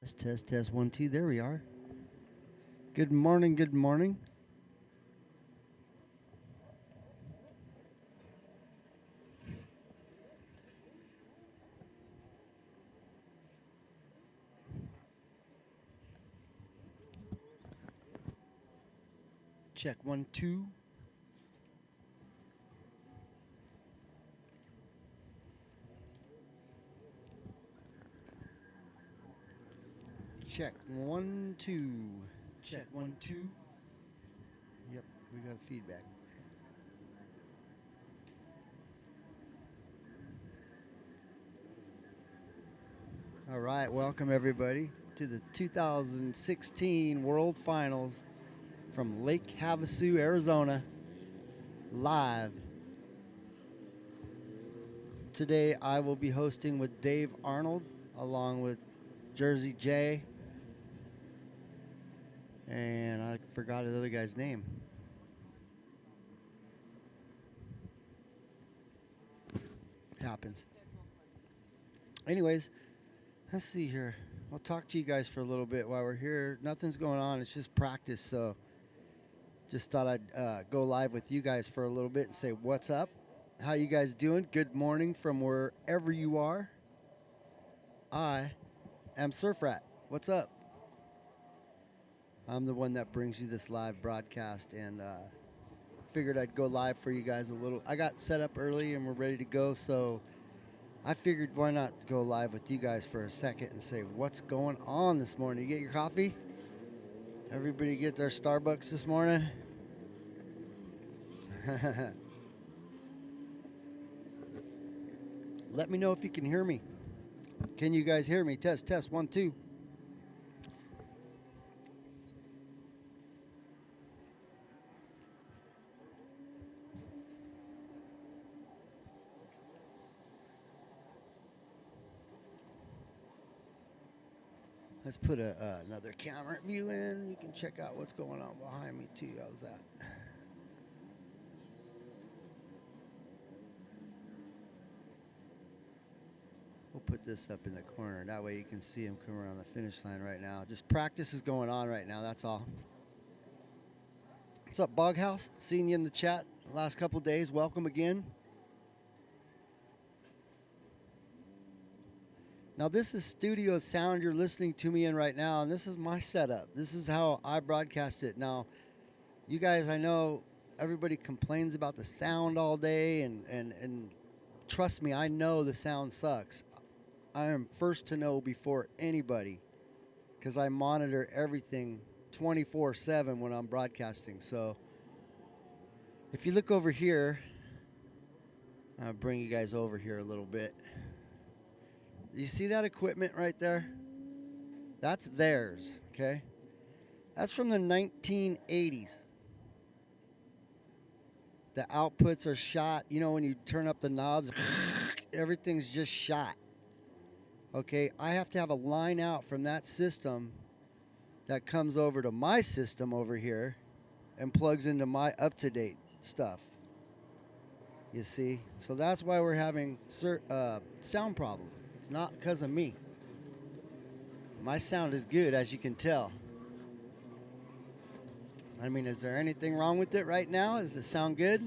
Test, test, 1, 2. There we are. Good morning, good morning. Check 1, 2. Check 1, 2. Check 1, 2. Yep, we got feedback. All right, welcome everybody to the 2016 World Finals from Lake Havasu, Arizona, live. Today I will be hosting with Dave Arnold along with Jersey J. And I forgot the other guy's name. Happens. Anyways, let's see here. I'll talk to you guys for a little bit while we're here. Nothing's going on. It's just practice. So just thought I'd go live with you guys for a little bit and say, what's up? How you guys doing? Good morning from wherever you are. I am Surf Rat. What's up? I'm the one that brings you this live broadcast, and figured I'd go live for you guys a little. I got set up early and we're ready to go, so I figured why not go live with you guys for a second and say what's going on this morning. You get your coffee? Everybody get their Starbucks this morning? Let me know if you can hear me. Can you guys hear me? Test, test, 1, 2. Let's put another camera view in. You can check out what's going on behind me too. How's that? We'll put this up in the corner. That way you can see him come around the finish line right now. Just practice is going on right now. That's all. What's up, Boghouse? Seeing you in the chat the last couple days. Welcome again. Now, this is studio sound you're listening to me in right now, and this is my setup. This is how I broadcast it. Now, you guys, I know everybody complains about the sound all day, and trust me, I know the sound sucks. I am first to know before anybody because I monitor everything 24/7 when I'm broadcasting. So if you look over here, I'll bring you guys over here a little bit. You see that equipment right there? That's theirs, okay? That's from the 1980s. The outputs are shot. You know, when you turn up the knobs, everything's just shot. Okay, I have to have a line out from that system that comes over to my system over here and plugs into my up-to-date stuff. You see? So that's why we're having sound problems. It's not because of me. My sound is good, as you can tell. I mean, is there anything wrong with it right now? Does it sound good?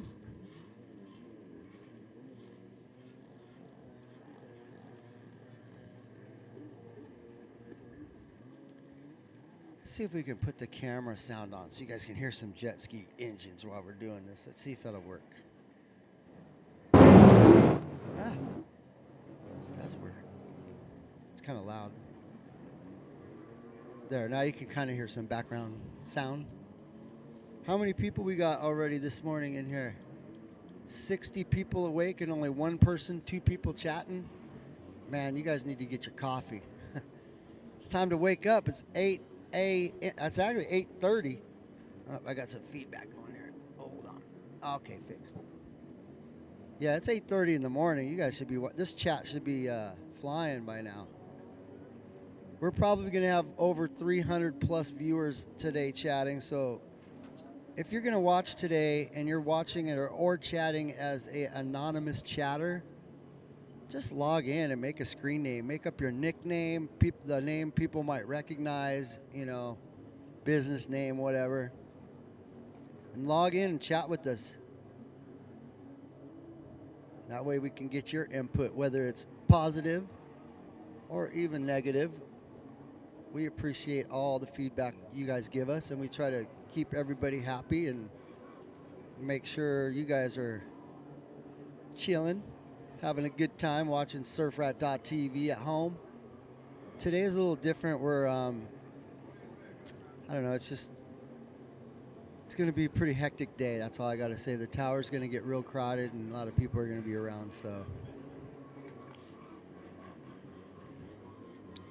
Let's see if we can put the camera sound on so you guys can hear some jet ski engines while we're doing this. Let's see if that'll work. Ah, it does work. It's kind of loud. There, now you can kind of hear some background sound. How many people we got already this morning in here? 60 people awake and only one person, 2 people chatting? Man, you guys need to get your coffee. It's time to wake up. It's 8 That's actually 8:30. Oh, I got some feedback going here. Hold on. Okay, fixed. Yeah, it's 8:30 in the morning. You guys should be, this chat should be flying by now. We're probably going to have over 300 plus viewers today chatting. So if you're going to watch today and you're watching it or chatting as an anonymous chatter, just log in and make a screen name. Make up your nickname, the name people might recognize, business name, whatever. And log in and chat with us. That way we can get your input, whether it's positive or even negative. We appreciate all the feedback you guys give us, and we try to keep everybody happy and make sure you guys are chilling, having a good time watching surfrat.tv at home. Today is a little different. We're, I don't know, it's going to be a pretty hectic day. That's all I got to say. The tower's going to get real crowded, and a lot of people are going to be around, so.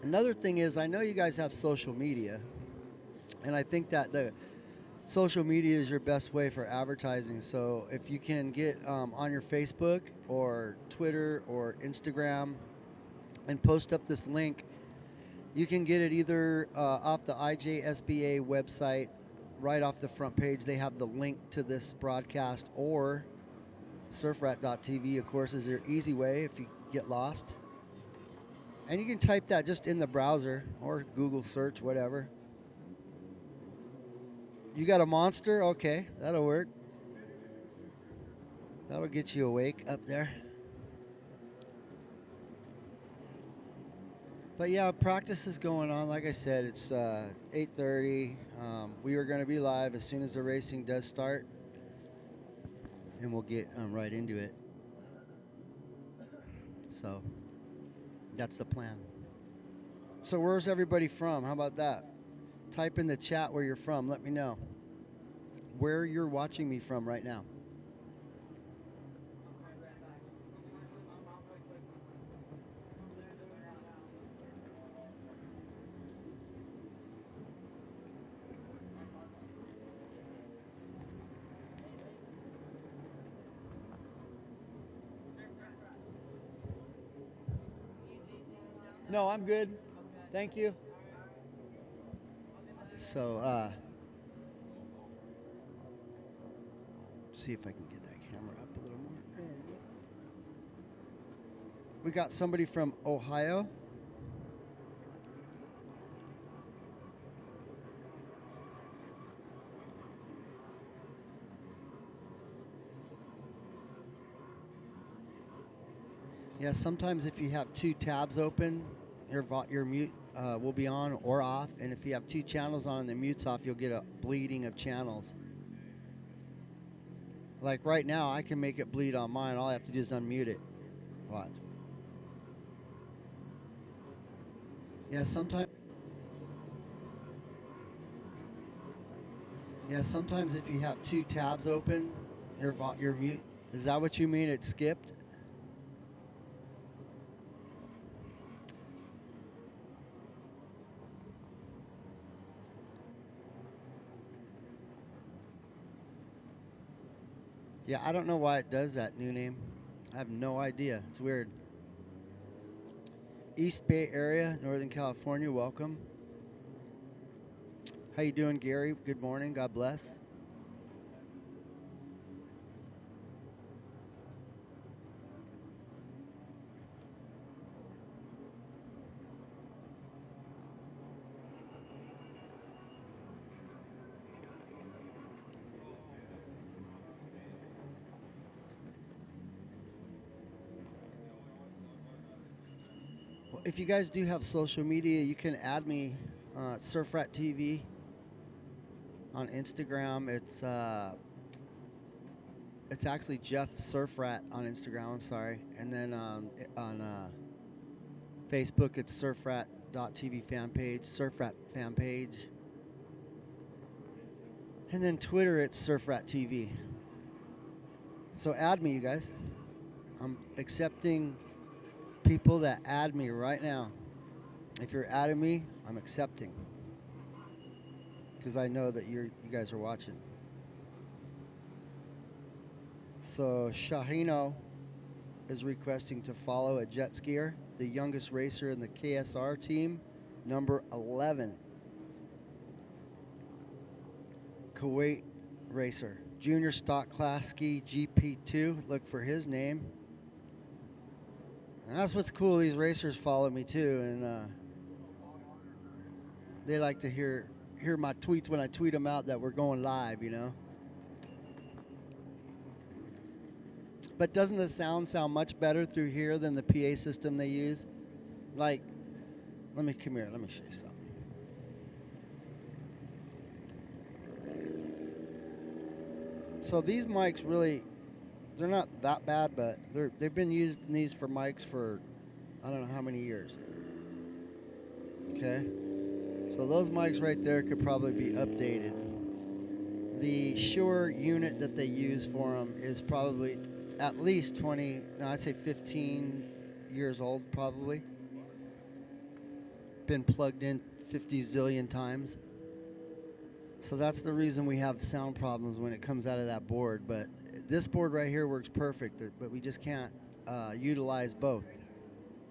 Another thing is, I know you guys have social media, and I think that the social media is your best way for advertising. So if you can get on your Facebook or Twitter or Instagram and post up this link, you can get it either off the IJSBA website, right off the front page. They have the link to this broadcast, or surfrat.tv, of course, is their easy way if you get lost. And you can type that just in the browser or Google search, whatever. You got a monster? Okay, that'll work. That'll get you awake up there. But yeah, practice is going on. Like I said, it's 8:30. We are going to be live as soon as the racing does start, and we'll get right into it. So that's the plan. So where's everybody from? How about that? Type in the chat where you're from. Let me know where you're watching me from right now. No, I'm good. Thank you. So, see if I can get that camera up a little more. There we go. We got somebody from Ohio. Yeah, sometimes if you have two tabs open, your mute will be on or off, and if you have two channels on and the mute's off, you'll get a bleeding of channels. Like right now, I can make it bleed on mine. All I have to do is unmute it. Watch. Yeah, sometimes if you have two tabs open, your mute. Is that what you mean? It skipped? Yeah, I don't know why it does that new name. I have no idea. It's weird. East Bay Area, Northern California, welcome. How you doing, Gary? Good morning. God bless. If you guys do have social media, you can add me at Surfrat TV on Instagram. It's actually Jeff Surfrat on Instagram. I'm sorry, and then on Facebook it's Surfrat.tv fan page, Surfrat fan page, and then Twitter it's Surfrat TV. So add me, you guys. I'm accepting people that add me right now. If you're adding me, I'm accepting, because I know that you guys are watching. So Shahino is requesting to follow a jet skier, the youngest racer in the KSR team, number 11. Kuwait racer, junior stock class ski GP2. Look for his name. And that's what's cool. These racers follow me too, and they like to hear my tweets when I tweet them out that we're going live, you know. But doesn't the sound much better through here than the PA system they use? Like, let me come here. Let me show you something. So these mics really, they're not that bad, but they've been using these for mics for I don't know how many years. Okay. So those mics right there could probably be updated. The Shure unit that they use for them is probably at least 20, no, I'd say 15 years old probably. Been plugged in 50 zillion times. So that's the reason we have sound problems when it comes out of that board. But this board right here works perfect, but we just can't utilize both.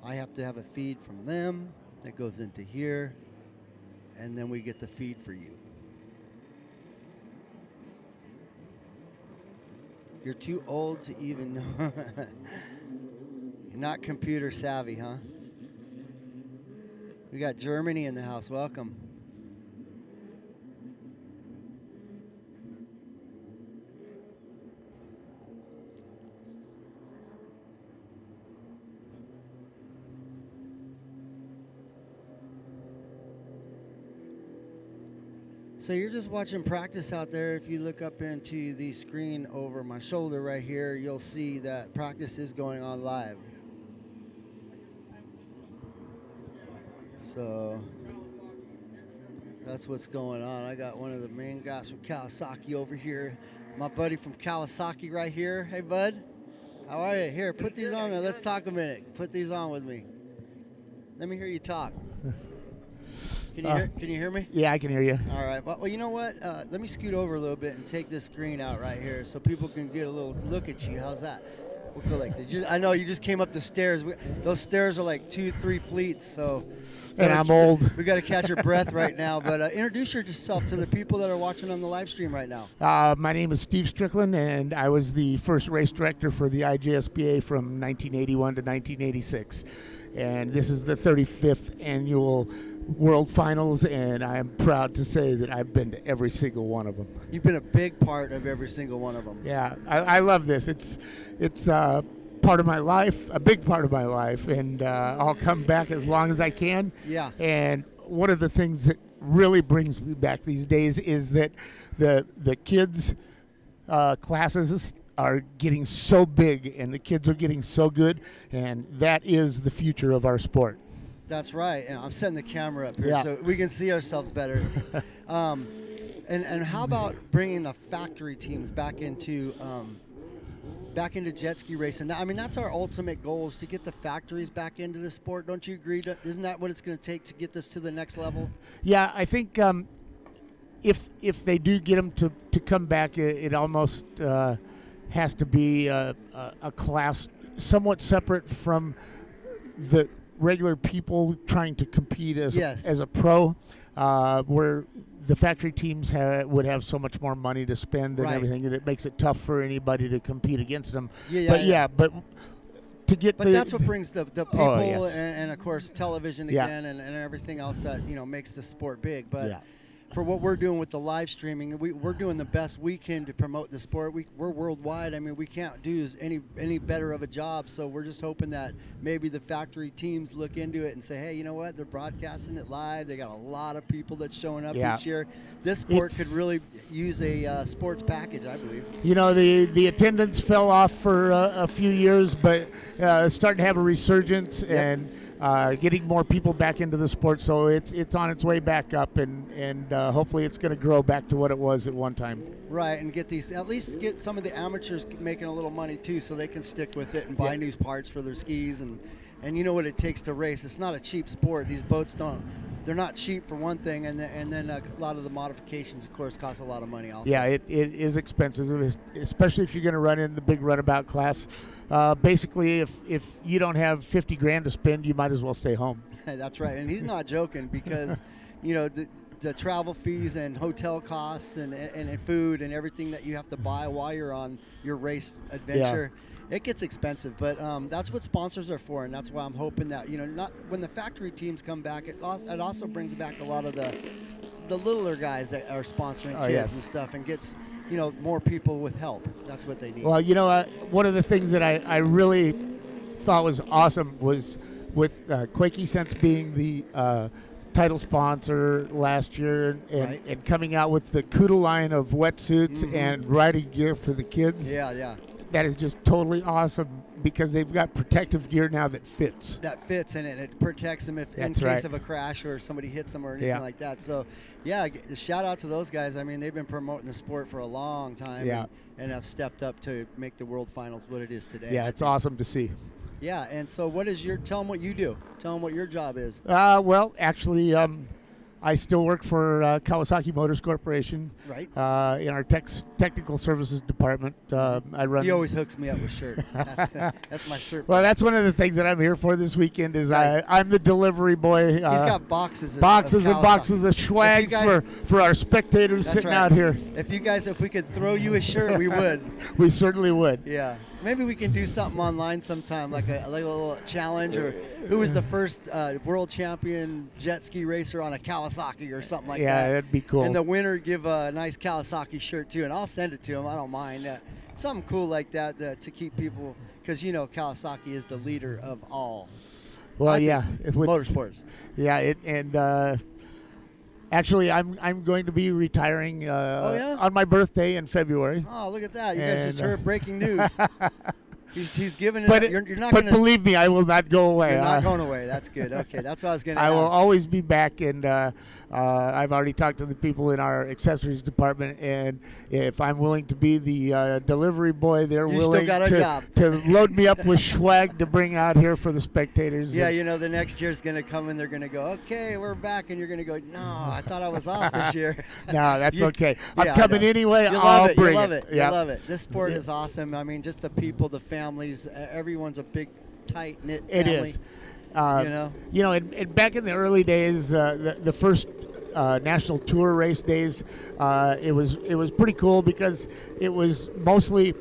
I have to have a feed from them that goes into here, and then we get the feed for you. You're too old to even know. You're not computer savvy, huh? We got Germany in the house. Welcome. So you're just watching practice out there. If you look up into the screen over my shoulder right here, you'll see that practice is going on live. So that's what's going on. I got one of the main guys from Kawasaki over here. My buddy from Kawasaki right here. Hey, bud. How are you? Here, put these on. Let's talk a minute. Put these on with me. Let me hear you talk. Can you hear me? Yeah, I can hear you. All right. Well, you know what? Let me scoot over a little bit and take this screen out right here so people can get a little look at you. How's that? We'll go like this. I know you just came up the stairs. Those stairs are like 2-3 fleets, so. And I'm old. We got to catch your breath right now. But introduce yourself to the people that are watching on the live stream right now. My name is Steve Strickland, and I was the first race director for the IJSBA from 1981 to 1986. And this is the 35th annual World Finals, and I'm proud to say that I've been to every single one of them. You've been a big part of every single one of them. Yeah, I love this. It's part of my life, a big part of my life, and I'll come back as long as I can. Yeah. And one of the things that really brings me back these days is that the kids' classes are getting so big, and the kids are getting so good, and that is the future of our sport. That's right. And I'm setting the camera up here so we can see ourselves better. And how about bringing the factory teams back into jet ski racing? I mean, that's our ultimate goal, is to get the factories back into the sport. Don't you agree? Isn't that what it's going to take to get this to the next level? Yeah, I think if they do get them to come back, it almost has to be a class somewhat separate from the regular people trying to compete as a pro, where the factory teams would have so much more money to spend and everything, and it makes it tough for anybody to compete against them. But to get that's what brings the people yes. and of course television again and everything else that makes the sport big. But for what we're doing with the live streaming, we're doing the best we can to promote the sport. We're worldwide. I mean, we can't do any better of a job. So we're just hoping that maybe the factory teams look into it and say, hey, you know what? They're broadcasting it live. They got a lot of people that's showing up each year. This sport could really use a sports package, I believe. The attendance fell off for a few years, but it's starting to have a resurgence and getting more people back into the sport, so it's on its way back up, and hopefully it's going to grow back to what it was at one time. Right, and at least get some of the amateurs making a little money too, so they can stick with it and buy new parts for their skis, and you know what it takes to race. It's not a cheap sport. These boats they're not cheap for one thing, and then a lot of the modifications, of course, cost a lot of money also. Yeah, it is expensive, especially if you're going to run in the big runabout class. Basically, if you don't have $50,000 to spend, you might as well stay home. That's right, and he's not joking because, the travel fees and hotel costs and food and everything that you have to buy while you're on your race adventure. It gets expensive, but that's what sponsors are for, and that's why I'm hoping that, not when the factory teams come back, it also brings back a lot of the littler guys that are sponsoring kids and stuff, and gets more people with help. That's what they need. Well, one of the things that I really thought was awesome was with Quakey Sense being the title sponsor last year, and coming out with the Kuda line of wetsuits and riding gear for the kids. Yeah. That is just totally awesome, because they've got protective gear now that fits. And it protects them in case of a crash or somebody hits them or anything like that. So, shout out to those guys. I mean, they've been promoting the sport for a long time and have stepped up to make the World Finals what it is today. Yeah, it's awesome to see. Yeah, and so tell them what you do. Tell them what your job is. Well, actually, I still work for Kawasaki Motors Corporation. Right. In our technical services department. I run. He always hooks me up with shirts. That's my shirt. Well, that's one of the things that I'm here for this weekend. Is I'm the delivery boy. He's got boxes and boxes of swag for our spectators sitting out here. If we could throw you a shirt, we would. We certainly would. Yeah. Maybe we can do something online sometime, like a little challenge, or who was the first world champion jet ski racer on a Kawasaki or something like that. Yeah, that'd be cool. And the winner give a nice Kawasaki shirt too, and I'll send it to him. I don't mind. Something cool like that to keep people, because Kawasaki is the leader of all. Well, motorsports. Yeah, actually, I'm going to be retiring on my birthday in February. Oh, look at that! You guys just heard breaking news. He's giving it. But, up. You're not but believe me, I will not go away. You're not going away. That's good. Okay, that's what I was going to I ask. will always be back, and I've already talked to the people in our accessories department, and if I'm willing to be the delivery boy, they're willing to load me up with swag to bring out here for the spectators. Yeah, the next year's going to come, and they're going to go, okay, we're back, and you're going to go, no, I thought I was off this year. No, that's okay. I'm coming anyway. I'll bring it. You love it. This sport is awesome. I mean, just the people, the families, everyone's a big, tight-knit family. It is. And back in the early days, the first national tour race days, it was pretty cool, because it was mostly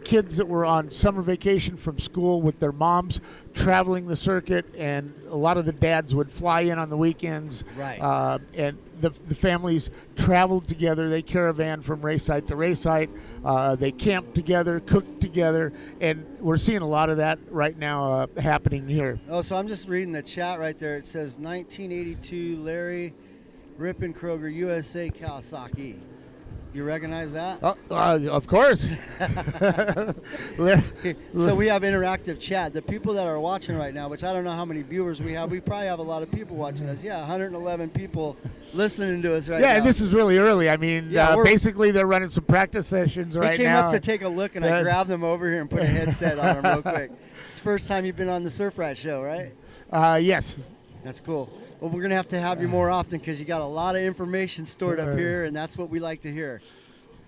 kids that were on summer vacation from school with their moms traveling the circuit, and a lot of the dads would fly in on the weekends. Right. And the families traveled together. They caravan from race site to race site. They camped together, cooked together, and we're seeing a lot of that right now happening here. Oh, so I'm just reading the chat right there. It says 1982 Larry Rippenkroger USA Kawasaki. You recognize that? Of course. So we have interactive chat. The people that are watching right now, which I don't know how many viewers we have, we probably have a lot of people watching us. Yeah, 111 people listening to us right now. Yeah, and this is really early. I mean, basically they're running some practice sessions right now. They came up to take a look, and I grabbed them over here and put a headset on them real quick. It's the first time you've been on the Surf Rat Show, right? Yes. That's cool. Well, we're going to have you more often, because you got a lot of information stored up here, and that's what we like to hear.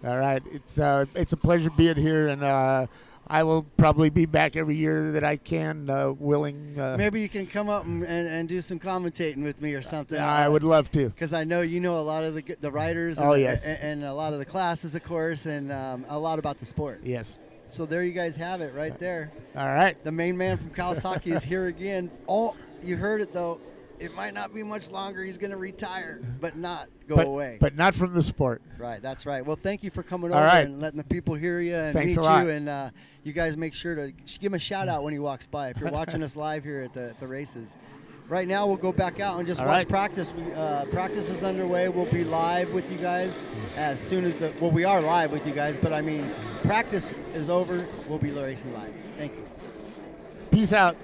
All right. It's a pleasure being here, and I will probably be back every year that I can, willing. Maybe you can come up and do some commentating with me or something. I would love to. Because I know you know a lot of the riders and a lot of the classes, of course, and a lot about the sport. Yes. So there you guys have it right there. All right. The main man from Kawasaki is here again. Oh, you heard it, though. It might not be much longer. He's going to retire, but not go away. But not from the sport. Right, that's right. Well, thank you for coming over and letting the people hear you and meet you. And you guys make sure to give him a shout-out when he walks by, if you're watching us live here at the races. Right now, we'll go back out and just watch practice. Practice is underway. We'll be live with you guys as soon as we are live with you guys, but I mean, practice is over. We'll be racing live. Thank you. Peace out.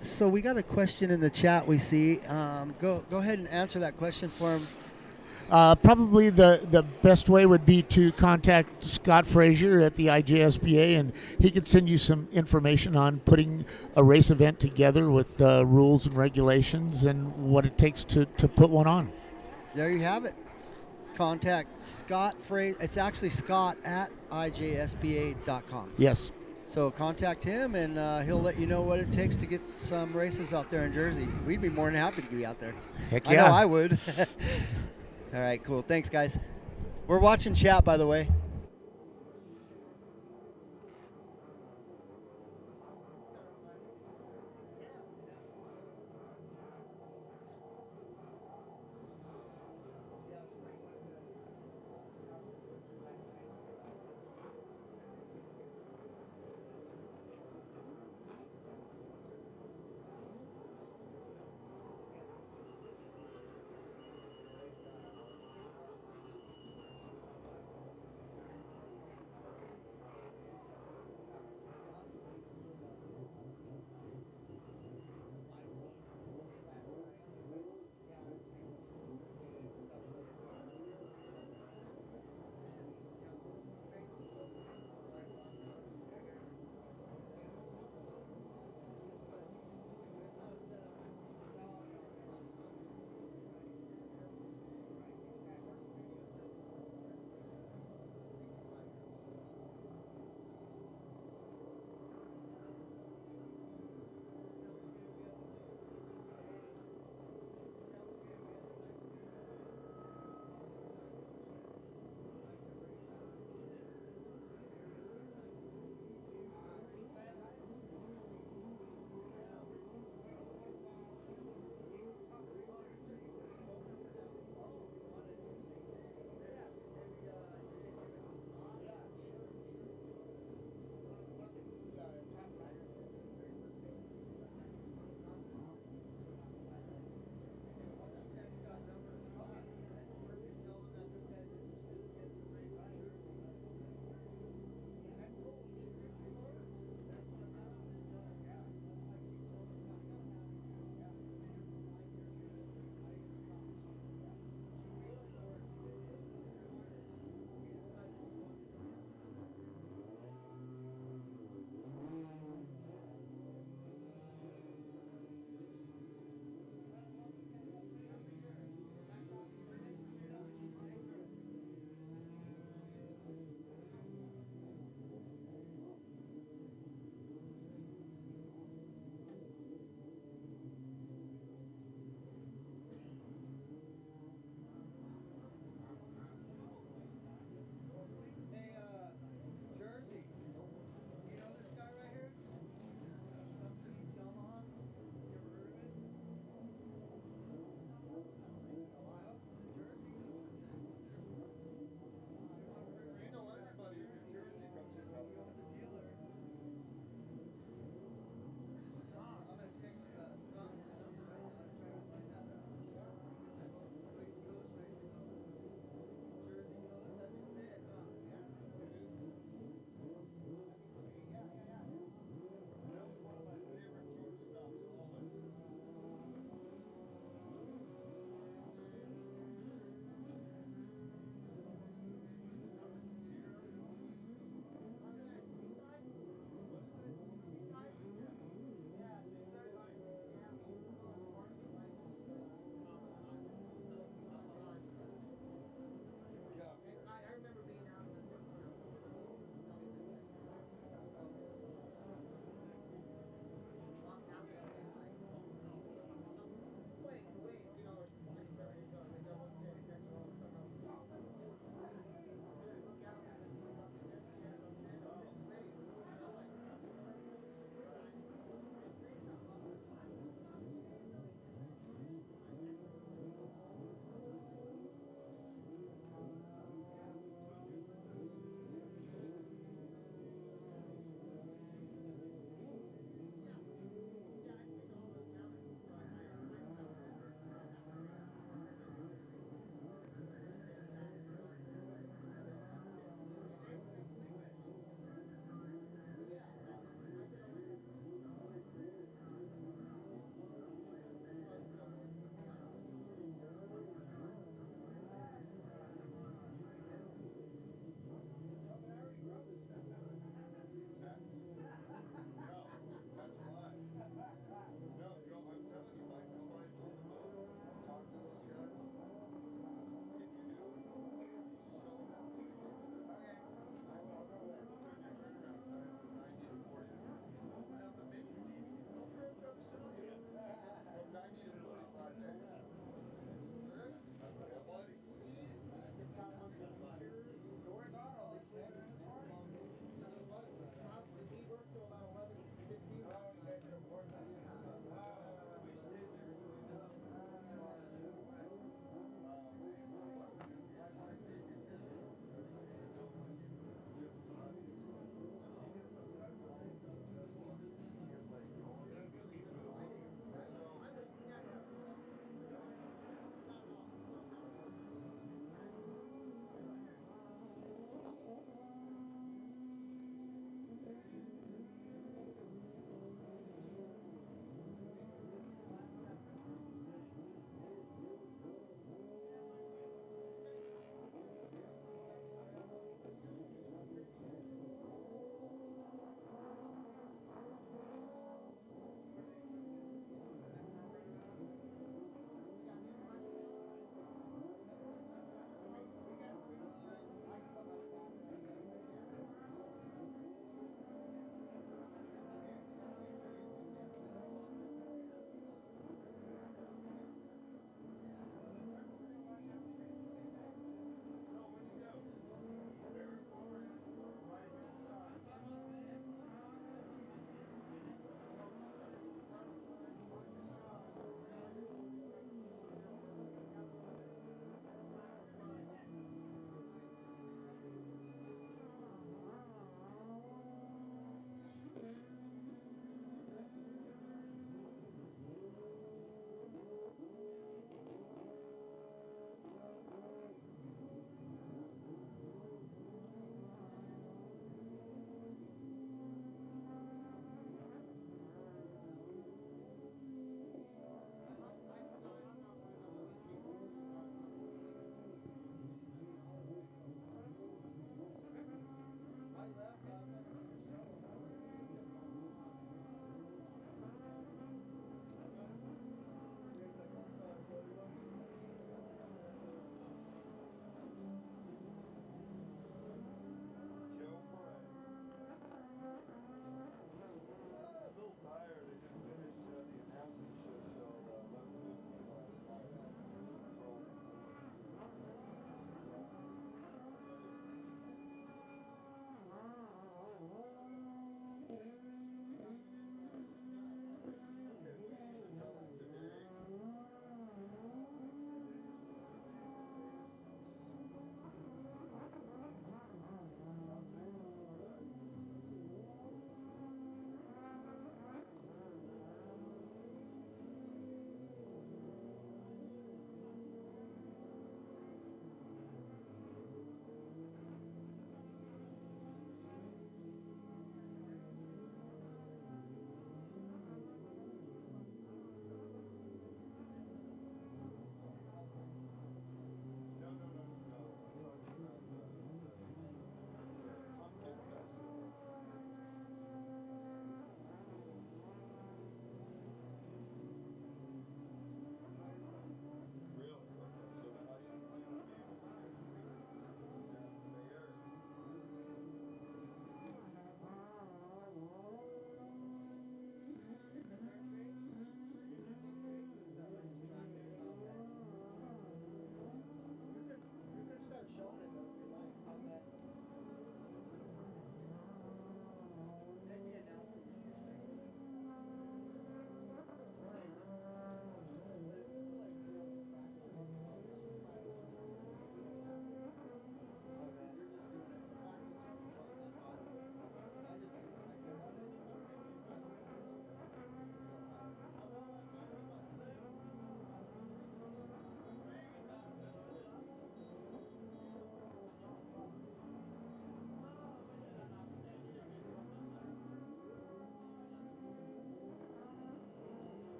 So we got a question in the chat we see. Go ahead and answer that question for him. Probably the best way would be to contact Scott Frazier at the IJSBA, and he could send you some information on putting a race event together with rules and regulations and what it takes to put one on. There you have it. Contact Scott Frazier. It's actually Scott at IJSBA.com. Yes. So contact him, and he'll let you know what it takes to get some races out there in Jersey. We'd be more than happy to be out there. Heck yeah. I know I would. All right, cool. Thanks, guys. We're watching chat, by the way.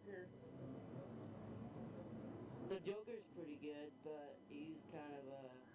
Joker? The Joker's pretty good, but he's kind of a.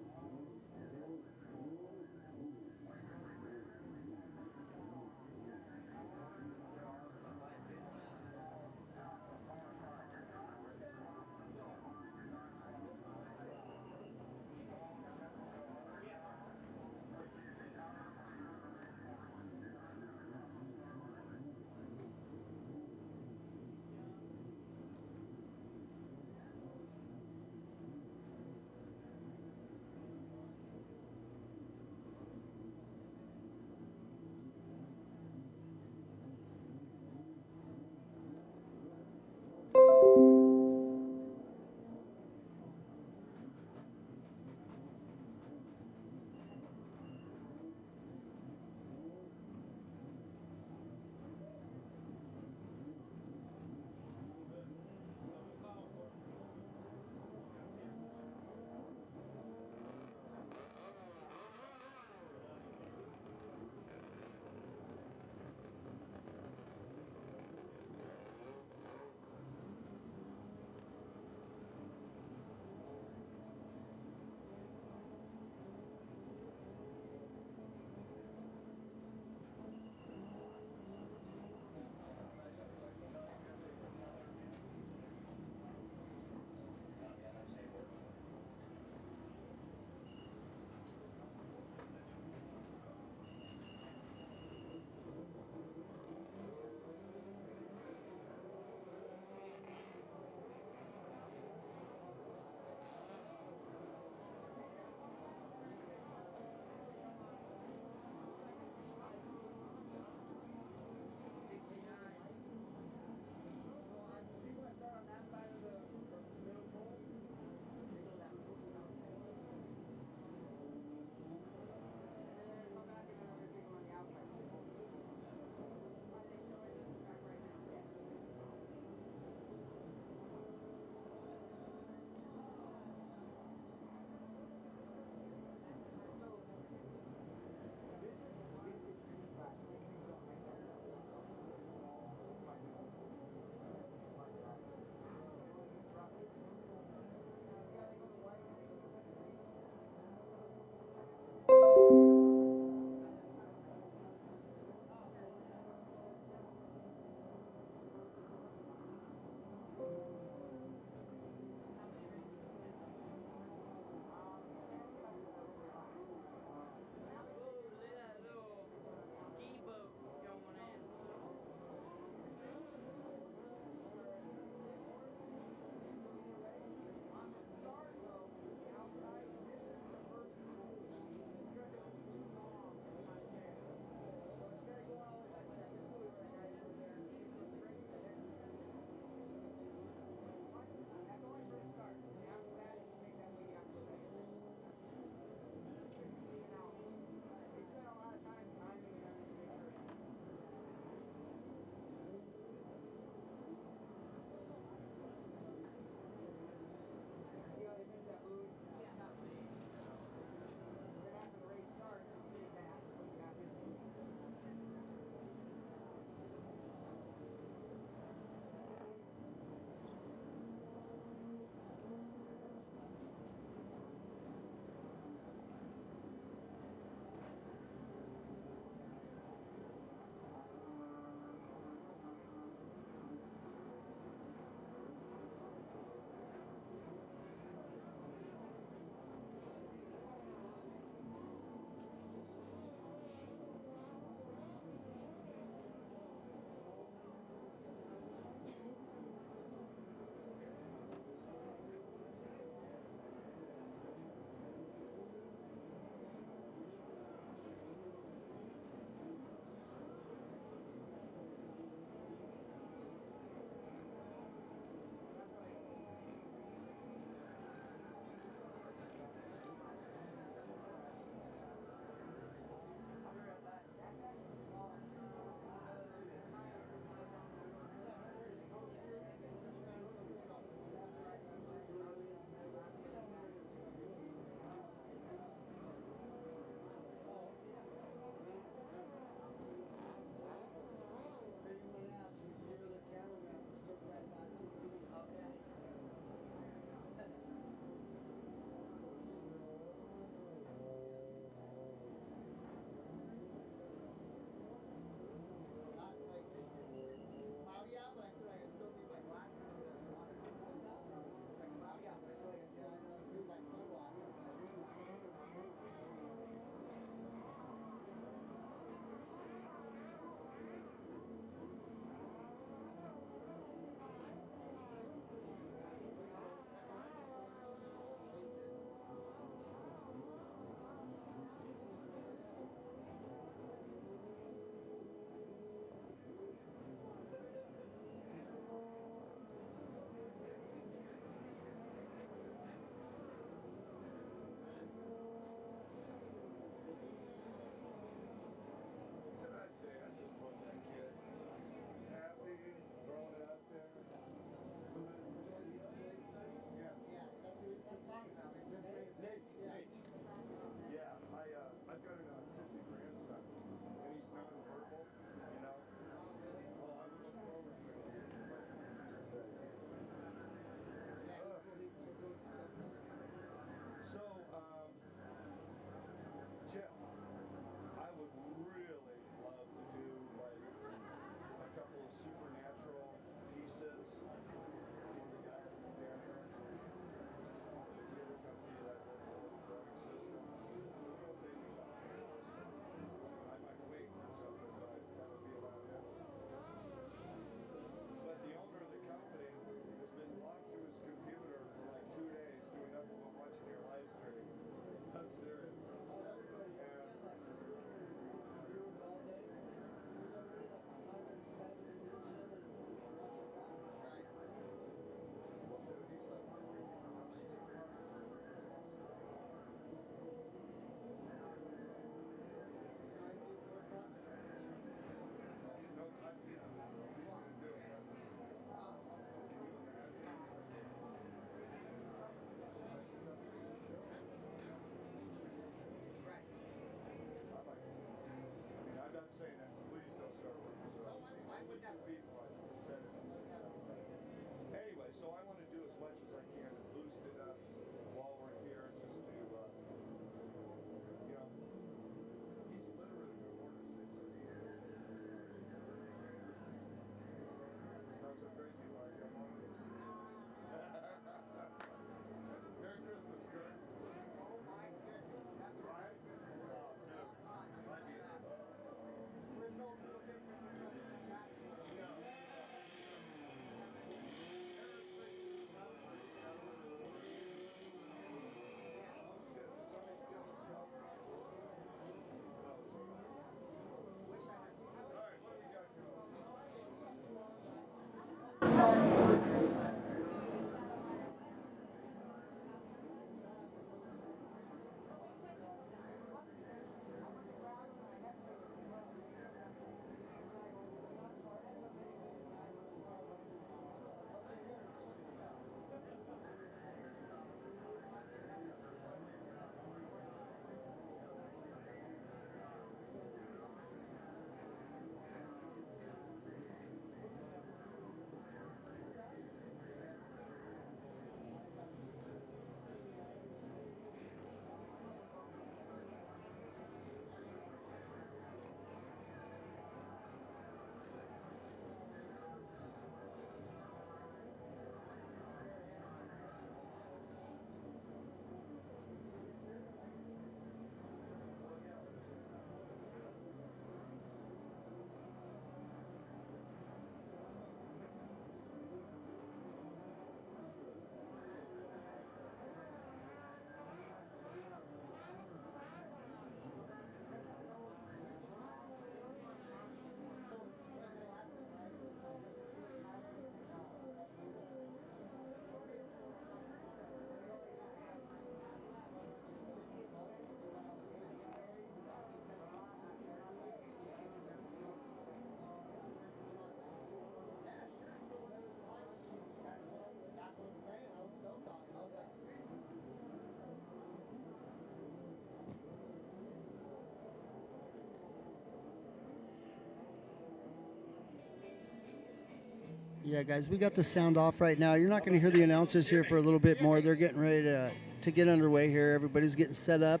Yeah, guys, we got the sound off right now. You're not going to hear the announcers here for a little bit more. They're getting ready to get underway here. Everybody's getting set up.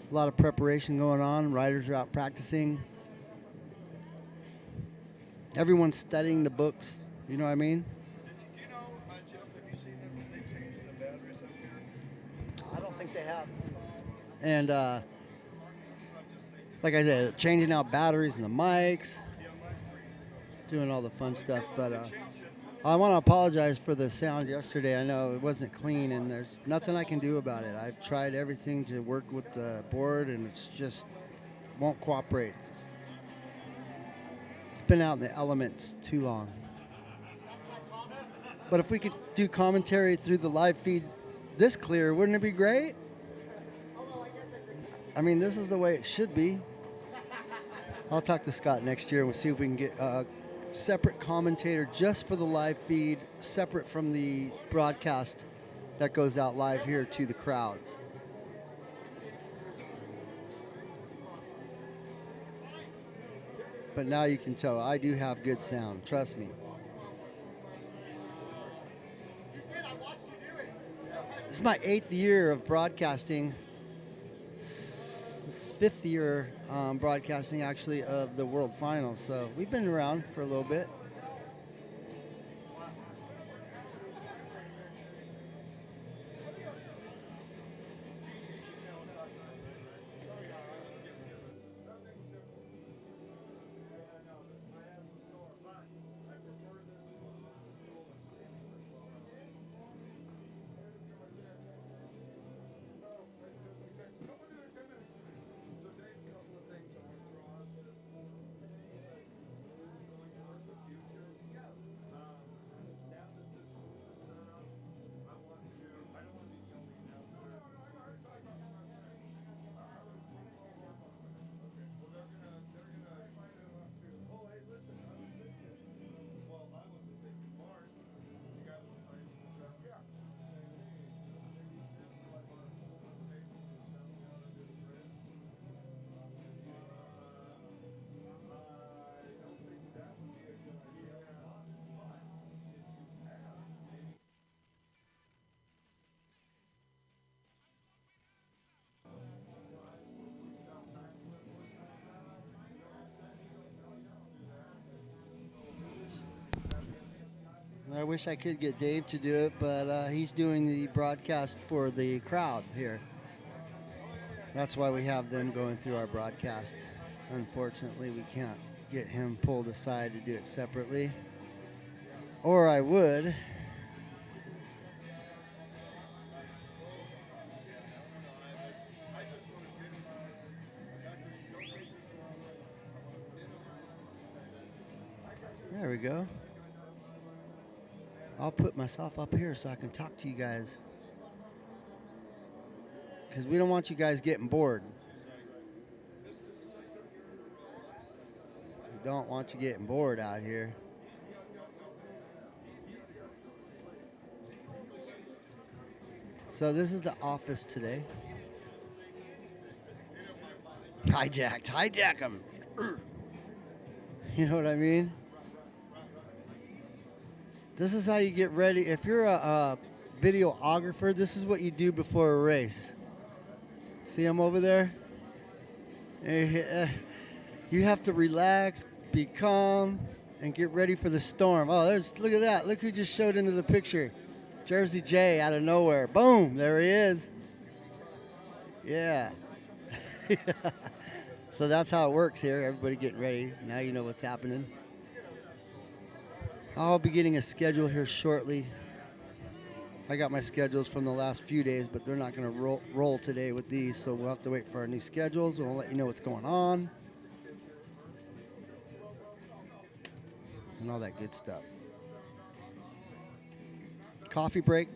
A lot of preparation going on. Riders are out practicing. Everyone's studying the books. You know what I mean? Do you know, Jeff, have you seen them? They changed the batteries up here? I don't think they have. And like I said, changing out batteries and the mics, doing all the fun stuff. But I want to apologize for the sound yesterday. I know it wasn't clean, and there's nothing I can do about it. I've tried everything to work with the board, and it's just won't cooperate. It's been out in the elements too long. But if we could do commentary through the live feed this clear, wouldn't it be great? I mean, this is the way it should be. I'll talk to Scott next year and we'll see if we can get a separate commentator just for the live feed, separate from the broadcast that goes out live here to the crowds. But now you can tell I do have good sound, trust me. This is my 8th year of broadcasting, 5th year broadcasting actually of the World Finals. So we've been around for a little bit. I wish I could get Dave to do it, but he's doing the broadcast for the crowd here. That's why we have them going through our broadcast. Unfortunately, we can't get him pulled aside to do it separately. Or I would. There we go. I'll put myself up here so I can talk to you guys. Because we don't want you guys getting bored. We don't want you getting bored out here. So this is the office today. Hijack them. You know what I mean? This is how you get ready. If you're a videographer, this is what you do before a race. See him over there? You have to relax, be calm, and get ready for the storm. Oh, look at that. Look who just showed into the picture. Jersey J out of nowhere. Boom, there he is. Yeah. So that's how it works here. Everybody getting ready. Now you know what's happening. I'll be getting a schedule here shortly. I got my schedules from the last few days, but they're not going to roll today with these, so we'll have to wait for our new schedules. We'll let you know what's going on and all that good stuff. Coffee break.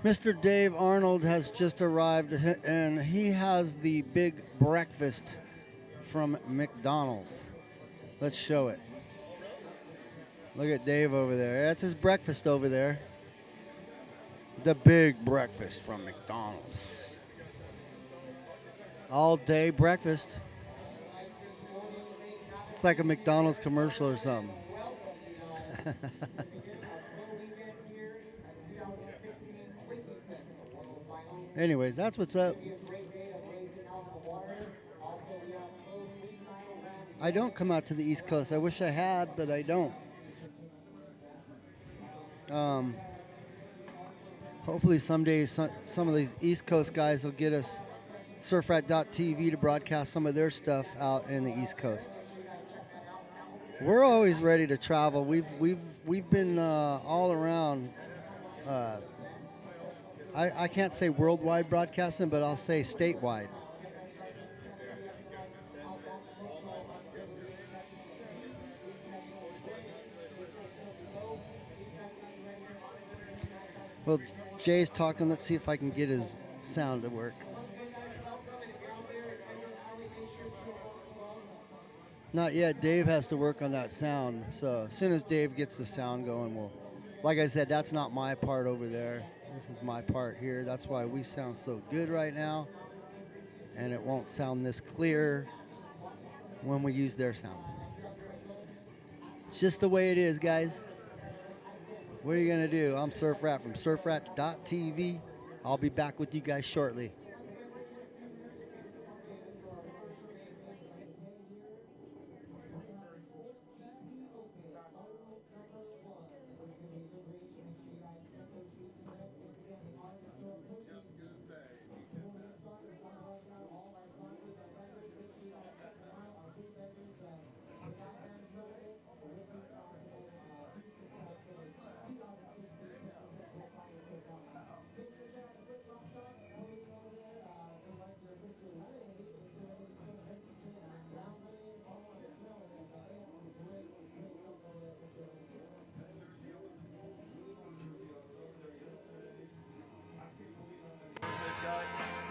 Mr. Dave Arnold has just arrived, and he has the big breakfast from McDonald's. Let's show it. Look at Dave over there. That's his breakfast over there. The big breakfast from McDonald's. All day breakfast. It's like a McDonald's commercial or something. Anyways, that's what's up. I don't come out to the East Coast. I wish I had, but I don't. Hopefully someday some of these East Coast guys will get us surfrat.tv to broadcast some of their stuff out in the East Coast. We're always ready to travel. We've been all around. I can't say worldwide broadcasting, but I'll say statewide. Well, Jay's talking. Let's see if I can get his sound to work. Not yet. Dave has to work on that sound. So as soon as Dave gets the sound going, like I said, that's not my part over there. This is my part here. That's why we sound so good right now. And it won't sound this clear when we use their sound. It's just the way it is, guys. What are you going to do? I'm Surfrat from surfrat.tv. I'll be back with you guys shortly.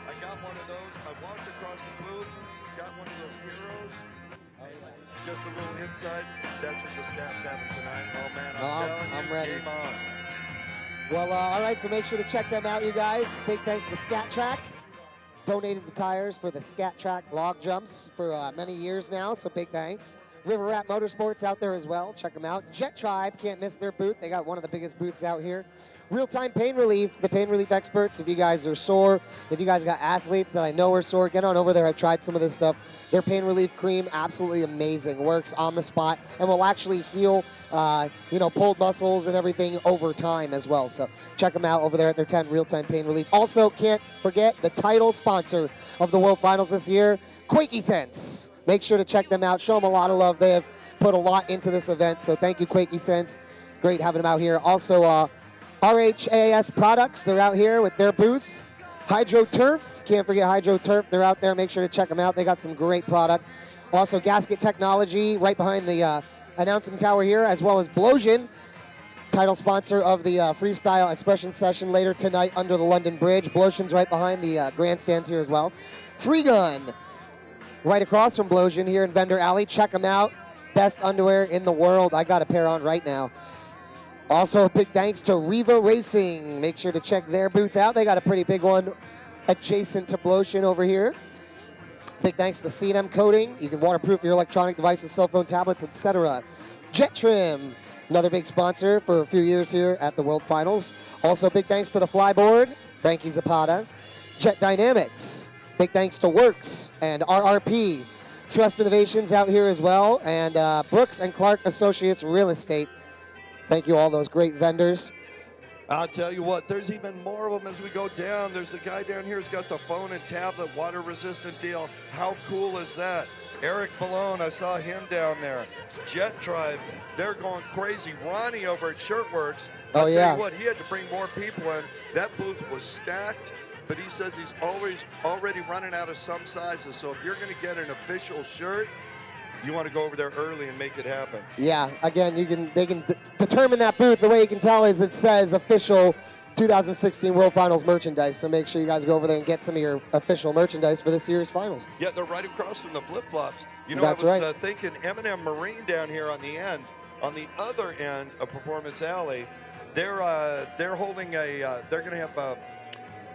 I got one of those. I walked across the booth, got one of those heroes. Just a little insight. That's what the staff's having tonight. Oh man, I'm ready. Game on. Well, all right, so make sure to check them out, you guys. Big thanks to Scat Track. Donated the tires for the Scat Track log jumps for many years now, so big thanks. River Rat Motorsports out there as well. Check them out. Jet Tribe, can't miss their booth. They got one of the biggest booths out here. Real-time pain relief, the pain relief experts. If you guys are sore, if you guys got athletes that I know are sore, get on over there. I've tried some of this stuff. Their pain relief cream, absolutely amazing. Works on the spot and will actually heal, pulled muscles and everything over time as well. So check them out over there at their 10 Real-time Pain Relief. Also, can't forget the title sponsor of the World Finals this year, Quakey Sense. Make sure to check them out. Show them a lot of love. They have put a lot into this event, so thank you, Quakey Sense. Great having them out here. Also, RHAS Products, they're out here with their booth. Hydro Turf, can't forget Hydro Turf. They're out there. Make sure to check them out. They got some great product. Also, Gasket Technology right behind the announcement tower here, as well as Blosian, title sponsor of the freestyle expression session later tonight under the London Bridge. Blosian's right behind the grandstands here as well. Free Gun, right across from Blosian here in Vendor Alley. Check them out. Best underwear in the world. I got a pair on right now. Also, a big thanks to Riva Racing. Make sure to check their booth out. They got a pretty big one adjacent to Blosian over here. Big thanks to C&M Coating. You can waterproof your electronic devices, cell phone, tablets, etc. Jet Trim, another big sponsor for a few years here at the World Finals. Also, big thanks to the Flyboard, Frankie Zapata. Jet Dynamics, big thanks to Works and RRP. Trust Innovations out here as well. And Brooks and Clark Associates Real Estate. Thank you, all those great vendors. I'll tell you what, there's even more of them as we go down. There's the guy down here who's got the phone and tablet, water-resistant deal. How cool is that? Eric Malone, I saw him down there. Jet Tribe, they're going crazy. Ronnie over at Shirtworks, I'll tell you what, he had to bring more people in. That booth was stacked, but he says he's already running out of some sizes. So if you're going to get an official shirt, you want to go over there early and make it happen. Yeah, again, they can determine that booth. The way you can tell is it says official 2016 World Finals merchandise. So make sure you guys go over there and get some of your official merchandise for this year's finals. Yeah, they're right across from the flip-flops. You know, That's I was right. Thinking M&M Marine down here on the end, on the other end of Performance Alley, they're holding a, they're going to have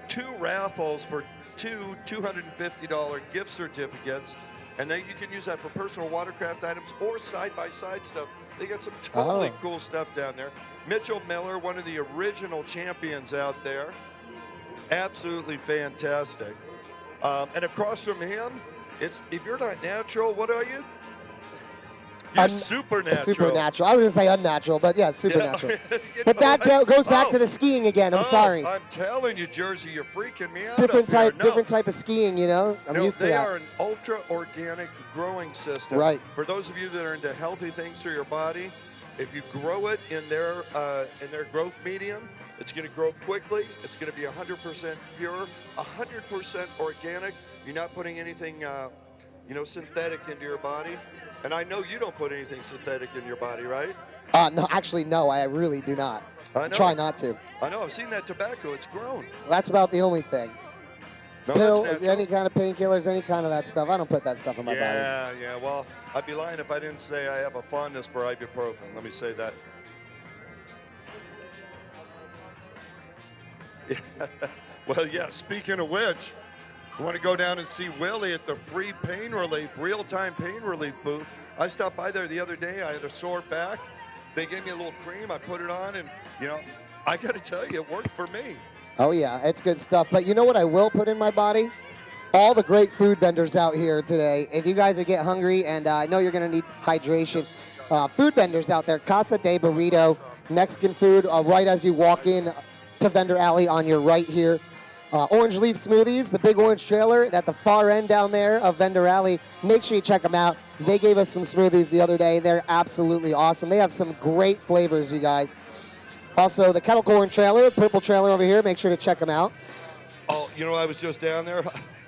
2 raffles for 2 $250 gift certificates, and then you can use that for personal watercraft items or side-by-side stuff. They got some totally cool stuff down there. Mitchell Miller, one of the original champions out there. Absolutely fantastic. And across from him, if you're not natural, what are you? You're supernatural. Supernatural. I was going to say unnatural, but yeah, supernatural. Yeah. But that goes back to the skiing again. I'm sorry. I'm telling you, Jersey, you're freaking me out. Different type of skiing, you know. I'm used to that. They are an ultra-organic growing system. Right. For those of you that are into healthy things for your body, if you grow it in their growth medium, it's going to grow quickly. It's going to be 100% pure, 100% organic. You're not putting anything, synthetic into your body. And I know you don't put anything synthetic in your body, right? No, actually, no, I really do not. I know. Try not to. I know. I've seen that tobacco. It's grown. That's about the only thing. No, Pills, any kind of painkillers, any kind of that stuff. I don't put that stuff in my body. Yeah. Well, I'd be lying if I didn't say I have a fondness for ibuprofen. Let me say that. Well, yeah, speaking of which, you want to go down and see Willie at the free pain relief, real-time pain relief booth. I stopped by there the other day. I had a sore back. They gave me a little cream. I put it on, and, I got to tell you, it worked for me. Oh, yeah, it's good stuff. But you know what I will put in my body? All the great food vendors out here today. If you guys get hungry, and I know you're going to need hydration, food vendors out there, Casa de Burrito, Mexican food, right as you walk in to Vendor Alley on your right here. Orange Leaf Smoothies, the Big Orange Trailer at the far end down there of Vendor Alley. Make sure you check them out. They gave us some smoothies the other day. They're absolutely awesome. They have some great flavors, you guys. Also, the Kettle Corn Trailer, the purple trailer over here. Make sure to check them out. Oh, I was just down there.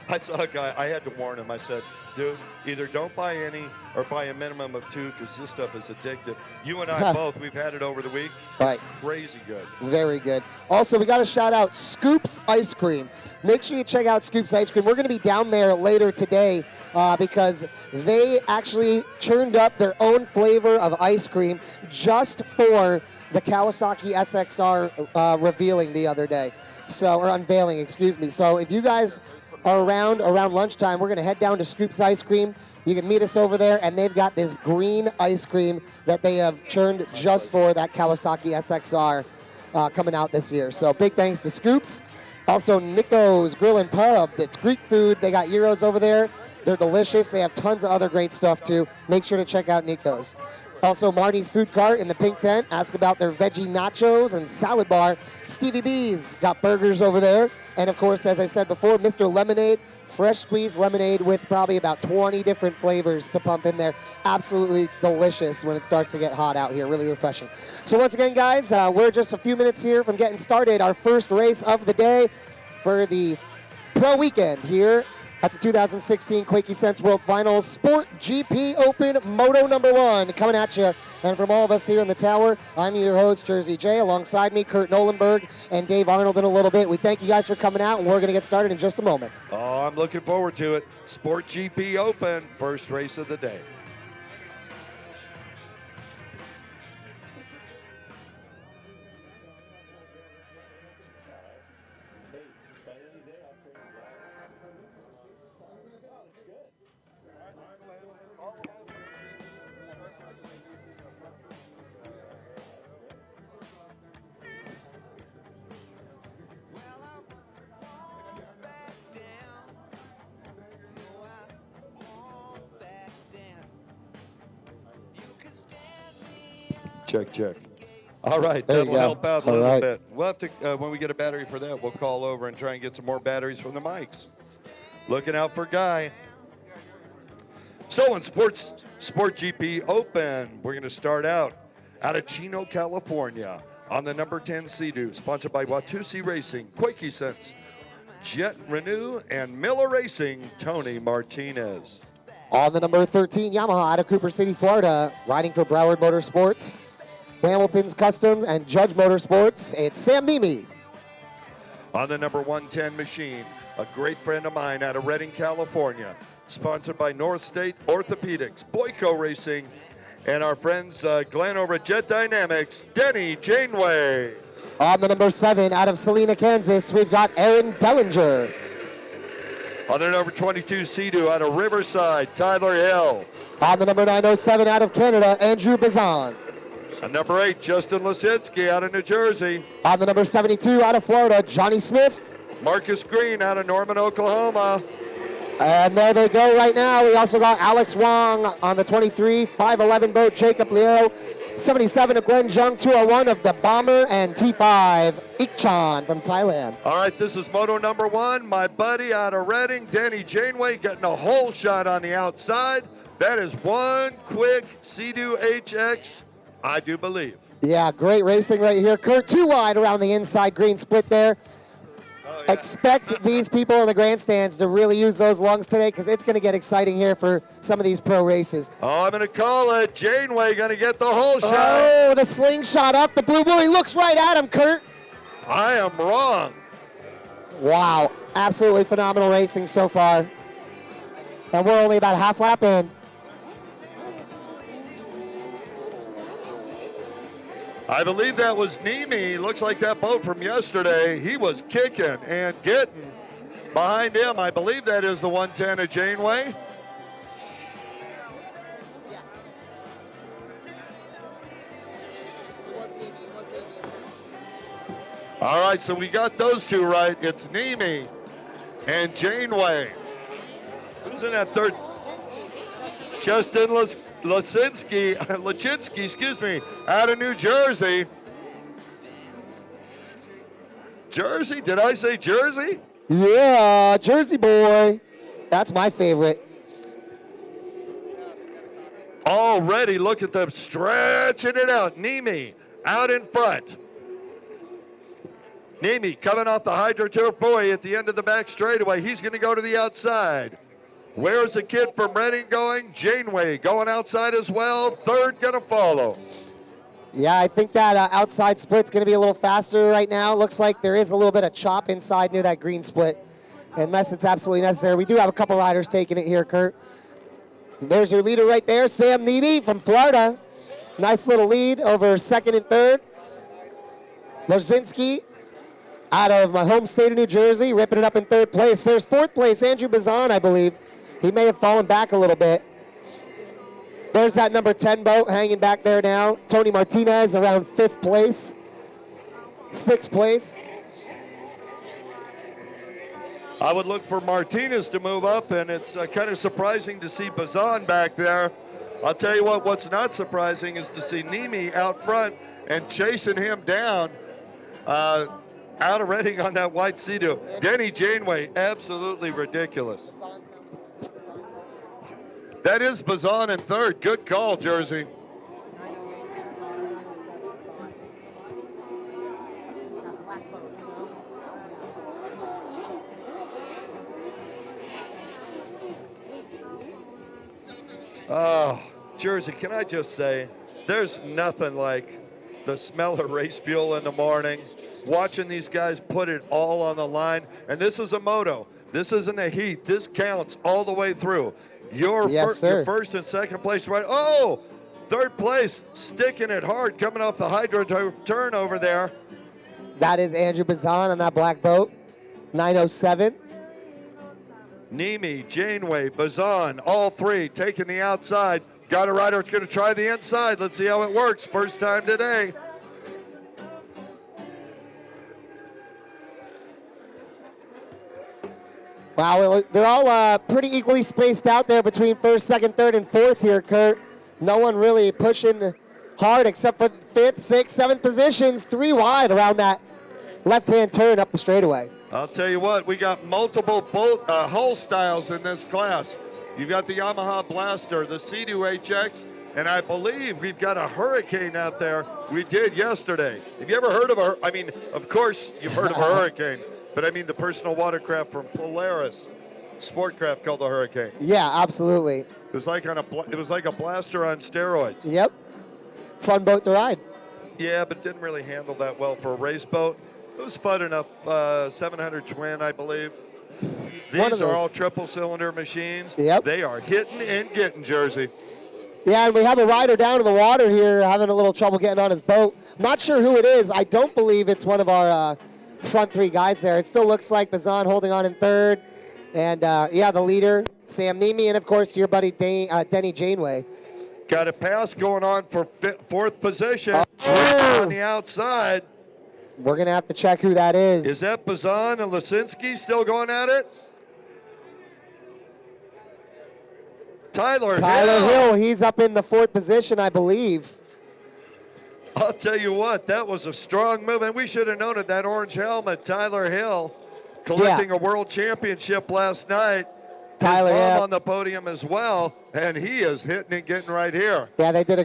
I saw a guy. I had to warn him. I said, dude, either don't buy any or buy a minimum of 2 because this stuff is addictive. You and I both, we've had it over the week. Right. Crazy good. Very good. Also, we got to shout out Scoops Ice Cream. Make sure you check out Scoops Ice Cream. We're going to be down there later today because they actually churned up their own flavor of ice cream just for the Kawasaki SXR revealing the other day. Or unveiling, excuse me. So if you guys are around lunchtime, we're going to head down to Scoops Ice Cream. You can meet us over there, and they've got this green ice cream that they have churned just for that Kawasaki SXR coming out this year. So big thanks to Scoops. Also, Nico's Grill and Pub. It's Greek food. They got gyros over there. They're delicious. They have tons of other great stuff, too. Make sure to check out Nico's. Also, Marty's Food Cart in the pink tent. Ask about their veggie nachos and salad bar. Stevie B's got burgers over there. And, of course, as I said before, Mr. Lemonade, fresh squeezed lemonade with probably about 20 different flavors to pump in there. Absolutely delicious when it starts to get hot out here. Really refreshing. So, once again, guys, we're just a few minutes here from getting started. Our first race of the day for the Pro Weekend here at the 2016 Quakey Sense World Finals Sport GP Open Moto #1 coming at you. And from all of us here in the tower, I'm your host, Jersey J. Alongside me, Kurt Nolenberg and Dave Arnold in a little bit. We thank you guys for coming out, and we're going to get started in just a moment. Oh, I'm looking forward to it. Sport GP Open, first race of the day. Check. All right, There you that'll go. help out a All little right. bit. We'll have to, when we get a battery for that, we'll call over and try and get some more batteries from the mics. Looking out for Guy. So in Sport GP Open, we're going to start out of Chino, California on the number 10 Sea-Doo, sponsored by Watusi Racing, Quakey Sense, Jet Renew, and Miller Racing, Tony Martinez. On the number 13 Yamaha out of Cooper City, Florida, riding for Broward Motorsports, Hamilton's Customs, and Judge Motorsports, it's Sam Mimi. on the number 110 machine. A great friend of mine out of Redding, California. Sponsored by North State Orthopedics, Boyko Racing, and our friends Glenn over at Jet Dynamics, Denny Janeway. On the number 7 out of Salina, Kansas, we've got Aaron Dellinger. On the number 22 Sea-Doo out of Riverside, Tyler Hill. On the number 907 out of Canada, Andrew Bazan. On number 8, Justin Lisinski out of New Jersey. On the number 72 out of Florida, Johnny Smith. Marcus Green out of Norman, Oklahoma. And there they go right now. We also got Alex Wong on the 23, 511 boat, Jacob Leo. 77 of Glenn Jung, 201 of the Bomber, and T5, Ikchan from Thailand. All right, this is Moto number 1. My buddy out of Redding, Danny Janeway, getting a hole shot on the outside. That is one quick Sea-Doo HX, I do believe. Yeah, great racing right here. Kurt, too wide around the inside green split there. Oh, yeah. Expect these people in the grandstands to really use those lungs today because it's going to get exciting here for some of these pro races. Oh, I'm going to call it. Janeway going to get the hole shot. Oh, the slingshot off the blue buoy. Looks right at him, Kurt. I am wrong. Wow, absolutely phenomenal racing so far. And we're only about a half lap in. I believe that was Nemi. Looks like that boat from yesterday. He was kicking and getting behind him. I believe that is the 110 of Janeway. All right, so we got those two right. It's Nemi and Janeway. Who's in that third? Justin Lachinsky, excuse me, out of New Jersey. Jersey? Did I say Jersey? Yeah, Jersey boy. That's my favorite. Already, look at them stretching it out. Nemi out in front. Nemi coming off the Hydro Turf buoy at the end of the back straightaway. He's going to go to the outside. Where's the kid from Redding going? Janeway going outside as well. Third going to follow. Yeah, I think that outside split's going to be a little faster right now. Looks like there is a little bit of chop inside near that green split, unless it's absolutely necessary. We do have a couple riders taking it here, Kurt. There's your leader right there, Sam Nemi from Florida. Nice little lead over second and third. Lozinski out of my home state of New Jersey, ripping it up in third place. There's fourth place, Andrew Bazan, I believe. He may have fallen back a little bit. There's that number 10 boat hanging back there now. Tony Martinez around fifth place. Sixth place. I would look for Martinez to move up, and it's kind of surprising to see Bazan back there. I'll tell you what's not surprising is to see Nemi out front and chasing him down out of Redding on that white Sea-Doo. Denny Janeway, absolutely ridiculous. That is Bazan in third. Good call, Jersey. Oh, Jersey, can I just say, there's nothing like the smell of race fuel in the morning, watching these guys put it all on the line. And this is a moto. This isn't a heat. This counts all the way through. Your first and second place, right? Oh, third place, sticking it hard, coming off the hydro turn over there. That is Andrew Bazan on that black boat, 907. Nemi, Janeway, Bazan, all three taking the outside. Got a rider that's going to try the inside. Let's see how it works. First time today. Wow, they're all pretty equally spaced out there between first, second, third, and fourth here, Kurt. No one really pushing hard except for fifth, sixth, seventh positions, three wide around that left-hand turn up the straightaway. I'll tell you what, we got multiple hull styles in this class. You've got the Yamaha Blaster, the Sea-Doo HX, and I believe we've got a Hurricane out there. We did yesterday. Have you ever heard of a, I mean, of course you've heard of a Hurricane, but I mean the personal watercraft from Polaris, Sportcraft called the Hurricane. Yeah, absolutely. It was like a blaster on steroids. Yep. Fun boat to ride. Yeah, but didn't really handle that well for a race boat. It was fun enough. 700 twin, I believe. One of These are those. all triple cylinder machines. Yep. They are hitting and getting, Jersey. Yeah, and we have a rider down in the water here having a little trouble getting on his boat. Not sure who it is. I don't believe it's one of our front three guys there. It still looks like Bazan holding on in third. And, yeah, the leader, Sam Nemi, and, of course, your buddy Denny Janeway. Got a pass going on for fourth position. Oh. On the outside. We're going to have to check who that is. Is that Bazan and Lisinski still going at it? Tyler Hill, he's up in the fourth position, I believe. I'll tell you what, that was a strong move, and we should have known it. That orange helmet, Tyler Hill, collecting a world championship last night. Tyler, His mom yeah. on the podium as well, and he is hitting and getting right here. Yeah, they did a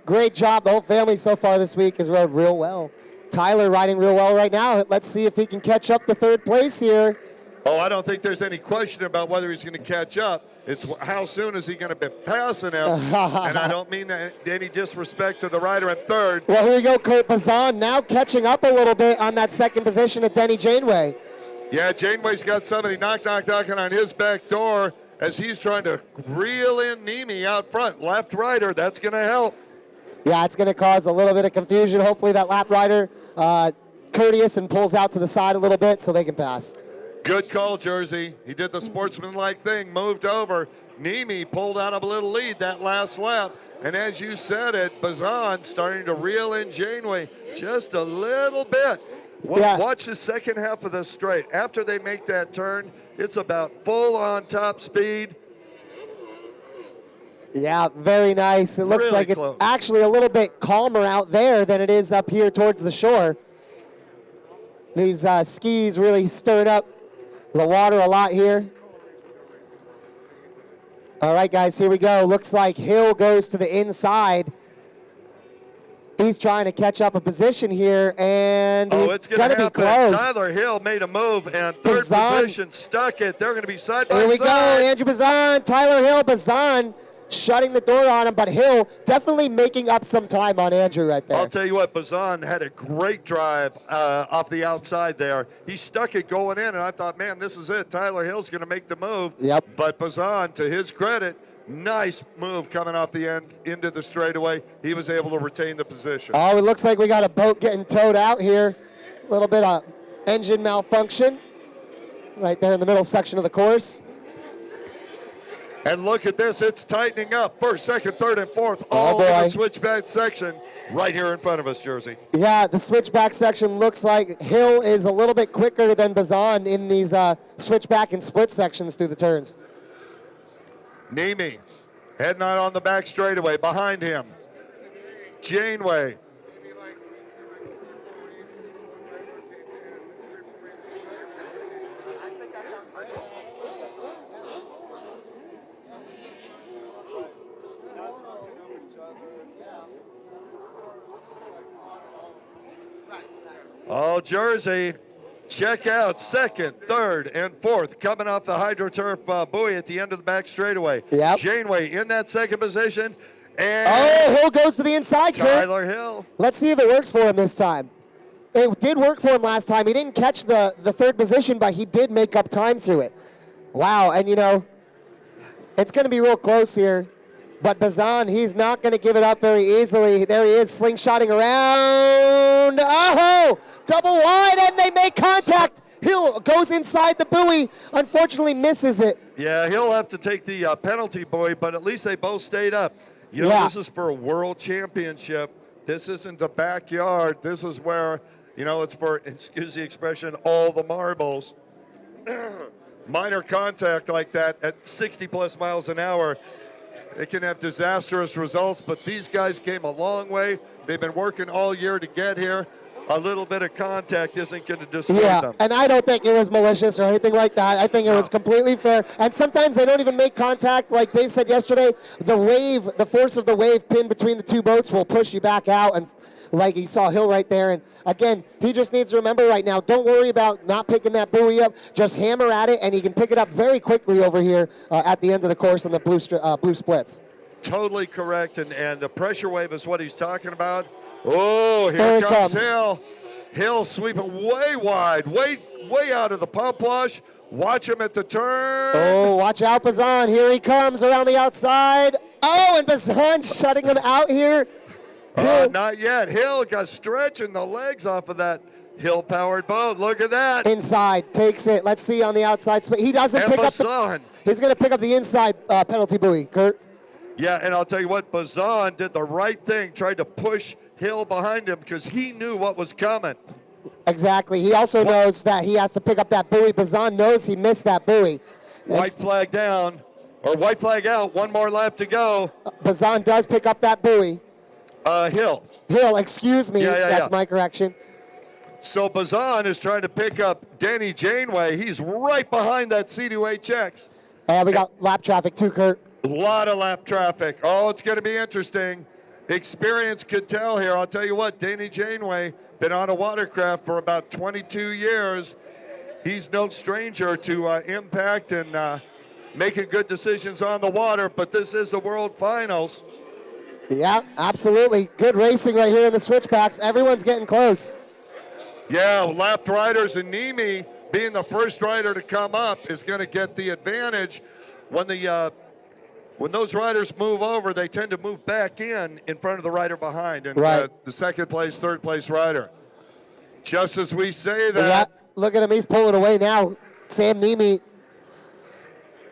great job. The whole family so far this week has rode real well. Tyler riding real well right now. Let's see if he can catch up to third place here. Oh, I don't think there's any question about whether he's going to catch up. It's how soon is he going to be passing him? And I don't mean any disrespect to the rider in third. Well, here you go, Kurt Bazan now catching up a little bit on that second position of Denny Janeway. Yeah, Janeway's got somebody knocking on his back door as he's trying to reel in Nemi out front. Left rider, that's going to help. Yeah, it's going to cause a little bit of confusion. Hopefully that lap rider courteous and pulls out to the side a little bit so they can pass. Good call, Jersey. He did the sportsmanlike thing, moved over. Nemi pulled out a little lead that last lap. And as you said it, Bazan starting to reel in Janeway just a little bit. Watch the second half of the straight. After they make that turn, it's about full on top speed. Yeah, very nice. It looks Really like close. It's actually a little bit calmer out there than it is up here towards the shore. These skis really stirred up the water a lot here. All right, guys, here we go. Looks like Hill goes to the inside. He's trying to catch up a position here, and it's going to be happen. close. They're Hill made a move, and third Bazan. position stuck it. They're going to be side by side. Here we go, Andrew Bazan, Tyler Hill, Bazan shutting the door on him, but Hill definitely making up some time on Andrew right there. I'll tell you what, Bazan had a great drive off the outside there. He stuck it going in, and I thought, man, this is it. Tyler Hill's going to make the move. Yep. But Bazan, to his credit, nice move coming off the end into the straightaway. He was able to retain the position. Oh, it looks like we got a boat getting towed out here. A little bit of engine malfunction right there in the middle section of the course. And look at this, it's tightening up. First, second, third, and fourth, all in the switchback section right here in front of us, Jersey. Yeah, the switchback section looks like Hill is a little bit quicker than Bazan in these switchback and split sections through the turns. Nemi heading on the back straightaway. Behind him, Janeway. Oh, Jersey, check out second, third, and fourth coming off the HydroTurf buoy at the end of the back straightaway. Yep. Janeway in that second position. And Hill goes to the inside, Kurt. Tyler Hill. Let's see if it works for him this time. It did work for him last time. He didn't catch the third position, but he did make up time through it. Wow, and you know, it's going to be real close here. But Bazan, he's not going to give it up very easily. There he is, slingshotting around. Oh, double wide, and they make contact. Hill goes inside the buoy, unfortunately misses it. Yeah, he'll have to take the penalty buoy, but at least they both stayed up. You know, this is for a world championship. This isn't the backyard. This is where, you know, it's for, excuse the expression, all the marbles. Minor contact like that at 60 plus miles an hour, it can have disastrous results, but these guys came a long way. They've been working all year to get here. A little bit of contact isn't going to destroy them. And I don't think it was malicious or anything like that. I think it was completely fair. And sometimes they don't even make contact. Like Dave said yesterday, the wave, the force of the wave pinned between the two boats will push you back out. And like you saw Hill right there. And again, he just needs to remember right now, don't worry about not picking that buoy up. Just hammer at it, and he can pick it up very quickly over here at the end of the course on the blue splits. Totally correct, and the pressure wave is what he's talking about. Oh, here comes Hill. Hill sweeping way wide, way out of the pump wash. Watch him at the turn. Oh, watch out, Bazan. Here he comes around the outside. Oh, and Bazan shutting him out here. Not yet. Hill got stretching the legs off of that Hill-powered boat. Look at that. Inside, takes it. Let's see on the outside. He doesn't And pick up Bazan. He's going to pick up the inside penalty buoy, Kurt. Yeah, and I'll tell you what, Bazan did the right thing, tried to push Hill behind him because he knew what was coming. Exactly. He also knows that he has to pick up that buoy. Bazan knows he missed that buoy. White flag down, or white flag out. One more lap to go. Bazan does pick up that buoy. Hill. Hill, excuse me. Yeah, That's my correction. So Bazan is trying to pick up Danny Janeway. He's right behind that C2HX. And we got lap traffic too, Kurt. A lot of lap traffic. Oh, it's going to be interesting. Experience could tell here. I'll tell you what, Danny Janeway, been on a watercraft for about 22 years. He's no stranger to impact and making good decisions on the water, but this is the World Finals. Yeah, absolutely. Good racing right here in the switchbacks. Everyone's getting close. Yeah, lapped riders and Nimi being the first rider to come up is going to get the advantage. When those riders move over, they tend to move back in front of the rider behind, and right. The second place, third place rider. Just as we say that. Yeah, look at him. He's pulling away now. Sam Nimi.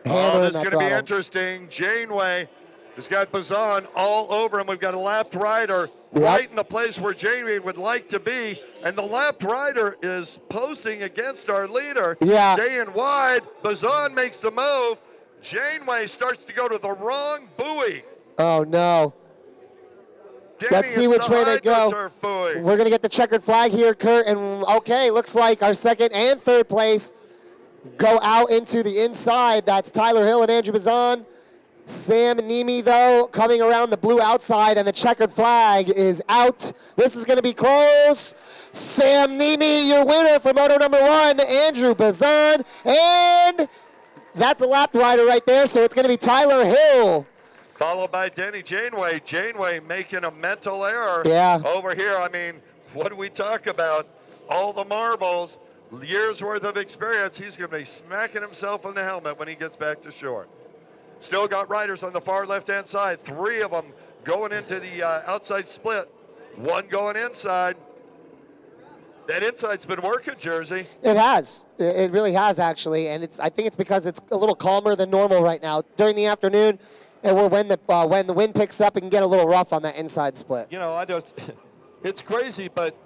Oh, this is going to be interesting. Janeway has got Bazan all over him. We've got a lapped rider right in the place where Janeway would like to be, and the lapped rider is posting against our leader. Yeah. Staying wide. Bazan makes the move. Janeway starts to go to the wrong buoy. Oh, no. Let's see which way they go. We're going to get the checkered flag here, Kurt. And, okay, looks like our second and third place go out into the inside. That's Tyler Hill and Andrew Bazan. Sam Nimi, though, coming around the blue outside, and the checkered flag is out. This is going to be close. Sam Nimi, your winner for Moto number 1, Andrew Bazan. And that's a lap rider right there, so it's going to be Tyler Hill. Followed by Danny Janeway. Janeway making a mental error over here. I mean, what do we talk about? All the marbles, years worth of experience. He's going to be smacking himself on the helmet when he gets back to shore. Still got riders on the far left-hand side. 3 of them going into the outside split. 1 going inside. That inside's been working, Jersey. It has. It really has, actually. And I think it's because it's a little calmer than normal right now. During the afternoon, and when the wind picks up, it can get a little rough on that inside split. You know, it's crazy, but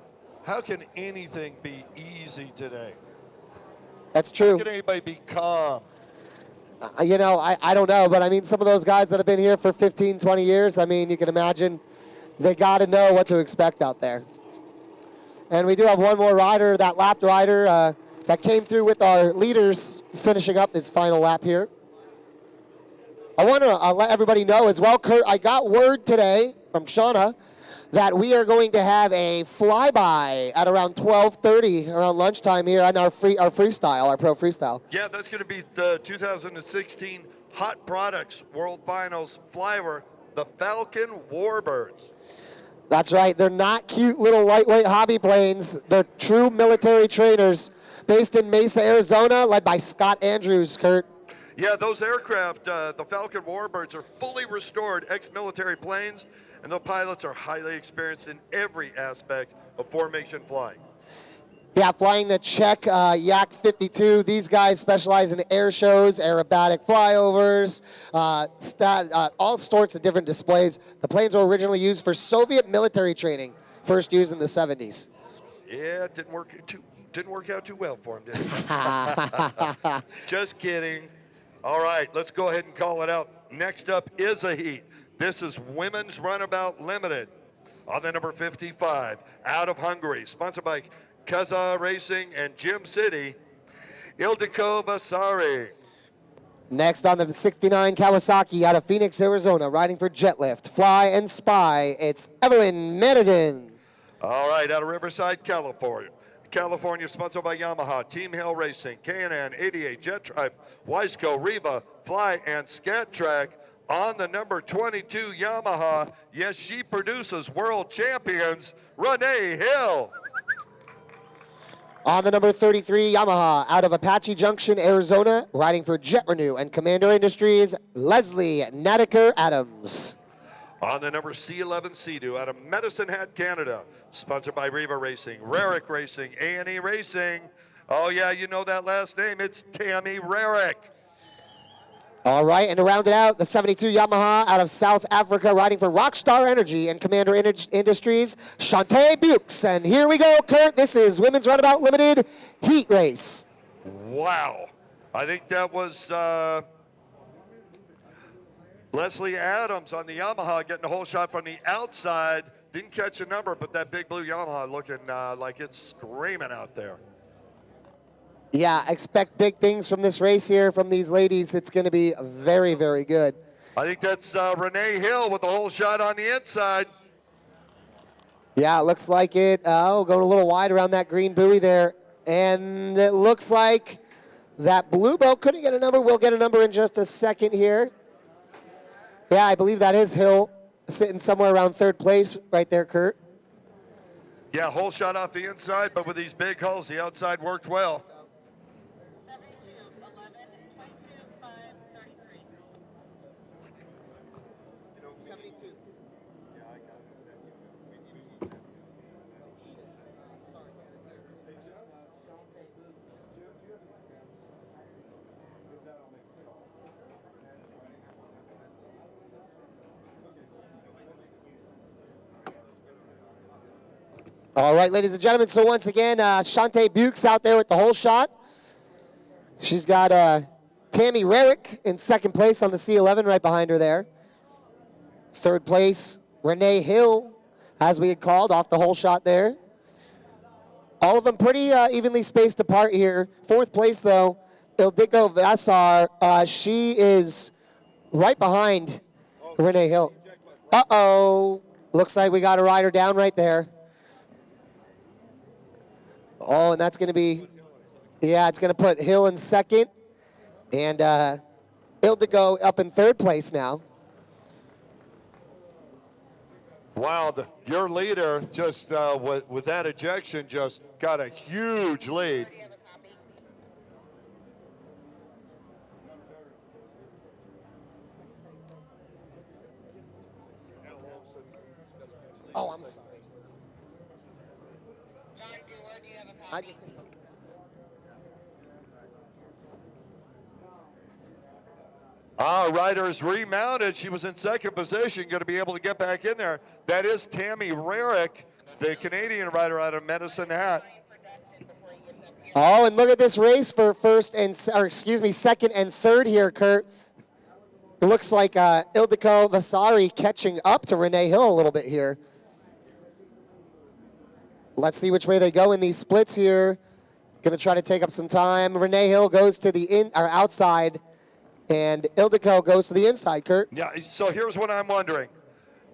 how can anything be easy today? That's true. How can anybody be calm? You know, I don't know, but I mean, some of those guys that have been here for 15, 20 years, I mean, you can imagine they got to know what to expect out there. And we do have one more rider, that lapped rider that came through with our leaders finishing up his final lap here. I want to let everybody know as well, Kurt, I got word today from Shauna that we are going to have a flyby at around 12:30, around lunchtime here on our freestyle, our pro freestyle. Yeah, that's going to be the 2016 Hot Products World Finals flyer, the Falcon Warbirds. That's right. They're not cute little lightweight hobby planes. They're true military trainers based in Mesa, Arizona, led by Scott Andrews, Kurt. Yeah, those aircraft, the Falcon Warbirds, are fully restored ex-military planes, and the pilots are highly experienced in every aspect of formation flying. Yeah, flying the Czech Yak 52. These guys specialize in air shows, aerobatic flyovers, all sorts of different displays. The planes were originally used for Soviet military training, first used in the 70s. Yeah, it didn't work out too well for him, did it? Just kidding. All right, let's go ahead and call it out. Next up is a heat. This is Women's Runabout Limited on the number 55 out of Hungary, sponsored by Kaza Racing and Gym City, Ildiko Vasari. Next on the 69 Kawasaki out of Phoenix, Arizona, riding for Jetlift, Fly and Spy, it's Evelyn Meriden. All right, out of Riverside, California. California, sponsored by Yamaha, Team Hill Racing, K&N, 88, Jet Tribe, Wiseco, Riva, Fly, and Scat Track. On the number 22 Yamaha, yes, she produces world champions, Renee Hill. On the number 33 Yamaha, out of Apache Junction, Arizona, riding for Jet Renew and Commander Industries, Leslie Nadeker Adams. On the number C11 Sea-Doo out of Medicine Hat, Canada, sponsored by Riva Racing, Rarick Racing, A&E Racing. Oh yeah, you know that last name, it's Tammy Rarick. All right, and to round it out, the 72 Yamaha out of South Africa, riding for Rockstar Energy and Commander Industries, Shantae Bukes. And here we go, Kurt. This is Women's Runabout Limited Heat Race. Wow. I think that was Leslie Adams on the Yamaha getting a whole shot from the outside. Didn't catch a number, but that big blue Yamaha looking like it's screaming out there. Yeah, expect big things from this race here from these ladies. It's going to be very, very good. I think that's Renee Hill with the whole shot on the inside. Yeah, it looks like it. Going a little wide around that green buoy there. And it looks like that blue boat couldn't get a number. We'll get a number in just a second here. Yeah, I believe that is Hill sitting somewhere around third place right there, Kurt. Yeah, whole shot off the inside, but with these big hulls, the outside worked well. All right, ladies and gentlemen, so once again, Shantae Bukes out there with the whole shot. She's got Tammy Rarick in second place on the C11 right behind her there. Third place, Renee Hill, as we had called, off the whole shot there. All of them pretty evenly spaced apart here. Fourth place, though, Ildiko Vassar. She is right behind Renee Hill. Uh-oh. Looks like we got a rider down right there. Oh, and that's going to be, yeah, it's going to put Hill in second. And Ildiko up in third place now. Wow, your leader just, with that ejection, just got a huge lead. Oh, I'm sorry. I just... Riders remounted. She was in second position, going to be able to get back in there. That is Tammy Rarick, the Canadian rider out of Medicine Hat. Oh, and look at this race for second and third here, Kurt. It looks like Ildiko Vasari catching up to Renee Hill a little bit here. Let's see which way they go in these splits here. Going to try to take up some time. Renee Hill goes to the outside, and Ildiko goes to the inside, Kurt. Yeah, so here's what I'm wondering.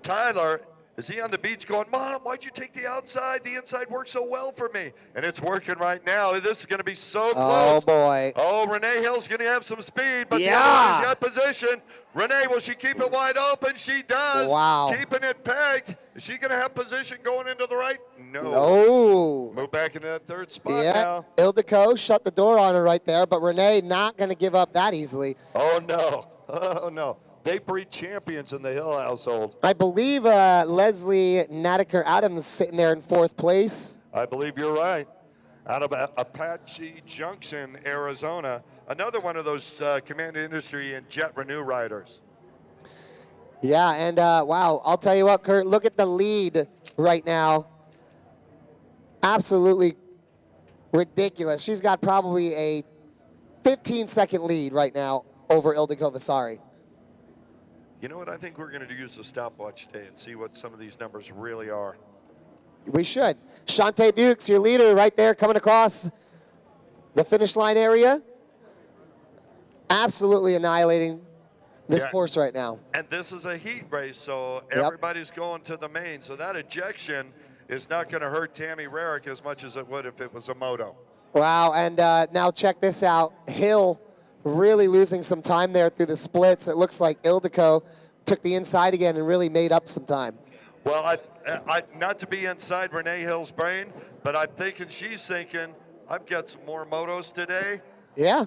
Tyler, is he on the beach going, Mom, why'd you take the outside? The inside worked so well for me. And it's working right now. This is going to be so close. Oh, boy. Oh, Renee Hill's going to have some speed, but Yeah. the other one's got position. Renee, will she keep it wide open? She does. Wow. Keeping it pegged. Is she going to have position going into the right? No. No. Move back into that third spot Yeah, now. Ildiko shut the door on her right there, but Renee not going to give up that easily. Oh, no. Oh, no. They breed champions in the Hill household. I believe Leslie Nadeker Adams sitting there in fourth place. I believe you're right. Out of Apache Junction, Arizona. Another one of those Commander Industry and Jet Renew riders. Yeah, and wow, I'll tell you what, Kurt, look at the lead right now. Absolutely ridiculous. She's got probably a 15-second lead right now over Ildiko Vasari. You know what? I think we're going to use the stopwatch today and see what some of these numbers really are. We should. Shantae Bukes, your leader right there coming across the finish line area. Absolutely annihilating this course right now. And this is a heat race, so everybody's going to the main. So that ejection is not going to hurt Tammy Rarick as much as it would if it was a moto. Wow, and now check this out. Hill really losing some time there through the splits. It looks like Ildiko took the inside again and really made up some time. Well, I not to be inside Renee Hill's brain, but I'm thinking she's thinking, I've got some more motos today. Yeah.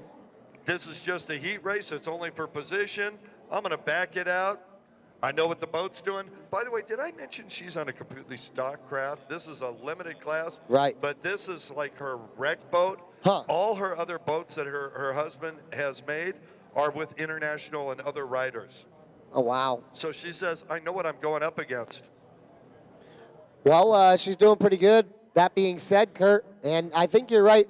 This is just a heat race. It's only for position. I'm going to back it out. I know what the boat's doing. By the way, did I mention she's on a completely stock craft? This is a limited class. Right. But this is like her wreck boat. Huh. All her other boats that her husband has made are with international and other riders. Oh, wow. So she says, I know what I'm going up against. Well, she's doing pretty good. That being said, Kurt, and I think you're right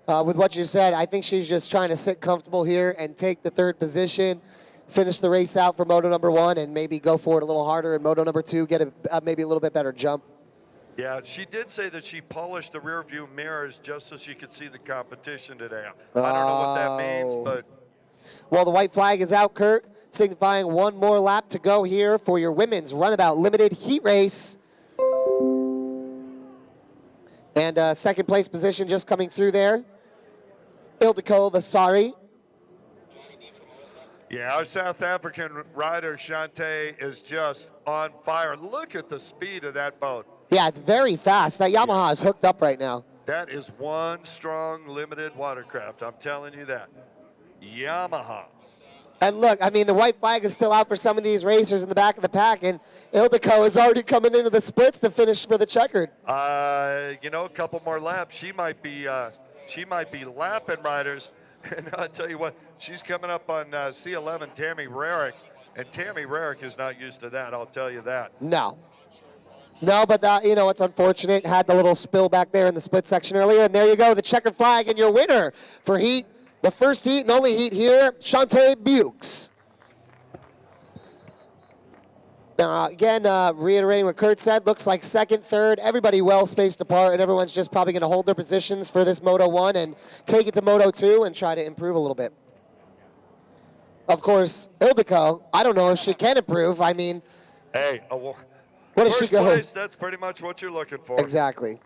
with what you said. I think she's just trying to sit comfortable here and take the third position, finish the race out for Moto number 1, and maybe go for it a little harder in Moto number 2, get maybe a little bit better jump. Yeah, she did say that she polished the rear view mirrors just so she could see the competition today. I don't know what that means, but... Well, the white flag is out, Kurt, signifying one more lap to go here for your women's Runabout Limited Heat Race. And second place position just coming through there. Ildiko Vasari. Yeah, our South African rider, Shante, is just on fire. Look at the speed of that boat. Yeah, it's very fast. That Yamaha is hooked up right now. That is one strong limited watercraft. I'm telling you that. Yamaha. And look, I mean, the white flag is still out for some of these racers in the back of the pack, and Ildiko is already coming into the splits to finish for the checkered. You know, a couple more laps. She might be lapping riders. And I'll tell you what, she's coming up on C11, Tammy Rarick. And Tammy Rarick is not used to that, I'll tell you that. No, but you know, it's unfortunate. Had the little spill back there in the split section earlier, and there you go, the checkered flag, and your winner for heat, the first heat and only heat here, Shante Bukes. Again, reiterating what Kurt said, looks like second, third, everybody well spaced apart, and everyone's just probably going to hold their positions for this Moto 1 and take it to Moto 2 and try to improve a little bit. Of course, Ildiko, I don't know if she can improve. I mean, hey, what does she go? Place, that's pretty much what you're looking for. Exactly.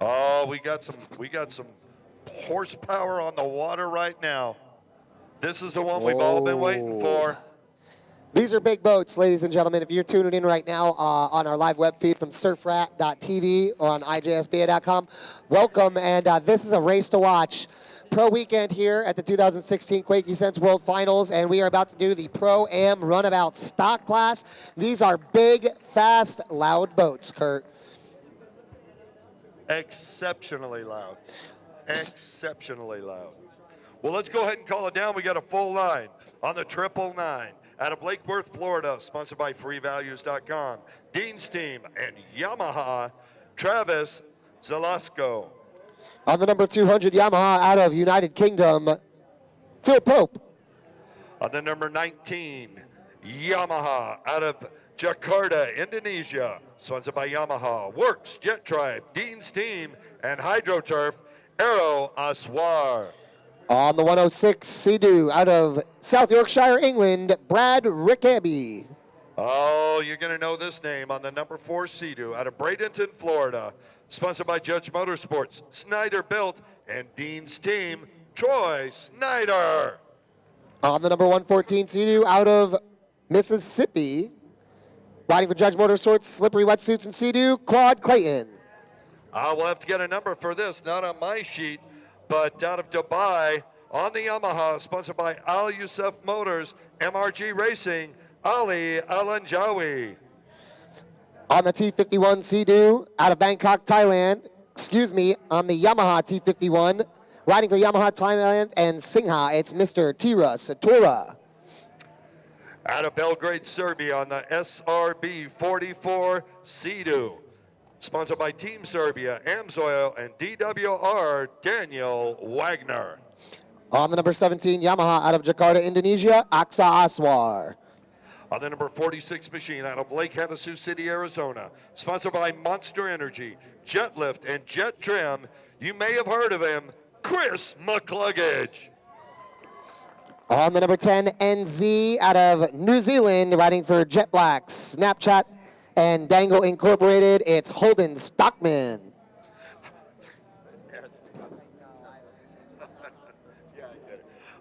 Oh, we got some horsepower on the water right now. This is the one we've all been waiting for. These are big boats, ladies and gentlemen. If you're tuning in right now on our live web feed from surfrat.tv or on ijsba.com, welcome. And this is a race to watch. Pro weekend here at the 2016 Quakey Sense World Finals, and we are about to do the Pro-Am Runabout stock class. These are big, fast, loud boats, Kurt. Exceptionally loud. Exceptionally loud. Well, let's go ahead and call it down. We got a full line on the 999 out of Lake Worth, Florida, sponsored by freevalues.com, Dean's Team, and Yamaha, Travis Zelasco. On the number 200 Yamaha out of United Kingdom, Phil Pope. On the number 19 Yamaha out of Jakarta, Indonesia, sponsored by Yamaha, Works, Jet Tribe, Dean's Team, and HydroTurf, Aero Aswar. On the 106 Sea-Doo out of South Yorkshire, England, Brad Rickaby. Oh, you're going to know this name. On the number 4 Sea-Doo out of Bradenton, Florida, sponsored by Judge Motorsports, Snyder Built, and Dean's Team, Troy Snyder. On the number 114 Sea-Doo out of Mississippi, riding for Judge Motorsports, Slippery Wetsuits and Sea-Doo, Claude Clayton. We'll have to get a number for this, not on my sheet, but out of Dubai, on the Yamaha, sponsored by Al Youssef Motors, MRG Racing, Ali Alanjawi. On the T51 Sea-Doo out of Bangkok, Thailand, on the Yamaha T51, riding for Yamaha Thailand and Singha, it's Mr. Tira Satura. Out of Belgrade, Serbia, on the SRB 44 Sea-Doo, sponsored by Team Serbia, Amsoil, and DWR, Daniel Wagner. On the number 17 Yamaha out of Jakarta, Indonesia, Aksa Aswar. On the number 46 machine out of Lake Havasu City, Arizona, sponsored by Monster Energy, Jet Lift, and Jet Trim, you may have heard of him, Chris McCluggage. On the number 10 NZ out of New Zealand, riding for Jet Blacks, Snapchat, and Dangle Incorporated, it's Holden Stockman.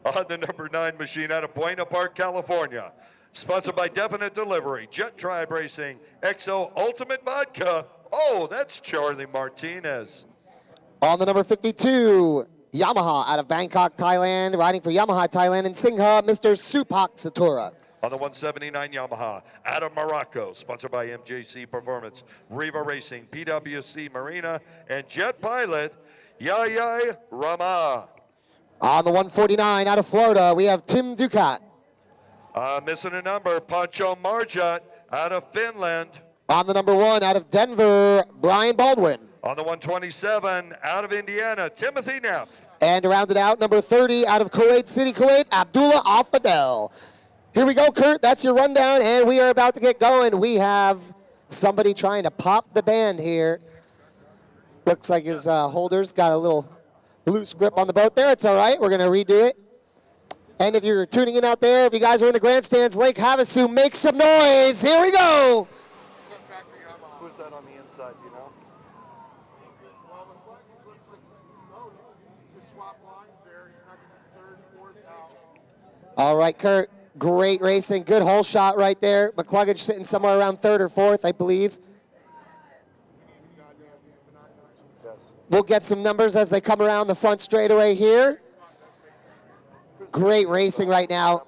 On the number 9 machine out of Buena Park, California, sponsored by Definite Delivery, Jet Tribe Racing, XO Ultimate Vodka. Oh, that's Charlie Martinez. On the number 52, Yamaha out of Bangkok, Thailand, riding for Yamaha Thailand and Singha, Mr. Supak Satura. On the 179 Yamaha, out of Morocco, sponsored by MJC Performance, Riva Racing, PWC Marina, and Jet Pilot, Yaya Rama. On the 149 out of Florida, we have Tim Ducat. Missing a number, Pancho Marjat, out of Finland. On the number 1 out of Denver, Brian Baldwin. On the 127, out of Indiana, Timothy Neff. And to round it out, number 30 out of Kuwait City, Kuwait, Abdullah Al-Fadel. Here we go, Kurt. That's your rundown, and we are about to get going. We have somebody trying to pop the band here. Looks like his holder's got a little loose grip on the boat there. It's all right. We're going to redo it. And if you're tuning in out there, if you guys are in the grandstands, Lake Havasu, make some noise. Here we go. Who's that on the inside, you know? All right, Kurt. Great racing. Good hole shot right there. McCluggage sitting somewhere around 3rd or 4th, I believe. We'll get some numbers as they come around the front straightaway here. Great racing right now.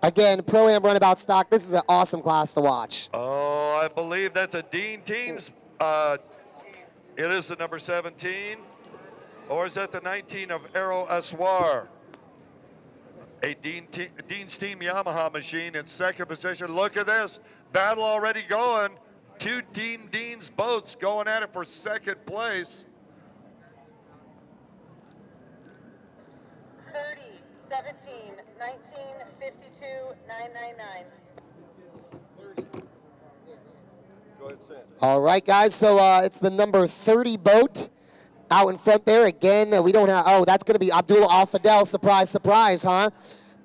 Again, Pro-Am Runabout stock. This is an awesome class to watch. Oh, I believe that's a Dean Teams. It is the number 17. Or is that the 19 of Aero Aswar? A Dean's Team Yamaha machine in 2nd position. Look at this. Battle already going. 2 Team Dean's boats going at it for 2nd place. 30, 17, 19, 52, 999. Go ahead, Sam. All right, guys, so it's the number 30 boat out in front there. Again, we don't have, oh, that's going to be Abdullah Al-Fadel. Surprise, surprise, huh?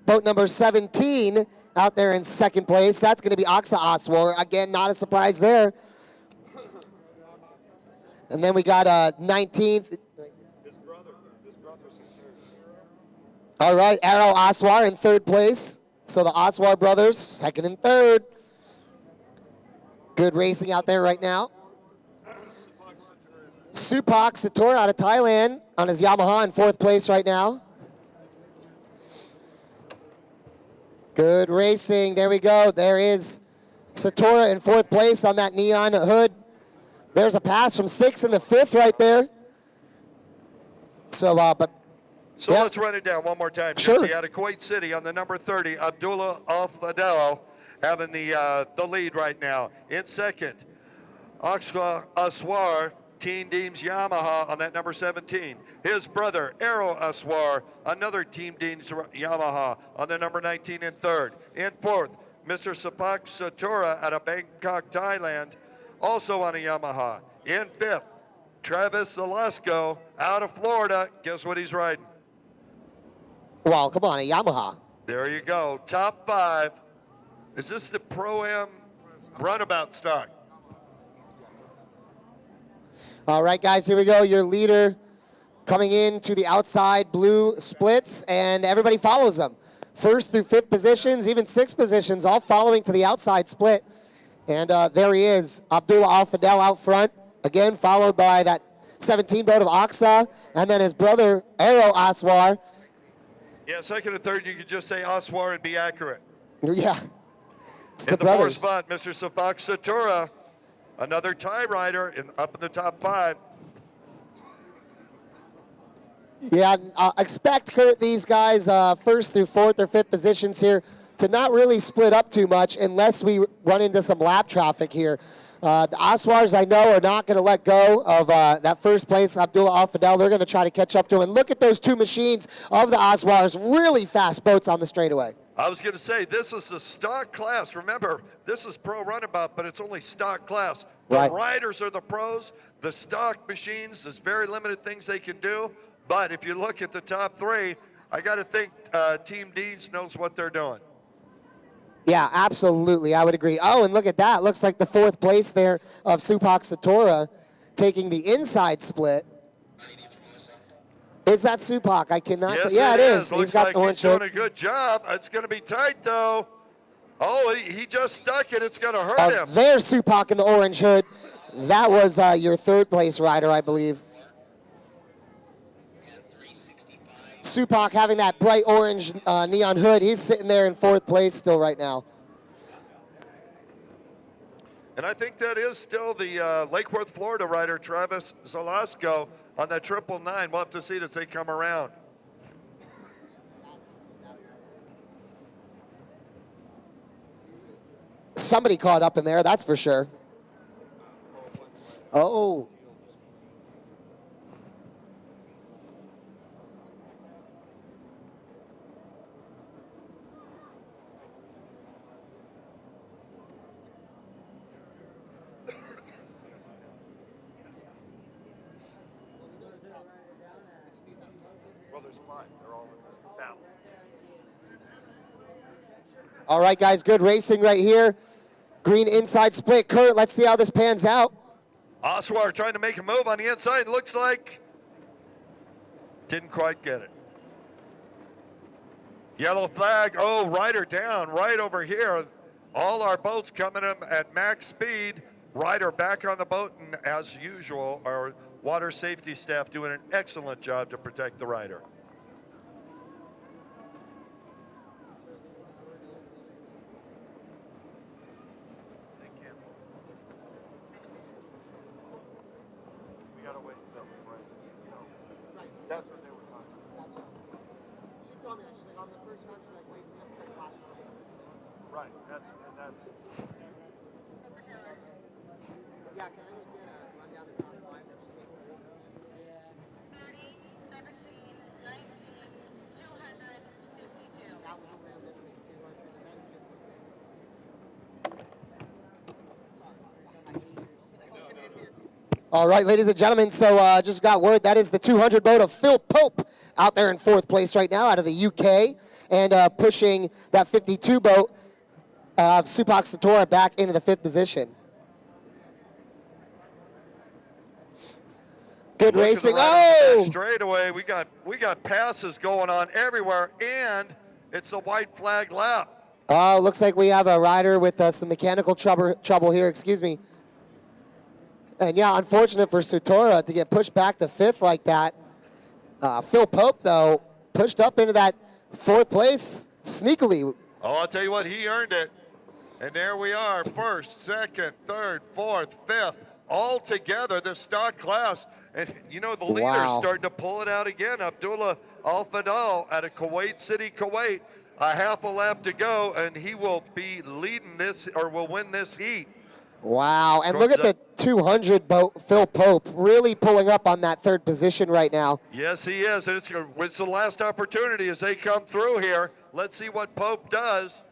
Boat number 17 out there in 2nd place. That's going to be Aksa Aswar. Again, not a surprise there. And then we got 19th. All right, Aero Aswar in 3rd place. So the Aswar brothers, 2nd and 3rd. Good racing out there right now. Supak Sator out of Thailand on his Yamaha in 4th place right now. Good racing. There we go. There is Satora in 4th place on that neon hood. There's a pass from 6th and the 5th right there. So, So yeah. let's run it down one more time. Sure. Jesse out of Kuwait City on the number 30, Abdullah Al-Fadel having the lead right now. In 2nd, Aksa Aswar, Team Deems Yamaha on that number 17. His brother, Aero Aswar, another Team Deems Yamaha on the number 19 and 3rd. In 4th, Mr. Sapak Satura out of Bangkok, Thailand, also on a Yamaha. In 5th, Travis Velasco out of Florida. Guess what he's riding? well, come on, a Yamaha. There you go. Top 5. Is this the Pro-Am Runabout stock? All right, guys, here we go. Your leader coming in to the outside blue splits, and everybody follows them. 1st through 5th positions, even 6th positions, all following to the outside split. And there he is, Abdullah Al-Fadel out front, again followed by that 17 boat of Aksa, and then his brother, Aero Aswar. Yeah, 2nd and 3rd, you could just say Aswar and be accurate. Yeah, it's In the the 4th brothers. spot, Mr. Sapak Satura, another tie rider up in the top 5. Yeah, expect, Kurt, these guys 1st through 4th or 5th positions here to not really split up too much unless we run into some lap traffic here. The Aswars, I know, are not going to let go of that 1st place, Abdullah Al-Fadel. They're going to try to catch up to him. And look at those 2 machines of the Aswars, really fast boats on the straightaway. I was going to say, this is the stock class. Remember, this is Pro Runabout, but it's only stock class. The Right. riders are the pros. The stock machines, there's very limited things they can do. But if you look at the top 3, I got to think Team Deeds knows what they're doing. Yeah, absolutely. I would agree. Oh, and look at that. Looks like the 4th place there of Supak Satora taking the inside split. Is that Supak? I cannot Yes, say. Yeah, it is. Looks He's got like the orange he's doing hood. a good job. It's going to be tight, though. Oh, he just stuck it. It's going to hurt him. There's Supak in the orange hood. That was your 3rd place rider, I believe. Supak having that bright orange neon hood. He's sitting there in 4th place still right now. And I think that is still the Lake Worth, Florida rider, Travis Zalasco, on that 999. We'll have to see it as they come around. Somebody caught up in there, that's for sure. Oh. Well, there's 5. They're all in the battle. All right, guys, good racing right here. Green inside split. Kurt, let's see how this pans out. Oswar trying to make a move on the inside. Looks like didn't quite get it. Yellow flag. Oh, rider down right over here. All our boats coming in at max speed. Rider back on the boat, and as usual, our water safety staff doing an excellent job to protect the rider. That's what they were talking about. She told me that. She's like, on the first run, she's like, wait, just cut the last one. Right, that's. Yeah, can I just get a rundown of top 5 that just came through? 30, 17, 19, 252. That was what I'm missing, 200 and then 52. All right, ladies and gentlemen, so just got word that is the 200 boat of Phil Pope out there in 4th place right now out of the UK, and pushing that 52 boat of Supak Satora back into the 5th position. Good Look at the racing. rider on that Oh! straightaway, we got passes going on everywhere, and it's a white flag lap. Oh, looks like we have a rider with some mechanical trouble here. Excuse me. And yeah, unfortunate for Satora to get pushed back to 5th like that. Phil Pope, though, pushed up into that 4th place sneakily. Oh, I'll tell you what, he earned it. And there we are, 1st, 2nd, 3rd, 4th, 5th, all together, the stock class. And you know, the leader's Wow. starting to pull it out again. Abdullah Al-Fadal out of Kuwait City, Kuwait. A half a lap to go, and he will be leading this, or will win this heat. Wow, and look at the 200 boat, Phil Pope, really pulling up on that 3rd position right now. Yes, he is, and it's the last opportunity as they come through here. Let's see what Pope does.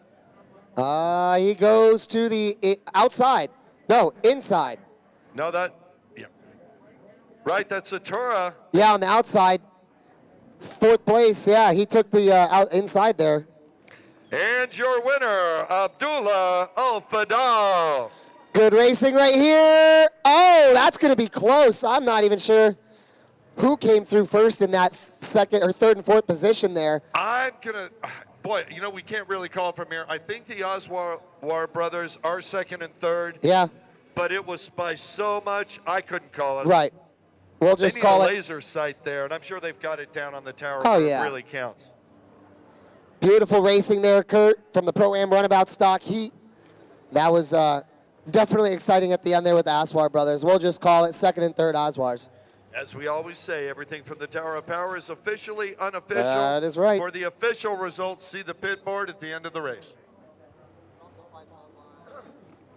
He goes to the outside. No, inside. No, yeah. Right, that's Satora. Yeah, on the outside. 4th place, yeah, he took the inside there. And your winner, Abdullah Al-Fadal. Good racing right here. Oh, that's going to be close. I'm not even sure who came through first in that 2nd or 3rd and 4th position there. I'm going to, boy, you know, we can't really call it from here. I think the Oswar brothers are 2nd and 3rd. Yeah. But it was by so much, I couldn't call it. Right. We'll just call a it. laser sight there, and I'm sure they've got it down on the tower. Oh, where yeah. It really counts. Beautiful racing there, Kurt, from the ProAm Runabout stock heat. That was definitely exciting at the end there with the Oswar brothers. We'll just call it 2nd and 3rd Oswars. As we always say, everything from the Tower of Power is officially unofficial. That is right. For the official results, see the pit board at the end of the race.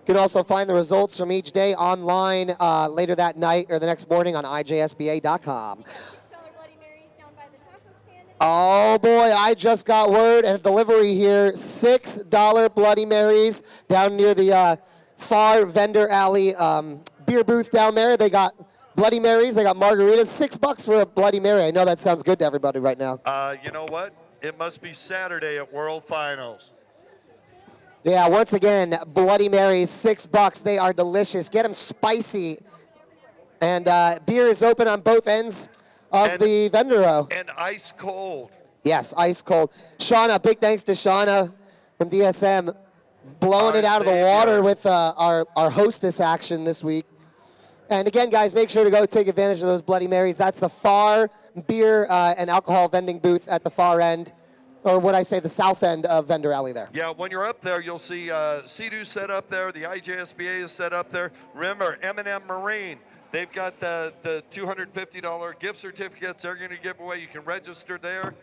You can also find the results from each day online later that night or the next morning on IJSBA.com. Oh boy, I just got word and a delivery here. $6 Bloody Marys down near the far vendor alley beer booth down there. They got Bloody Marys, they got margaritas. $6 for a Bloody Mary. I know that sounds good to everybody right now. You know what? It must be Saturday at World Finals. Yeah, once again, Bloody Marys, $6. They are delicious. Get them spicy. And beer is open on both ends of the vendor row. And ice cold. Yes, ice cold. Shauna, big thanks to Shauna from DSM, blowing it out of the water with our hostess action this week. And again, guys, make sure to go take advantage of those Bloody Marys. That's the far beer and alcohol vending booth at the far end, or what I say, the south end of Vendor Alley there. Yeah, when you're up there, you'll see Sea-Doo set up there. The IJSBA is set up there. Remember, M&M Marine. They've got the $250 gift certificates they're going to give away. You can register there.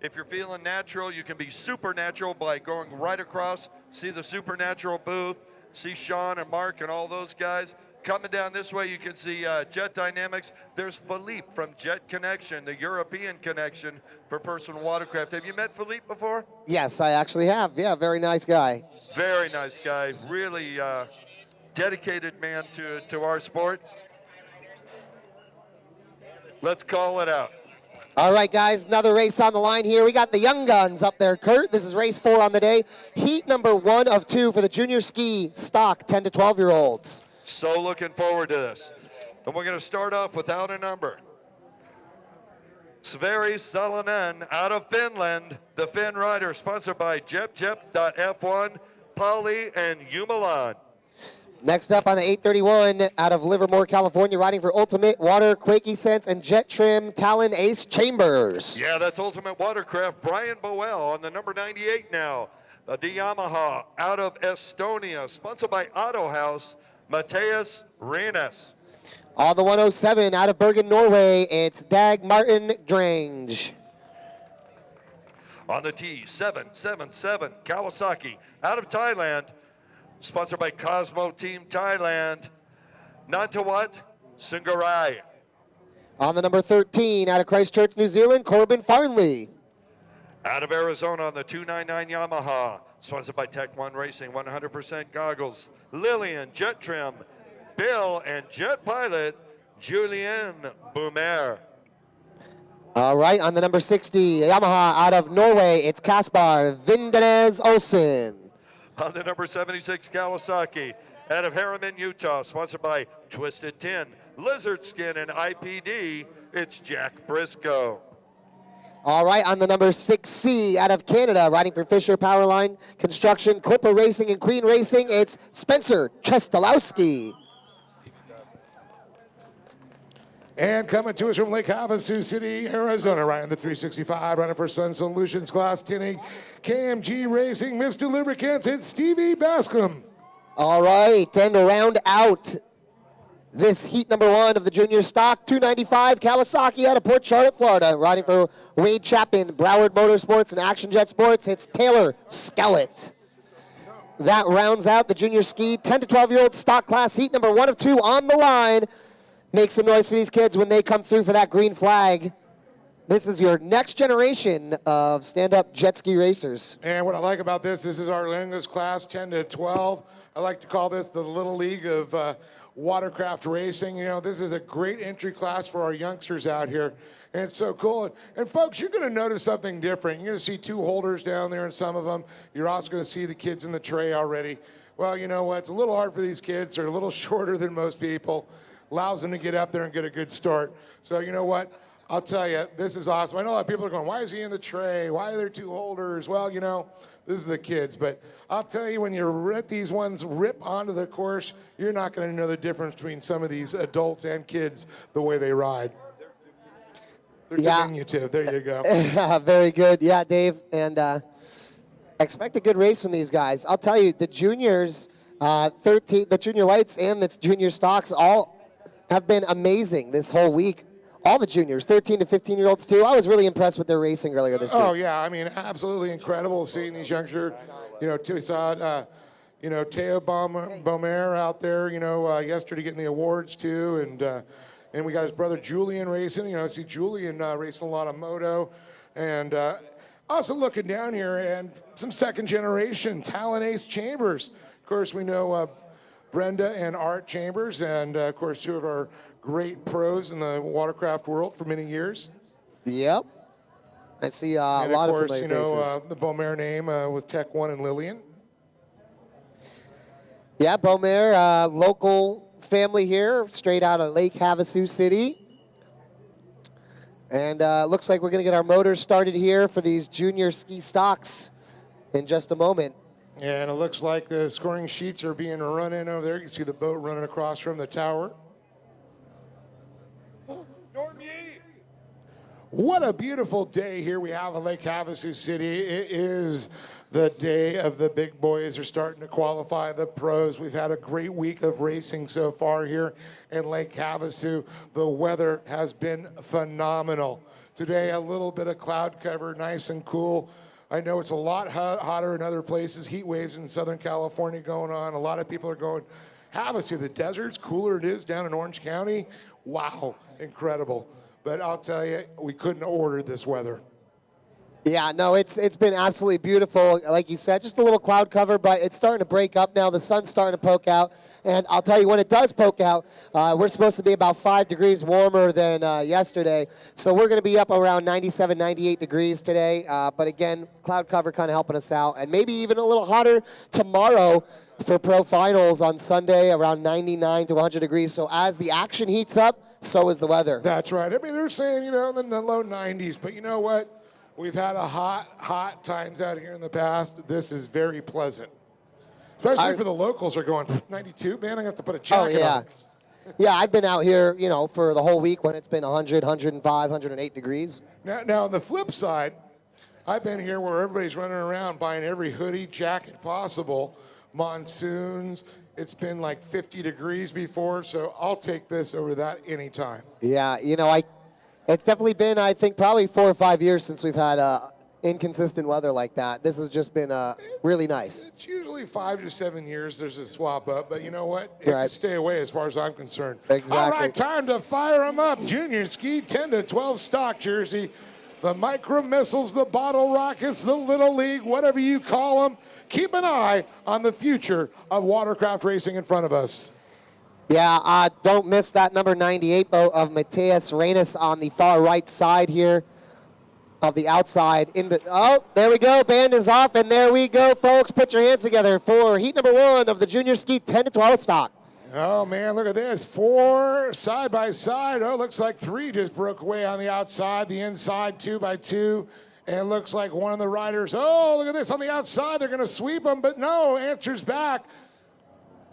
If you're feeling natural, you can be supernatural by going right across, see the Supernatural booth, see Sean and Mark and all those guys. Coming down this way, you can see Jet Dynamics. There's Philippe from Jet Connection, the European connection for personal watercraft. Have you met Philippe before? Yes, I actually have. Yeah, very nice guy. Very nice guy. Really dedicated man to our sport. Let's call it out. All right, guys, another race on the line here. We got the Young Guns up there, Kurt. This is race 4 on the day. Heat number 1 of 2 for the junior ski stock 10 to 12-year-olds. So looking forward to this. And we're going to start off without a number. Sverre Salonen out of Finland, the Finn rider, sponsored by JepJep.F1, Polly, and Umalan. Next up on the 831 out of Livermore, California, riding for Ultimate Water, Quakey Sense, and Jet Trim, Talon Ace Chambers. Yeah, that's Ultimate Watercraft. Brian Boel on the number 98 now. The Yamaha out of Estonia, sponsored by Auto House, Matthias Renes. On the 107 out of Bergen, Norway, it's Dag Martin Drange. On the T777 Kawasaki out of Thailand, sponsored by Cosmo Team Thailand, Nantawat Sungarai. On the number 13 out of Christchurch, New Zealand, Corbin Farnley. Out of Arizona on the 299 Yamaha, sponsored by Tech One Racing, 100% goggles, Lillian, Jet Trim, Bill, and Jet Pilot, Julien Boomer. All right, on the number 60 Yamaha out of Norway, it's Kaspar Vindenes Olsen. On the number 76 Kawasaki, out of Harriman, Utah, sponsored by Twisted Tin, Lizard Skin, and IPD, it's Jack Briscoe. All right, on the number 6C out of Canada, riding for Fisher Powerline Construction, Clipper Racing, and Queen Racing, it's Spencer Chestalowski. And coming to us from Lake Havasu City, Arizona, riding the 365, running for Sun Solutions Class 10A KMG Racing, Mr. Lubricants, it's Stevie Bascom. All right, and to round out this heat number 1 of the junior stock, 295 Kawasaki out of Port Charlotte, Florida, riding for Wade Chapin, Broward Motorsports, and Action Jet Sports, it's Taylor Skellett. That rounds out the junior ski 10 to 12-year-old stock class heat number 1 of 2 on the line. Make some noise for these kids when they come through for that green flag. This is your next generation of stand-up jet ski racers. And what I like about this is our youngest class, 10 to 12. I like to call this the Little League of watercraft racing. You know, this is a great entry class for our youngsters out here. And it's so cool. And folks, you're going to notice something different. You're going to see 2 holders down there in some of them. You're also going to see the kids in the tray already. Well, you know what? It's a little hard for these kids. They're a little shorter than most people. Allows them to get up there and get a good start. So you know what? I'll tell you, this is awesome. I know a lot of people are going, why is he in the tray? Why are there 2 holders? Well, you know, this is the kids. But I'll tell you, when you let these ones rip onto the course, you're not going to know the difference between some of these adults and kids, the way they ride. They're diminutive. There you go. Very good. Yeah, Dave. And expect a good race from these guys. I'll tell you, the juniors, 13, the junior lights and the junior stocks all have been amazing this whole week. All the juniors, 13 to 15-year-olds too. I was really impressed with their racing earlier this week. Oh, yeah. I mean, absolutely incredible seeing these youngsters. You know, we saw, you know, Teo Bomer out there, you know, yesterday getting the awards too. And we got his brother Julian racing. You know, I see Julian racing a lot of Moto. And also looking down here and some second generation Talon Ace Chambers. Of course, we know Brenda and Art Chambers, and of course, 2 of our great pros in the watercraft world for many years. Yep. I see a lot of familiar faces. And of course, the Bomer name with Tech One and Lillian. Yeah, Bomer, local family here, straight out of Lake Havasu City. And looks like we're going to get our motors started here for these junior ski stocks in just a moment. And it looks like the scoring sheets are being run in over there. You can see the boat running across from the tower. What a beautiful day here we have in Lake Havasu City. It is the day of the big boys are starting to qualify, the pros. We've had a great week of racing so far here in Lake Havasu. The weather has been phenomenal. Today, a little bit of cloud cover, nice and cool. I know it's a lot hotter in other places, heat waves in Southern California going on. A lot of people are going, Havasu, the desert's cooler it is down in Orange County. Wow, incredible. But I'll tell you, we couldn't have ordered this weather. Yeah, no, it's been absolutely beautiful. Like you said, just a little cloud cover, but it's starting to break up now. The sun's starting to poke out. And I'll tell you, when it does poke out, we're supposed to be about 5 degrees warmer than yesterday. So we're going to be up around 97, 98 degrees today. But again, cloud cover kind of helping us out. And maybe even a little hotter tomorrow for Pro Finals on Sunday, around 99 to 100 degrees. So as the action heats up, so is the weather. That's right. I mean, they're saying, in the low 90s, but you know what? We've had a hot times out here in the past. This is very pleasant. Especially for the locals are going, 92, man, I have to put a jacket on. Yeah, I've been out here, for the whole week when it's been 100, 105, 108 degrees. Now on the flip side, I've been here where everybody's running around buying every hoodie, jacket possible, monsoons. It's been like 50 degrees before, so I'll take this over that anytime. Yeah, it's definitely been, I think, probably 4 or 5 years since we've had inconsistent weather like that. This has just been really nice. It's usually 5 to 7 years there's a swap up, but you know what? It can stay away as far as I'm concerned. Exactly. All right, time to fire them up. Junior ski 10 to 12 stock jersey. The micro missiles, the bottle rockets, the little league, whatever you call them. Keep an eye on the future of watercraft racing in front of us. Yeah, don't miss that number 98 boat of Mateus Reynes on the far right side here of the outside. Oh, there we go. Band is off, and there we go, folks. Put your hands together for heat number 1 of the junior ski 10 to 12 stock. Oh, man, look at this. 4 side by side. Oh, looks like 3 just broke away on the outside. The inside, 2 by 2. And it looks like one of the riders. Oh, look at this. On the outside, they're going to sweep them, but no, answers back.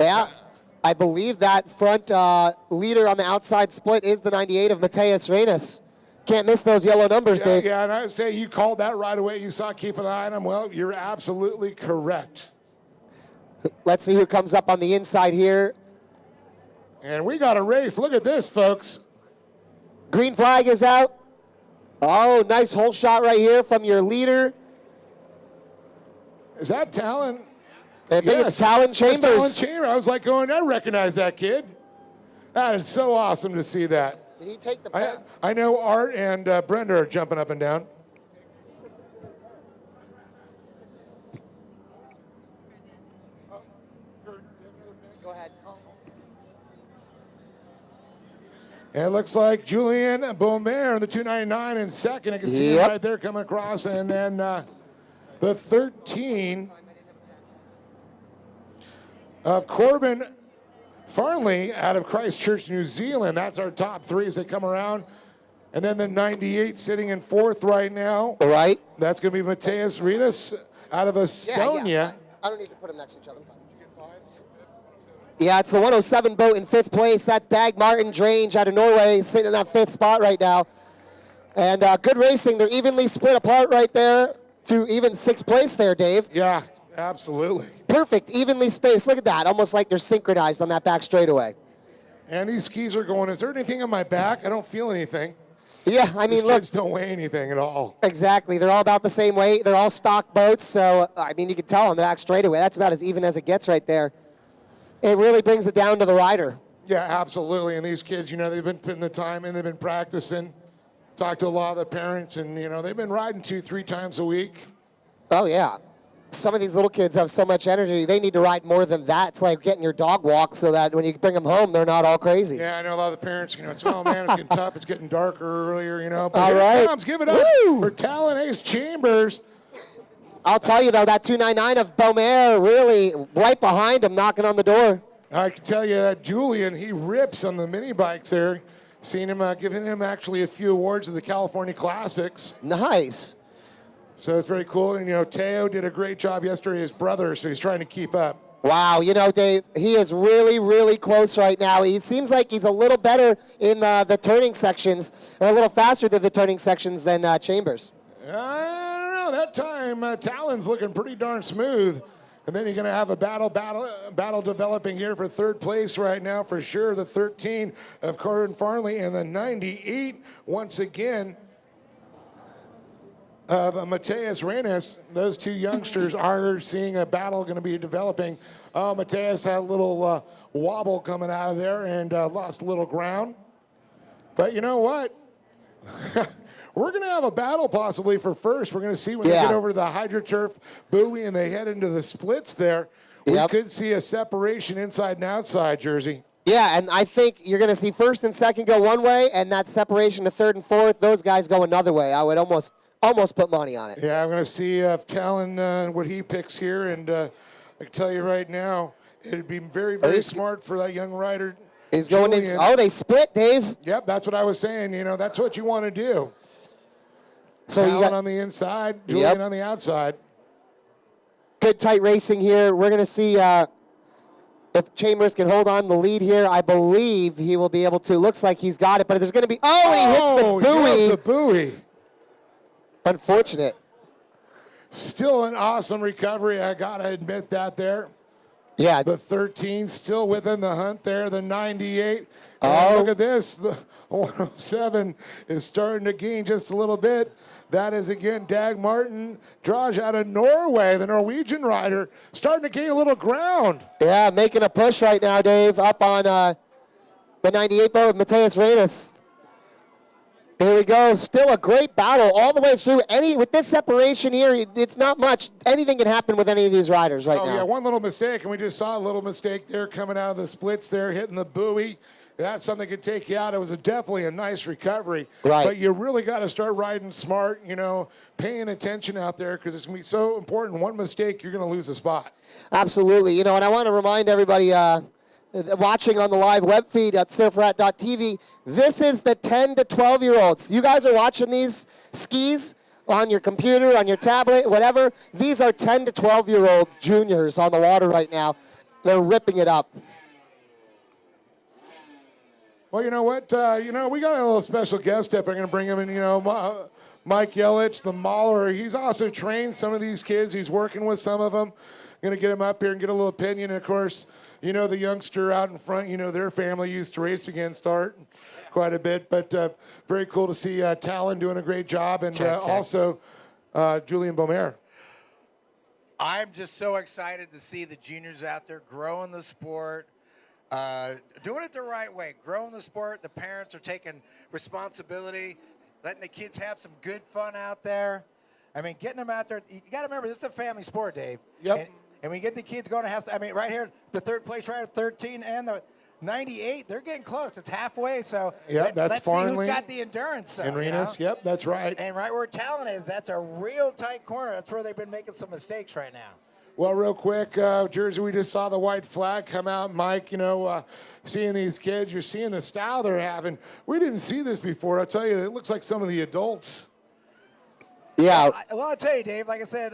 Yeah, I believe that front leader on the outside split is the 98 of Mateus Reynes. Can't miss those yellow numbers, Dave. Yeah, and I would say you called that right away. You saw keep an eye on them. Well, you're absolutely correct. Let's see who comes up on the inside here. And we got a race. Look at this, folks. Green flag is out. Oh, nice hole shot right here from your leader. Is that Talon? I think it's Talon Chambers. Talon Chambers. I was like going, I recognize that kid. That is so awesome to see that. Did he take the pen? I know Art and Brenda are jumping up and down. Go ahead. And it looks like Julian Beaumer in the 299 in second. I can see him right there coming across. And then the 13 of Corbin Farnley out of Christchurch, New Zealand. That's our top 3 as they come around. And then the 98 sitting in 4th right now. All right. That's going to be Mateus Reynes out of Estonia. Yeah. I don't need to put them next to each other. Yeah, it's the 107 boat in 5th place. That's Dag Martin Drange out of Norway, sitting in that 5th spot right now. And good racing. They're evenly split apart right there to even 6th place there, Dave. Yeah, absolutely. Perfect, evenly spaced. Look at that, almost like they're synchronized on that back straightaway. And these skis are going, is there anything on my back? I don't feel anything. Yeah, I mean, These look. kids don't weigh anything at all. Exactly, they're all about the same weight. They're all stock boats, so, I mean, you can tell on the back straightaway. That's about as even as it gets right there. It really brings it down to the rider. Yeah, absolutely. And these kids, they've been putting the time in, they've been practicing. Talked to a lot of the parents, and, they've been riding 2-3 times a week. Oh, yeah. Some of these little kids have so much energy, they need to ride more than that. It's like getting your dog walked so that when you bring them home, they're not all crazy. Yeah, I know a lot of the parents, it's, oh, man, it's getting tough. It's getting darker earlier, But all here right. it comes. Give it up for Talon Ace Chambers. I'll tell you, though, that 299 of Beaumer really right behind him, knocking on the door. I can tell you that Julian, he rips on the mini bikes there. Seen him, giving him actually a few awards at the California Classics. Nice. So it's very cool. And, Teo did a great job yesterday, his brother, so he's trying to keep up. Wow, Dave, he is really, really close right now. He seems like he's a little better in the turning sections, or a little faster through the turning sections than Chambers. I don't know. That time, Talon's looking pretty darn smooth. And then you're going to have a battle developing here for third place right now for sure. The 13 of Corin Farley and the 98 once again of Mateus Reynes. Those two youngsters are seeing a battle going to be developing. Mateus had a little wobble coming out of there and lost a little ground. But you know what? We're going to have a battle possibly for first. We're going to see when they get over to the HydroTurf buoy and they head into the splits there. We could see a separation inside and outside, Jersey. Yeah, and I think you're going to see first and second go one way, and that separation to third and fourth, those guys go another way. I would almost put money on it. Yeah, I'm going to see if Talon, what he picks here. And I can tell you right now, it would be very, very smart for that young rider. He's going in. Oh, they split, Dave. Yep, that's what I was saying. That's what you want to do. So Talon you got on the inside, Julian on the outside. Good tight racing here. We're going to see if Chambers can hold on the lead here. I believe he will be able to. Looks like he's got it, but there's going to be. Oh, and he hits the buoy. He hits the buoy. Unfortunate. Still an awesome recovery. I got to admit that there. Yeah. The 13 still within the hunt there. The 98. Oh. Look at this. The 107 is starting to gain just a little bit. That is, again, Dag Martin Drage out of Norway, the Norwegian rider, starting to gain a little ground. Yeah, making a push right now, Dave, up on the 98 boat with Mateus Reynes. Here we go. Still a great battle all the way through. With this separation here, it's not much. Anything can happen with any of these riders right now. Oh, yeah, one little mistake, and we just saw a little mistake there coming out of the splits there, hitting the buoy. That's something that could take you out. It was definitely a nice recovery. Right. But you really got to start riding smart, paying attention out there because it's going to be so important. One mistake, you're going to lose a spot. Absolutely. And I want to remind everybody watching on the live web feed at surfrat.tv, this is the 10 to 12-year-olds. You guys are watching these skis on your computer, on your tablet, whatever. These are 10 to 12-year-old juniors on the water right now. They're ripping it up. Well, you know what? We got a little special guest up. I'm going to bring him in, Mike Yelich, the Mauler. He's also trained some of these kids. He's working with some of them. Going to get him up here and get a little opinion. And of course, the youngster out in front, their family used to race against Art quite a bit. But very cool to see Talon doing a great job. And also Julian Beaumer. I'm just so excited to see the juniors out there growing the sport. Doing it the right way, growing the sport. The parents are taking responsibility, letting the kids have some good fun out there. I mean, getting them out there. You got to remember, this is a family sport, Dave. Yep. And we get the kids going to have. Right here, the third place rider, 13, and the 98. They're getting close. It's halfway. So let's see who's got the endurance. And Renas, yep, that's right. And right where Talon is, that's a real tight corner. That's where they've been making some mistakes right now. Well, real quick, Jersey, we just saw the white flag come out. Mike, seeing these kids, you're seeing the style they're having. We didn't see this before. I'll tell you, it looks like some of the adults. Yeah. Well, I'll tell you, Dave, like I said,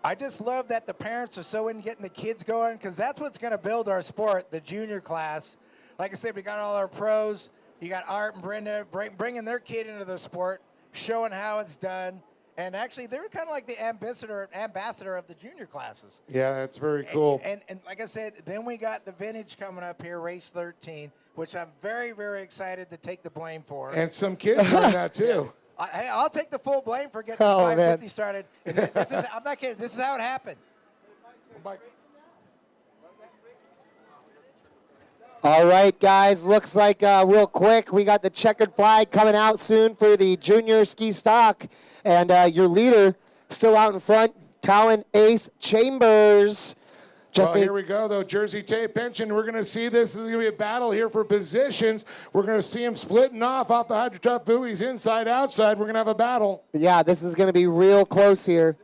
I just love that the parents are so into getting the kids going because that's what's going to build our sport, the junior class. Like I said, we got all our pros. You got Art and Brenda bringing their kid into the sport, showing how it's done. And actually, they were kind of like the ambassador of the junior classes. Yeah, that's very cool. And like I said, then we got the vintage coming up here, race 13, which I'm very, very excited to take the blame for. And some kids doing that too. I'll take the full blame for getting 550 started. I'm not kidding. This is how it happened. All right, guys. Looks like real quick, we got the checkered flag coming out soon for the junior ski stock. And your leader still out in front, Talon Ace Chambers. Here we go, though. Jersey tape pension. We're going to see this. This is going to be a battle here for positions. We're going to see him splitting off the HydroTurf buoys inside, outside. We're going to have a battle. Yeah, this is going to be real close here.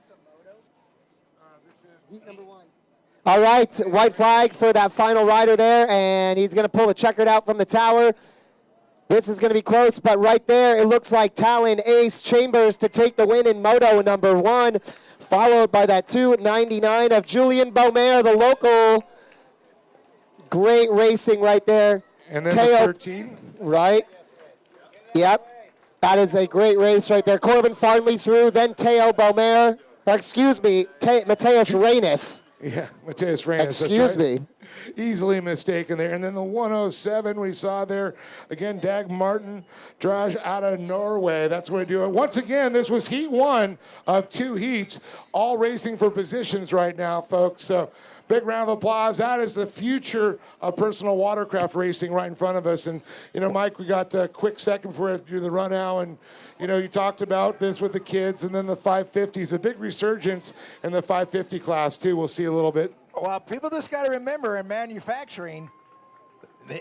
All right, white flag for that final rider there, and he's going to pull the checkered out from the tower. This is going to be close, but right there, it looks like Talon Ace Chambers to take the win in Moto number 1, followed by that 299 of Julian Beaumer, the local. Great racing right there. And then Teo, the 13. right? Yep. That is a great race right there. Corbin Farnley through, then Teo Beaumer. Excuse me, Mateus Reynes. Yeah, Mateus Reynes. Excuse me. Easily mistaken there. And then the 107 we saw there. Again, Dag Martin, Drage out of Norway. That's where we do it. Once again, this was heat 1 of 2 heats. All racing for positions right now, folks. So big round of applause. That is the future of personal watercraft racing right in front of us. And, you know, Mike, we got a quick second before we have to do the run now. And, you know, you talked about this with the kids and then the 550s. A big resurgence in the 550 class, too. We'll see a little bit. Well, people just got to remember in manufacturing,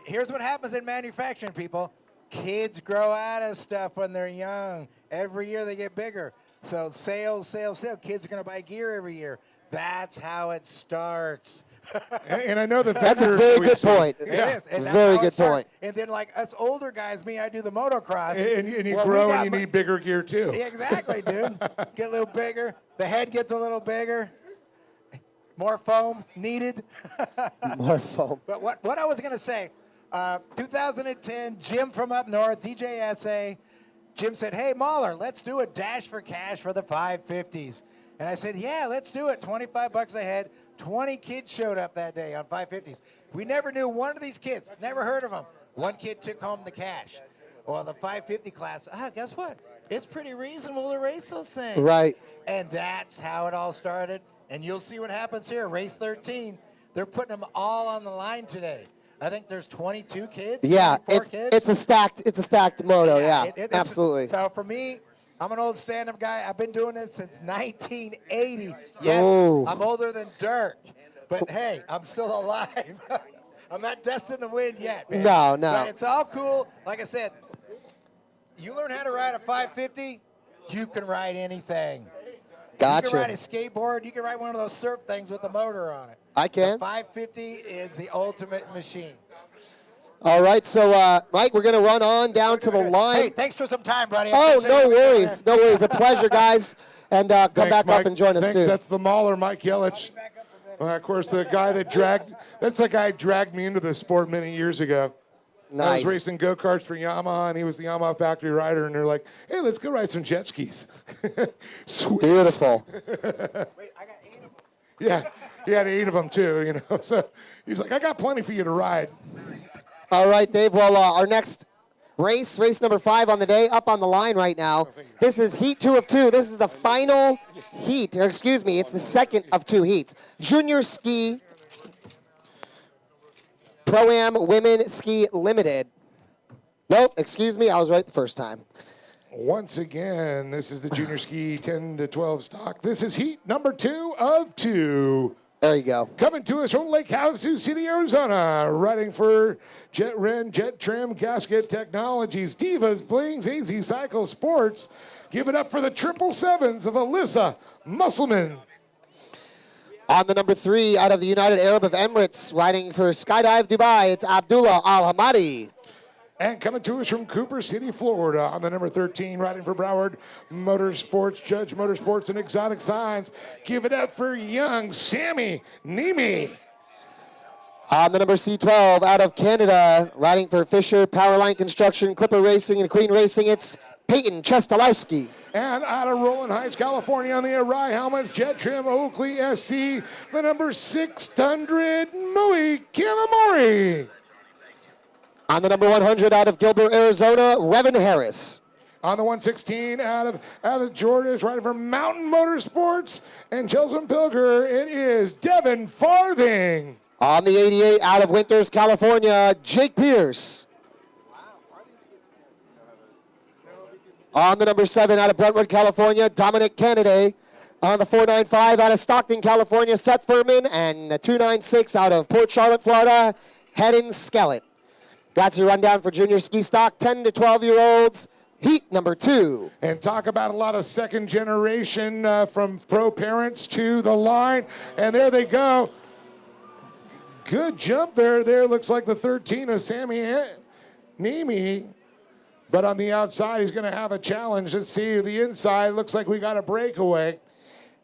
here's what happens in manufacturing, people. Kids grow out of stuff when they're young. Every year they get bigger. So sales. Kids are going to buy gear every year. That's how it starts. And I know that That's a very good point. It is. And that's Very how it good starts. point. And then, like us older guys, I do the motocross. And you Well, grow we and you need bigger gear, too. Yeah, exactly, dude. Get a little bigger. The head gets a little bigger. More foam needed. More foam. But what I was going to say, 2010, Jim from up north, DJSA, Jim said, hey, Mahler, let's do a dash for cash for the 550s. And I said, yeah, let's do it. $25 a head. 20 kids showed up that day on 550s. We never knew one of these kids. Never heard of them. One kid took home the cash. Well, the 550 class, guess what? It's pretty reasonable to race those things. Right. And that's how it all started. And you'll see what happens here. Race 13, they're putting them all on the line today. I think there's 22 kids. Yeah, 24 kids. it's a stacked moto. Yeah, absolutely. So for me, I'm an old stand-up guy. I've been doing it since 1980. Yes, Ooh. I'm older than dirt, but hey, I'm still alive. I'm not dusting the wind yet, man. No. But it's all cool. Like I said, you learn how to ride a 550, you can ride anything. Gotcha. You can ride a skateboard. You can ride one of those surf things with the motor on it. I can. The 550 is the ultimate machine. All right, so Mike, we're going to run on down to the line. Hey, thanks for some time, buddy. Oh, no worries. No worries. A pleasure, guys. And come Thanks, back Mike. up and join us Thanks. soon. That's the Mahler, Mike Yelich. Of course, the guy that's the guy who dragged me into the sport many years ago. Nice. I was racing go-karts for Yamaha, and he was the Yamaha factory rider, and they're like, hey, let's go ride some jet skis. Sweet. Beautiful. Wait, I got 8 of them. Yeah, he had 8 of them, too, you know. So he's like, I got plenty for you to ride. All right, Dave. Well, our next race number 5 on the day, up on the line right now. This is heat 2 of 2. This is the final heat, or excuse me, it's the second of 2 heats. Junior Ski ProAm Women Ski Limited. Nope, excuse me, I was right the first time. Once again, this is the Junior Ski 10 to 12 stock. This is heat number 2 of 2. There you go. Coming to us from Lake Havasu City, Arizona, riding for Jet Ren, Jet Trim, Gasket Technologies, Divas, Blings, AZ Cycle Sports. Give it up for the 777s of Alyssa Musselman. On the number 3, out of the United Arab of Emirates, riding for Skydive Dubai, it's Abdullah Al-Hamadi. And coming to us from Cooper City, Florida, on the number 13, riding for Broward Motorsports, Judge Motorsports and Exotic Signs. Give it up for young Sammy Nemi. On the number C12, out of Canada, riding for Fisher, Powerline Construction, Clipper Racing, and Queen Racing, it's Peyton Chestalowski. And out of Rolling Heights, California, on the Arai helmets, Jet Trim, Oakley SC, the number 600, Mui Kanamori. On the number 100, out of Gilbert, Arizona, Revin Harris. On the 116, out of Georgia, riding for Mountain Motorsports and Chelsea Pilger, it is Devin Farthing. On the 88, out of Winters, California, Jake Pierce. On the number 7, out of Brentwood, California, Dominic Kennedy. On the 495, out of Stockton, California, Seth Furman. And the 296, out of Port Charlotte, Florida, Hedden Skellett. That's your rundown for junior ski stock, 10 to 12-year-olds, heat number 2. And talk about a lot of second generation from pro parents to the line. And there they go. Good jump there. Looks like the 13 of Sammy Nemi. But on the outside, he's going to have a challenge. Let's see the inside. Looks like we got a breakaway.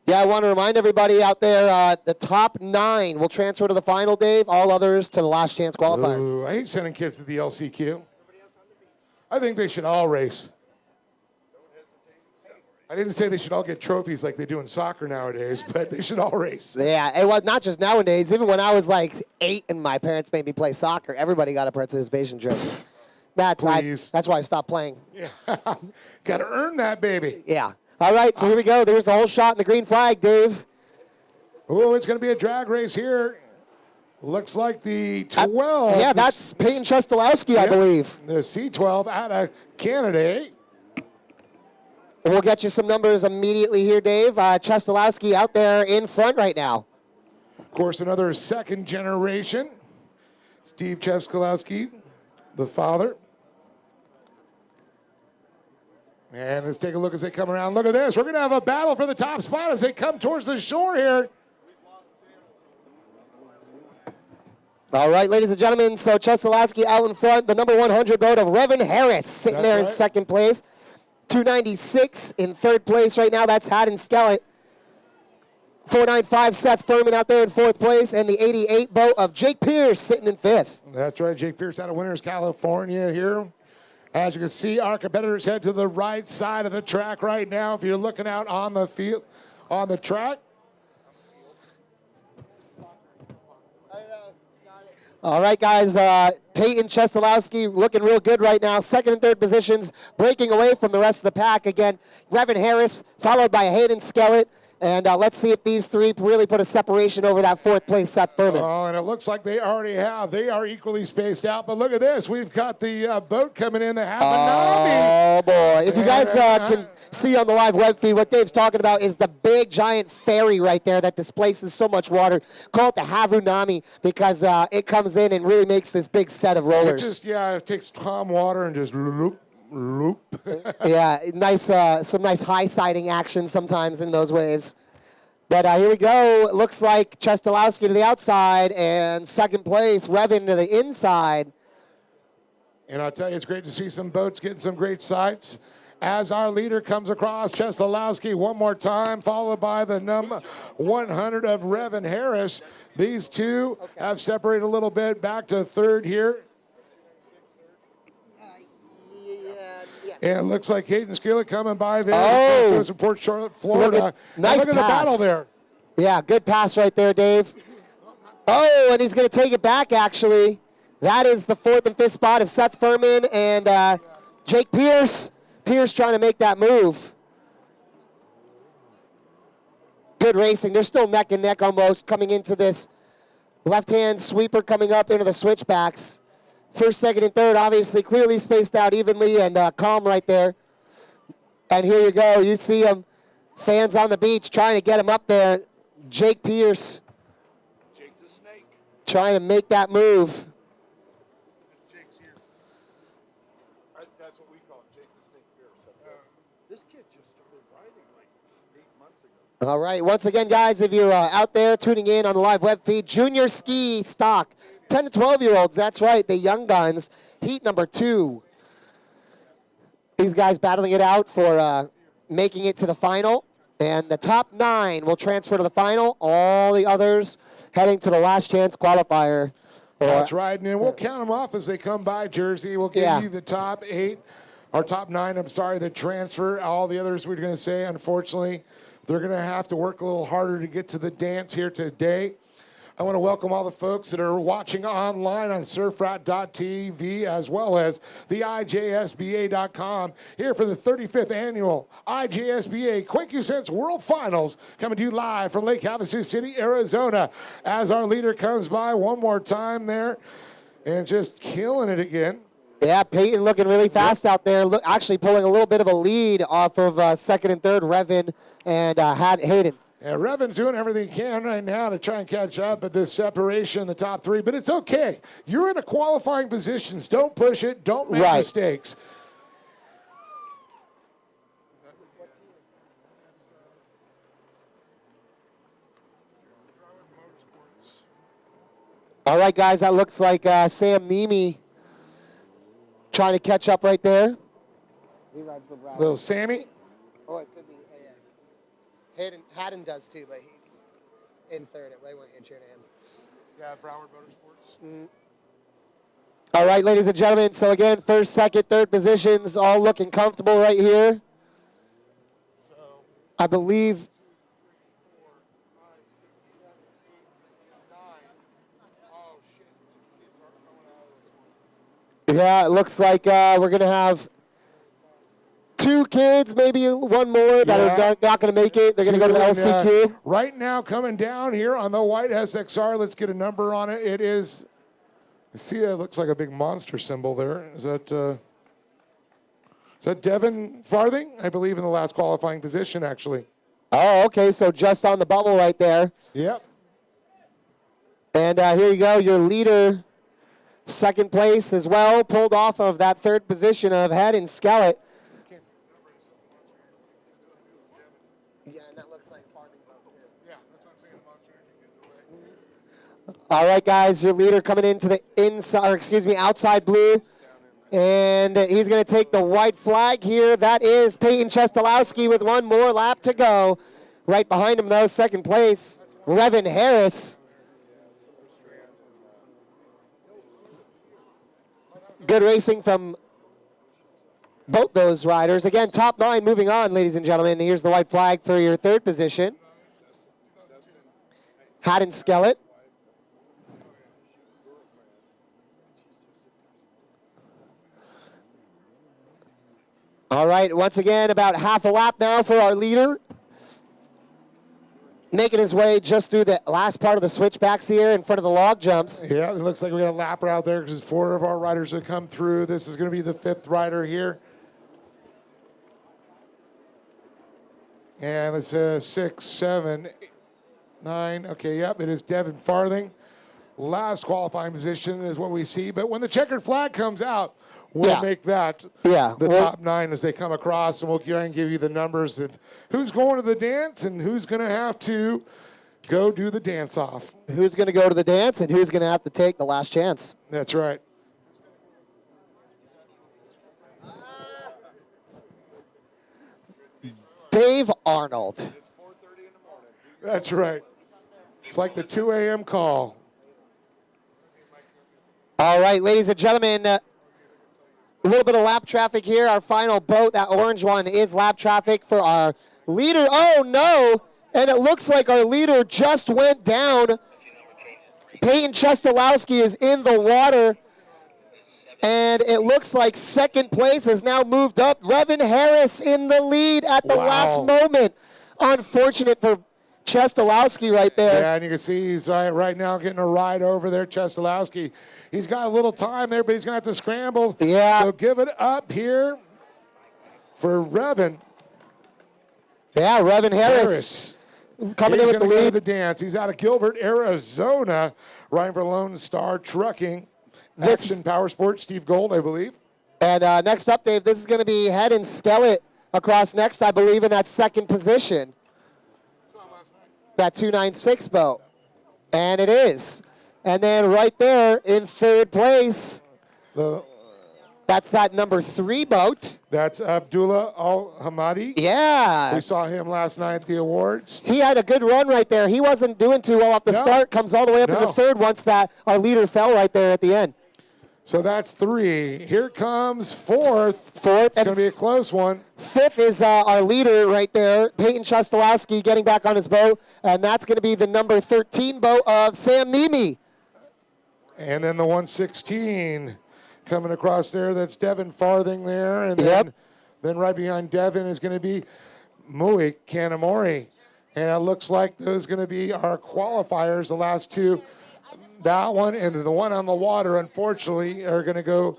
Yeah, I want to remind everybody out there, the top 9 will transfer to the final, Dave. All others to the last chance qualifier. Ooh, I hate sending kids to the LCQ. I think they should all race. I didn't say they should all get trophies like they do in soccer nowadays, but they should all race. Yeah, it was not just nowadays. Even when I was like 8 and my parents made me play soccer, everybody got a participation trophy. That's why I stopped playing. Yeah, got to earn that, baby. Yeah. All right, so here we go. There's the whole shot in the green flag, Dave. Oh, it's going to be a drag race here. Looks like the 12. Yeah, that's Peyton Chestelowski, I believe. The C12 out of Canada. We'll get you some numbers immediately here, Dave. Chestelowski out there in front right now. Of course, another second generation. Steve Chestelowski, the father. And let's take a look as they come around. Look at this. We're going to have a battle for the top spot as they come towards the shore here. All right, ladies and gentlemen, so Chestelowski out in front. The number 100 boat of Revan Harris sitting there in second place. 296 in third place right now. That's Haddon Skellett. 495 Seth Furman out there in fourth place. And the 88 boat of Jake Pierce sitting in fifth. That's right. Jake Pierce out of Winters, California here. As you can see, our competitors head to the right side of the track right now. If you're looking out on the field, on the track. All right, guys, Peyton Chestelowski looking real good right now. Second and third positions, breaking away from the rest of the pack. Again, Revan Harris, followed by Hayden Skellett. And let's see if these three really put a separation over that fourth place Seth Furman. Oh, and it looks like they already have. They are equally spaced out. But look at this. We've got the boat coming in, the Havanami. Oh, boy. If you guys can see on the live web feed, what Dave's talking about is the big, giant ferry right there that displaces so much water. Call it the Havunami because it comes in and really makes this big set of rollers. It takes calm water and just loop. Yeah, nice. Some nice high siding action sometimes in those waves. But here we go. It looks like Chestelowski to the outside and second place, Revan to the inside. And I'll tell you, it's great to see some boats getting some great sights. As our leader comes across, Chestelowski one more time, followed by the number 100 of Revan Harris. These two have separated a little bit back to third here. And it looks like Hayden Skellett coming by there. From Port Charlotte, Florida. Nice look at the battle there. Yeah, good pass right there, Dave. Oh, and he's going to take it back, actually. That is the fourth and fifth spot of Seth Furman and Jake Pierce. Pierce trying to make that move. Good racing. They're still neck and neck almost coming into this left-hand sweeper coming up into the switchbacks. First, second, and third, obviously, clearly spaced out evenly and calm right there. And here you go. You see them, fans on the beach trying to get him up there. Jake Pierce. Jake the Snake. Trying to make that move. Jake's here. That's what we call him, Jake the Snake Pierce. This kid just started riding like 8 months ago. All right. Once again, guys, if you're out there tuning in on the live web feed, junior ski stock. 10 to 12-year-olds, that's right, the young guns, heat number 2. These guys battling it out for making it to the final, and the top 9 will transfer to the final. All the others heading to the last chance qualifier. That's right, and we'll count them off as they come by, Jersey. We'll give you the top 8, or top 9, I'm sorry, the transfer. All the others we're going to say, unfortunately, they're going to have to work a little harder to get to the dance here today. I want to welcome all the folks that are watching online on surfrat.tv as well as the IJSBA.com here for the 35th annual IJSBA Quincusense World Finals coming to you live from Lake Havasu City, Arizona. As our leader comes by one more time there and just killing it again. Yeah, Peyton looking really fast out there, actually pulling a little bit of a lead off of second and third, Revan and Hayden. Yeah, Revan's doing everything he can right now to try and catch up at this separation in the top 3, but it's okay. You're in a qualifying positions. Don't push it. Don't make mistakes. All right, guys, that looks like Sam Nemi trying to catch up right there. He rides for Broward. Little Sammy. Oh, it could be. Haddon does too, but he's in third. They weren't here cheering him. Yeah, Broward Motorsports. All right, ladies and gentlemen. So again, first, second, third positions, all looking comfortable right here. I believe. Yeah, it looks like we're going to have 2 kids, maybe one more that are not going to make it. They're going to go to the LCQ. Right now, coming down here on the white SXR, let's get a number on it. It is, I see it looks like a big monster symbol there. Is that Devin Farthing? I believe in the last qualifying position, actually. Oh, okay, so just on the bubble right there. Yep. And here you go, your leader, second place as well, pulled off of that third position of Head and Skellet. Yeah, and that looks like Farthing boat here. Yeah, that's what I'm saying. The monster All right, guys, your leader coming into the outside blue. And he's going to take the white flag here. That is Peyton Chestalowski with one more lap to go. Right behind him, though, second place, Revin Harris. Good racing from both those riders. Again, top 9 moving on, ladies and gentlemen. Here's the white flag for your third position. Haddon Skellet. All right, once again, about half a lap now for our leader. Making his way just through the last part of the switchbacks here in front of the log jumps. Yeah, it looks like we got a lapper out there because 4 of our riders have come through. This is going to be the 5th rider here. And it's 6, 7, 9. Okay, yep, it is Devin Farthing. Last qualifying position is what we see. But when the checkered flag comes out, we'll make that the top 9 as they come across, and we'll try and give you the numbers of who's going to the dance and who's going to have to go do the dance off. Who's going to go to the dance and who's going to have to take the last chance. That's right. Dave Arnold. That's right. It's like the 2 a.m. call. All right, ladies and gentlemen, a little bit of lap traffic here. Our final boat, that orange one, is lap traffic for our leader. Oh, no. And it looks like our leader just went down. Peyton Chestalowski is in the water. And it looks like second place has now moved up. Revin Harris in the lead at the last moment. Unfortunate for Chestalowski right there. Yeah, and you can see he's right now getting a ride over there, Chestalowski. He's got a little time there, but he's going to have to scramble. Yeah. So give it up here for Revin. Yeah, Revin Harris. Coming in with the lead. Go to the dance. He's out of Gilbert, Arizona, riding for Lone Star Trucking. Action Power Sports, Steve Gold, I believe. And next up, Dave, this is going to be Head and Skellet across next, I believe, in that second position. That 296 boat. And it is. And then right there in third place, that's that number 3 boat. That's Abdullah Al-Hamadi. Yeah. We saw him last night at the awards. He had a good run right there. He wasn't doing too well off the start. Comes all the way up into third once that our leader fell right there at the end. So that's 3. Here comes 4th. It's going to be a close one. 5th is our leader right there, Peyton Chestalowski, getting back on his boat. And that's going to be the number 13 boat of Sam Mimi. And then the 116 coming across there. That's Devin Farthing there. And then right behind Devin is going to be Mui Kanamori. And it looks like those are going to be our qualifiers, the last 2. That one and the one on the water, unfortunately, are going to go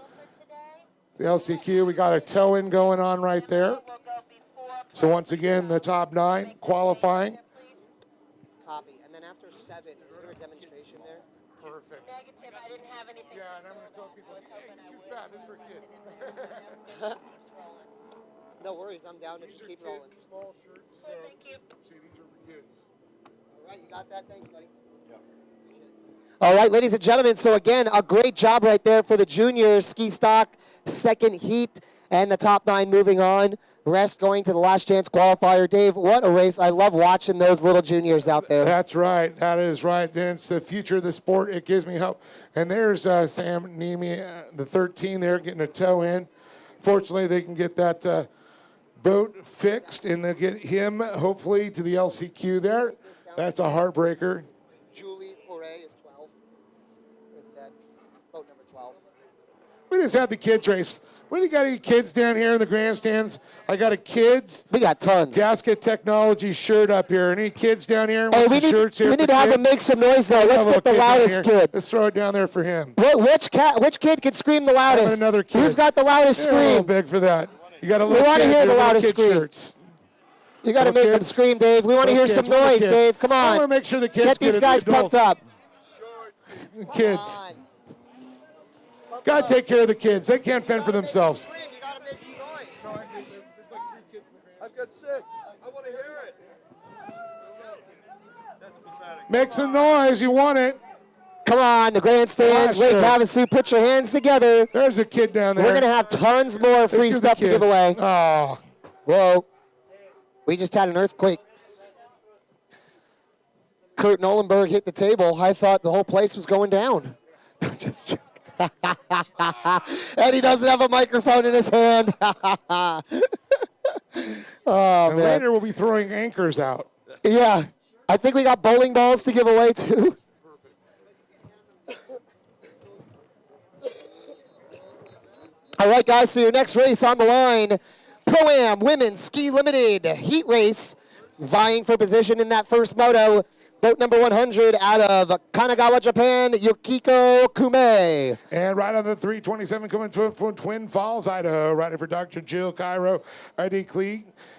the LCQ. We got a tow-in going on right there. So once again, the top 9 qualifying. Copy. And then after 7, is there a demonstration there? Perfect. Negative. I didn't have anything. Yeah, and I'm going to tell people, hey, too fat, this for kids. No worries. I'm down to just keep rolling. Small shirts. So, Thank you. see, these are for kids. All right, you got that? Thanks, buddy. All right, ladies and gentlemen, so again, a great job right there for the junior ski stock second heat. and the top 9 moving on. Rest going to the last chance qualifier. Dave, what a race. I love watching those little juniors out there. That's right. That is right. And it's the future of the sport. It gives me hope. And there's Sam Nemi, the 13 there, getting a toe in. Fortunately, they can get that boat fixed, and they'll get him, hopefully, to the LCQ there. That's a heartbreaker. Julie Poret is 12 instead. Boat number 12. We just had the kids race. We got any kids down here in the grandstands? I got a kids. We got tons. Gasket Technology shirt up here. Any kids down here? Hey, with the shirts here we for need to have him kids? make some noise, though. Let's Have a get the kid down loudest here. kid. Let's throw it down there for him. Which kid can scream the loudest? Have another kid. Who's got the loudest They're a little scream? big for that. You got a We little want to kid, hear the little loudest kid scream. shirts. You got to Little make them kids. scream, Dave. We want to Little hear some kids, little noise, kids. Dave. Come I on. want to make sure the kids Get these it, guys the pumped adults. up. Kids. Got to take care of the kids. They can't fend for themselves. I've got 6. I want to hear it. That's pathetic. Make some noise. You want it. Come on, the grandstands. Lake Sure. Havasu, put your hands together. There's a kid down there. We're going to have tons more free Let's do the stuff to give kids. away. Oh. Whoa. We just had an earthquake. Kurt Nolenberg hit the table. I thought the whole place was going down. Just joking. And he doesn't have a microphone in his hand. Oh, And man. later we'll be throwing anchors out. Yeah. I think we got bowling balls to give away, too. All right, guys, so your next race on the line, Pro-Am Women's Ski Limited Heat Race, vying for position in that first moto. Boat number 100 out of Kanagawa, Japan, Yukiko Kume. And right on the 327 coming from Twin Falls, Idaho, riding for Dr. Jill Cairo, ID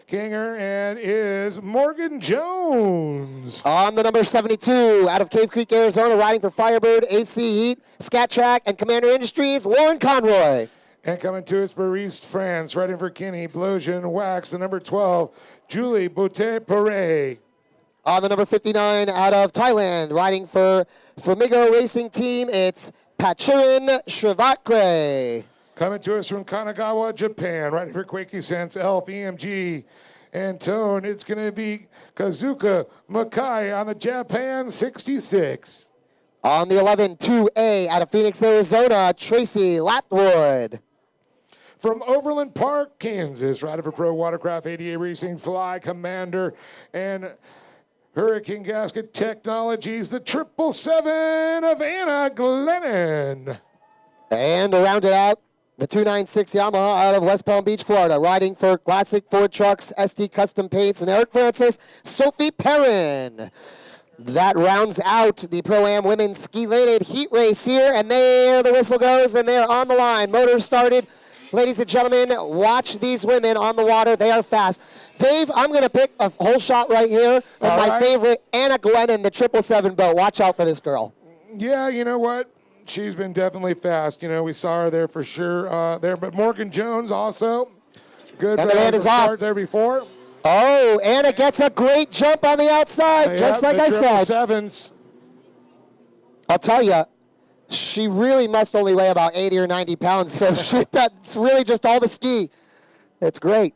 Kinger, and is Morgan Jones. On the number 72, out of Cave Creek, Arizona, riding for Firebird, AC Heat, Scat Track, and Commander Industries, Lauren Conroy. And coming to us, Paris, France, riding for Kinney, Blosian, Wax, the number 12, Julie Boutet-Perret. On the number 59, out of Thailand, riding for Flamingo Racing Team, it's Pachirin Shrivakre. Coming to us from Kanagawa, Japan, riding for Quakey Sense, Elf, EMG, and Tone. It's going to be Kazuka Makai on the Japan 66. On the 11, 2A, out of Phoenix, Arizona, Tracy Latwood. From Overland Park, Kansas, riding for Pro Watercraft 88 Racing, Fly Commander, and Hurricane Gasket Technologies, the 777 of Anna Glennon. And to round it out, the 296 Yamaha out of West Palm Beach, Florida, riding for Classic Ford Trucks, SD Custom Paints, and Eric Francis, Sophie Perrin. That rounds out the Pro-Am Women's Ski Limited Heat Race here, and there the whistle goes, and they're on the line. Motors started. Ladies and gentlemen, watch these women on the water. They are fast. Dave, I'm going to pick a whole shot right here, and my favorite, Anna Glennon, the 777 boat. Watch out for this girl. Yeah, you know what? She's been definitely fast. You know, we saw her there for sure there. But Morgan Jones also. Good. And the man is off. There before. Oh, Anna gets a great jump on the outside, just like I said. Sevens. I'll tell you, she really must only weigh about 80 or 90 pounds, so that's really just all the ski. It's great.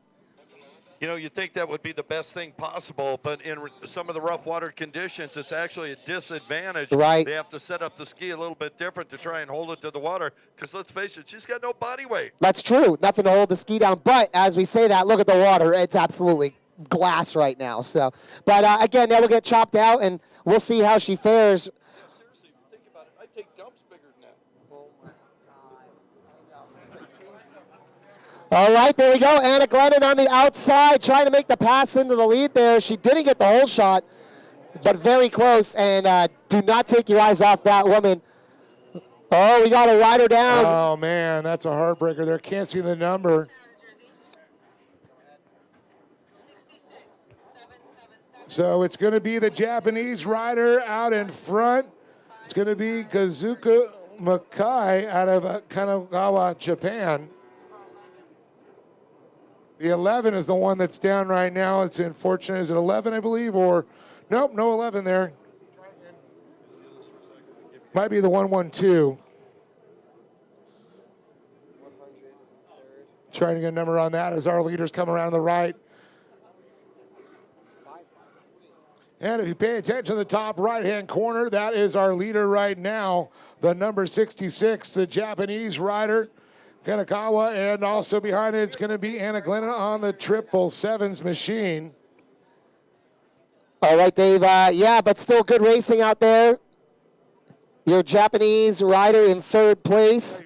You know, you think that would be the best thing possible, but in some of the rough water conditions, it's actually a disadvantage. Right. They have to set up the ski a little bit different to try and hold it to the water, because let's face it, she's got no body weight. That's true. Nothing to hold the ski down. But as we say that, look at the water. It's absolutely glass right now. So, but again, that will get chopped out, and we'll see how she fares. Yeah, seriously, think about it. I take dumps bigger than that. Oh, my God. All right, there we go. Anna Glennon on the outside, trying to make the pass into the lead there. She didn't get the whole shot, but very close. And do not take your eyes off that woman. Oh, we got to ride her down. Oh, man, that's a heartbreaker there. Can't see the number. So it's going to be the Japanese rider out in front. It's going to be Kazuka Makai out of Kanagawa, Japan. The 11 is the one that's down right now. It's unfortunate. Is it 11, I believe? Or, nope, no 11 there. Might be the 112. Trying to get a number on that as our leaders come around the right. And if you pay attention to the top right-hand corner, that is our leader right now, the number 66, the Japanese rider, Kanakawa, and also behind it, it's going to be Anna Glenna on the 777s machine. All right, Dave. Yeah, but still good racing out there. Your Japanese rider in third place,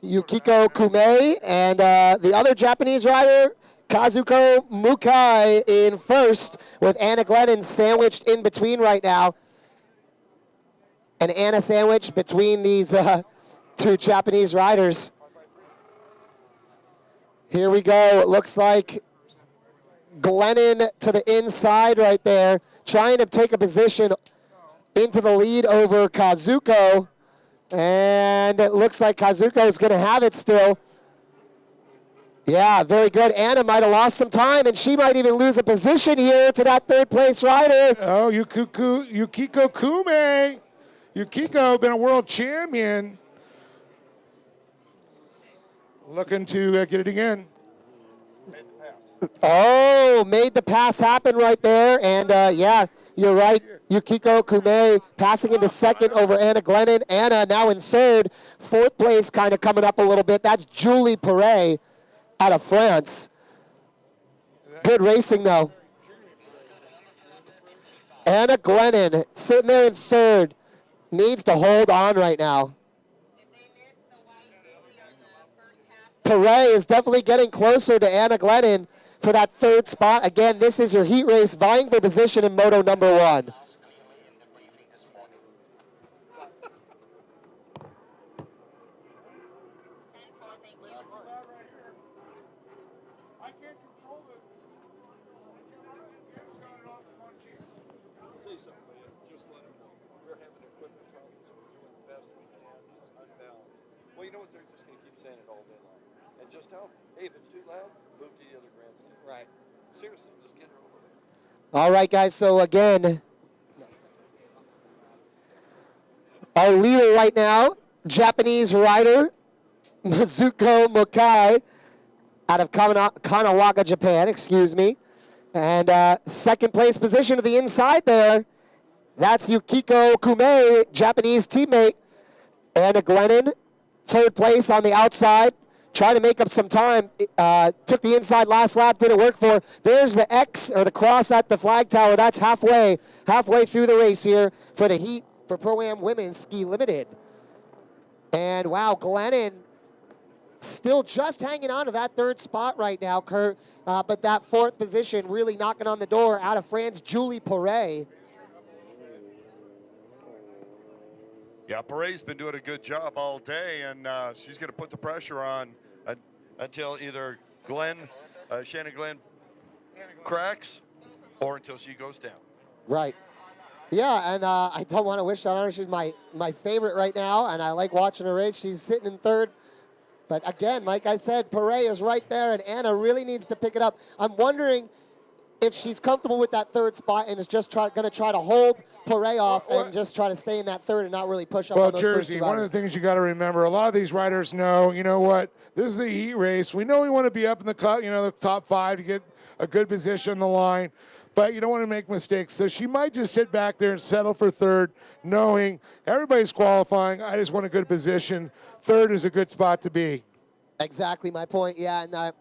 Yukiko Kume, and the other Japanese rider, Kazuko Mukai, in first, with Anna Glennon sandwiched in between right now. And Anna sandwiched between these two Japanese riders. Here we go. It looks like Glennon to the inside right there, trying to take a position into the lead over Kazuko. And it looks like Kazuko is going to have it still. Yeah, very good. Anna might have lost some time, and she might even lose a position here to that third place rider. Oh, Yukiko Kume. Yukiko, been a world champion. Looking to get it again. Oh, made the pass happen right there. And yeah, you're right. Yukiko Kume passing into second over Anna Glennon. Anna now in third. Fourth place kind of coming up a little bit. That's Julie Perret out of France. Good racing, though. Anna Glennon sitting there in third. Needs to hold on right now. Perret is definitely getting closer to Anna Glennon for that third spot. Again, this is your heat race vying for position in Moto number 1. Well, you know what? They're just going to keep saying it all day long. And just tell them, hey, if it's too loud, move to the other grandstand. Right. Seriously, just get it over with. All right, guys, so again, our leader right now, Japanese rider, Mizuko Mukai, out of Kanawaka, Japan, excuse me. And second place position to the inside there, that's Yukiko Kume, Japanese teammate. Anna Glennon, third place on the outside, trying to make up some time. Took the inside last lap, didn't work for. There's the X, or the cross at the flag tower. That's halfway through the race here for the heat for Pro-Am Women's Ski Limited. And wow, Glennon still just hanging on to that third spot right now, Kurt. But that fourth position really knocking on the door out of France, Julie Perret. Yeah, Perret's been doing a good job all day, and she's going to put the pressure on until either Shannon Glenn cracks or until she goes down. Right. Yeah, and I don't want to wish that on her. She's my favorite right now, and I like watching her race. She's sitting in third. But again, like I said, Perret is right there, and Anna really needs to pick it up. I'm wondering if she's comfortable with that third spot and is just going to try to hold Perret off and just try to stay in that third and not really push up on those first two Jersey, riders. one of the things you got to remember, a lot of these riders know, you know what, this is a heat race. We know we want to be up in the the top 5 to get a good position on the line, but you don't want to make mistakes. So she might just sit back there and settle for third, knowing everybody's qualifying. I just want a good position. Third is a good spot to be. Exactly my point, yeah. And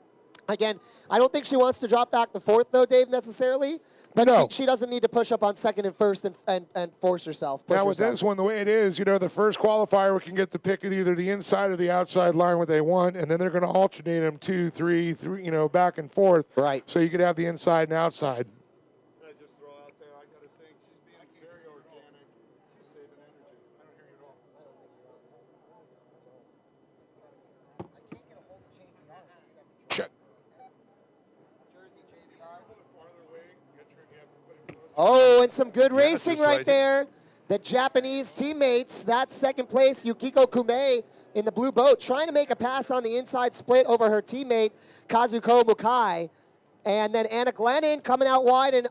again, I don't think she wants to drop back to fourth, though, Dave, necessarily. But No. she doesn't need to push up on second and first and force herself. Now with this one, the way it is, the first qualifier can get the pick of either the inside or the outside line what they want, and then they're going to alternate them 2, 3, back and forth. Right. So you could have the inside and outside. Can I just throw out there, I got to think she's being very organic. She's saving energy. I don't hear you at all. Check. Oh, and some good racing just right right there. The Japanese teammates, that's second place, Yukiko Kume in the blue boat, trying to make a pass on the inside split over her teammate, Kazuko Mukai. And then Anna Glennon coming out wide and,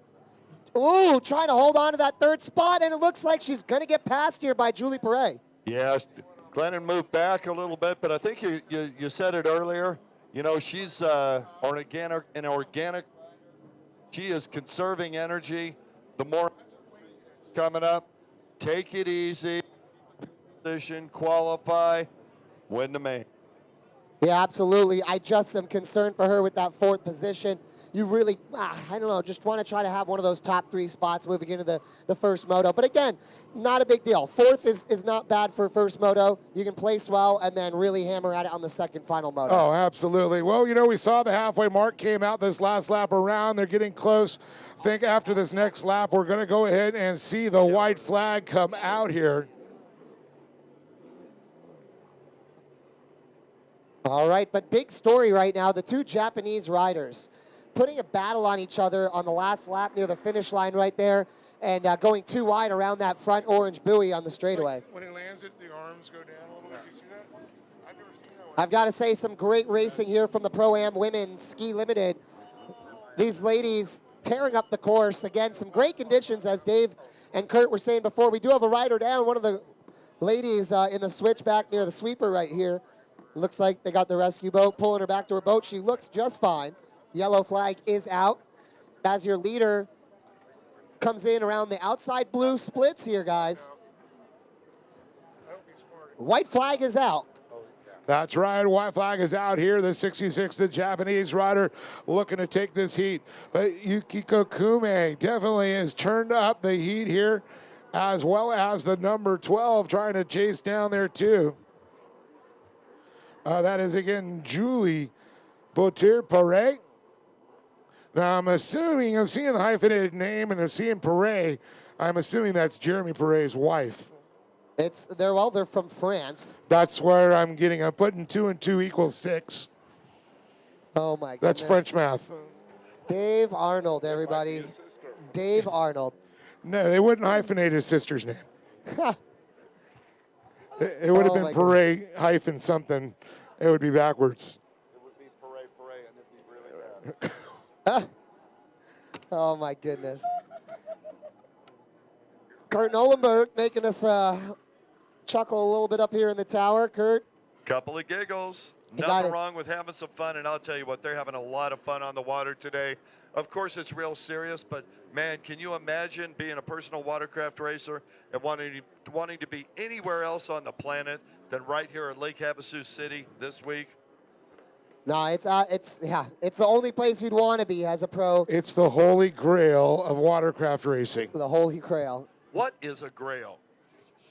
ooh, trying to hold on to that third spot, and it looks like she's going to get passed here by Julie Perret. Yeah, Glennon moved back a little bit, but I think you said it earlier. You know, she's organic. She is conserving energy. The more coming up, take it easy, position, qualify, win the main. Yeah, absolutely. I just am concerned for her with that 4th position. You really, I don't know, just want to try to have one of those top 3 spots moving into the first moto. But again, not a big deal. 4th is not bad for first moto. You can place well and then really hammer at it on the second final moto. Oh, absolutely. Well, you know, we saw the halfway mark came out this last lap around. They're getting close. I think after this next lap, we're going to go ahead and see the white flag come out here. All right, but big story right now, the 2 Japanese riders putting a battle on each other on the last lap near the finish line right there and going too wide around that front orange buoy on the straightaway. When he lands it, the arms go down a little bit. You see that? I've never seen that one. I've got to say some great racing here from the Pro-Am Women Ski Limited. These ladies tearing up the course. Again, some great conditions, as Dave and Kurt were saying before. We do have a rider down, one of the ladies in the switchback near the sweeper right here. Looks like they got the rescue boat pulling her back to her boat. She looks just fine. Yellow flag is out as your leader comes in around the outside blue splits here, guys. White flag is out. That's right. White flag is out here. The 66, the Japanese rider, looking to take this heat. But Yukiko Kume definitely has turned up the heat here, as well as the number 12 trying to chase down there too. That is, again, Julie Boutier-Perret. Now, I'm assuming, I'm seeing the hyphenated name, and I'm seeing Perret. I'm assuming that's Jeremy Perret's wife. They're from France. That's where I'm getting. I'm putting 2 and 2 equals 6. Oh, my goodness. That's French math. Dave Arnold, everybody. Dave Arnold. No, they wouldn't hyphenate his sister's name. It would have been Perret hyphen something. It would be backwards. It would be Perret, and it'd be really bad. Oh, my goodness. Kurt Nolenberg making us chuckle a little bit up here in the tower. Kurt? Couple of giggles. Nothing wrong with having some fun, and I'll tell you what, they're having a lot of fun on the water today. Of course, it's real serious, but, man, can you imagine being a personal watercraft racer and wanting to be anywhere else on the planet than right here at Lake Havasu City this week? No, it's the only place you'd want to be as a pro. It's the holy grail of watercraft racing. The holy grail. What is a grail?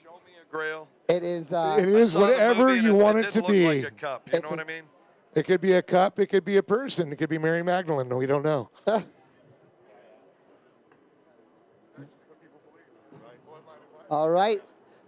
Show me a grail. It is. It is whatever you want it to be. Like a cup, you know what I mean? It could be a cup. It could be a person. It could be Mary Magdalene. We don't know. All right.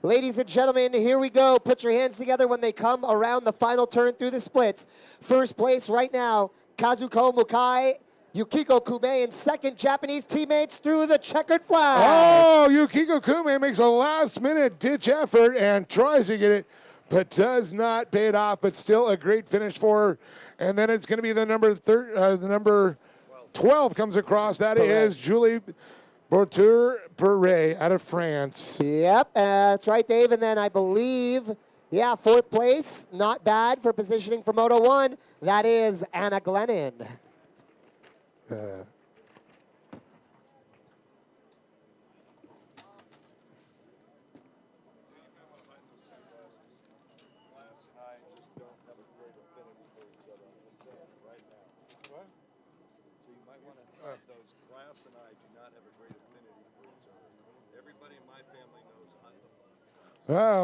Ladies and gentlemen, here we go. Put your hands together when they come around the final turn through the splits. First place right now, Kazuko Mukai, Yukiko Kume, and second, Japanese teammates through the checkered flag. Oh, Yukiko Kume makes a last-minute ditch effort and tries to get it, but does not pay it off, but still a great finish for her. And then it's going to be the number 12 comes across. That is Julie Boutier-Perret out of France. Yep, that's right, Dave. And then I believe, fourth place, not bad for positioning for Moto 1. That is Anna Glennon.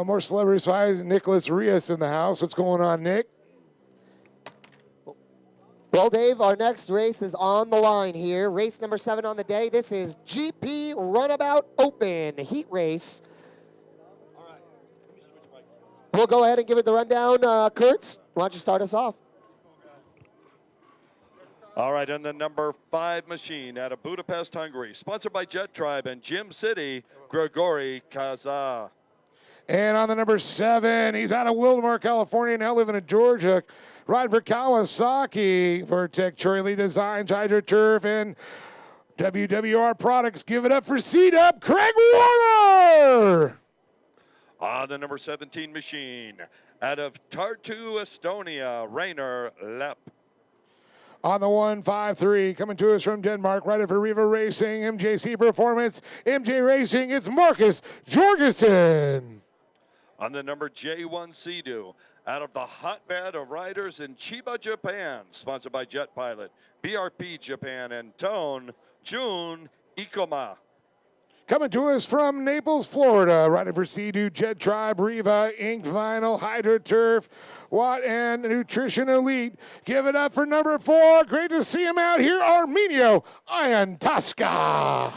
More celebrity size. Nicholas Rios in the house. What's going on, Nick? Well, Dave, our next race is on the line here. Race number 7 on the day. This is GP Runabout Open Heat Race. We'll go ahead and give it the rundown. Kurtz, why don't you start us off? All right, and the number 5 machine out of Budapest, Hungary, sponsored by Jet Tribe and Gym City, Grigory Kaza. And on the number 7, he's out of Wildomar, California, now living in Georgia. Riding for Kawasaki, Vertec Troy Designs, HydroTurf, and WWR Products. Give it up for Seat Up, Craig Warner! On the number 17 machine, out of Tartu, Estonia, Rainer Lepp. On the 153, coming to us from Denmark, rider for Riva Racing, MJC Performance, MJ Racing, it's Marcus Jorgensen. On the number J1 Sea-Doo, out of the hotbed of riders in Chiba, Japan, sponsored by Jet Pilot, BRP Japan, and Tone Jun Ikoma. Coming to us from Naples, Florida, riding for Sea-Doo, Jet Tribe, Riva, Ink Vinyl, HydroTurf, Watt, and Nutrition Elite. Give it up for number 4. Great to see him out here, Arminio Iantasca.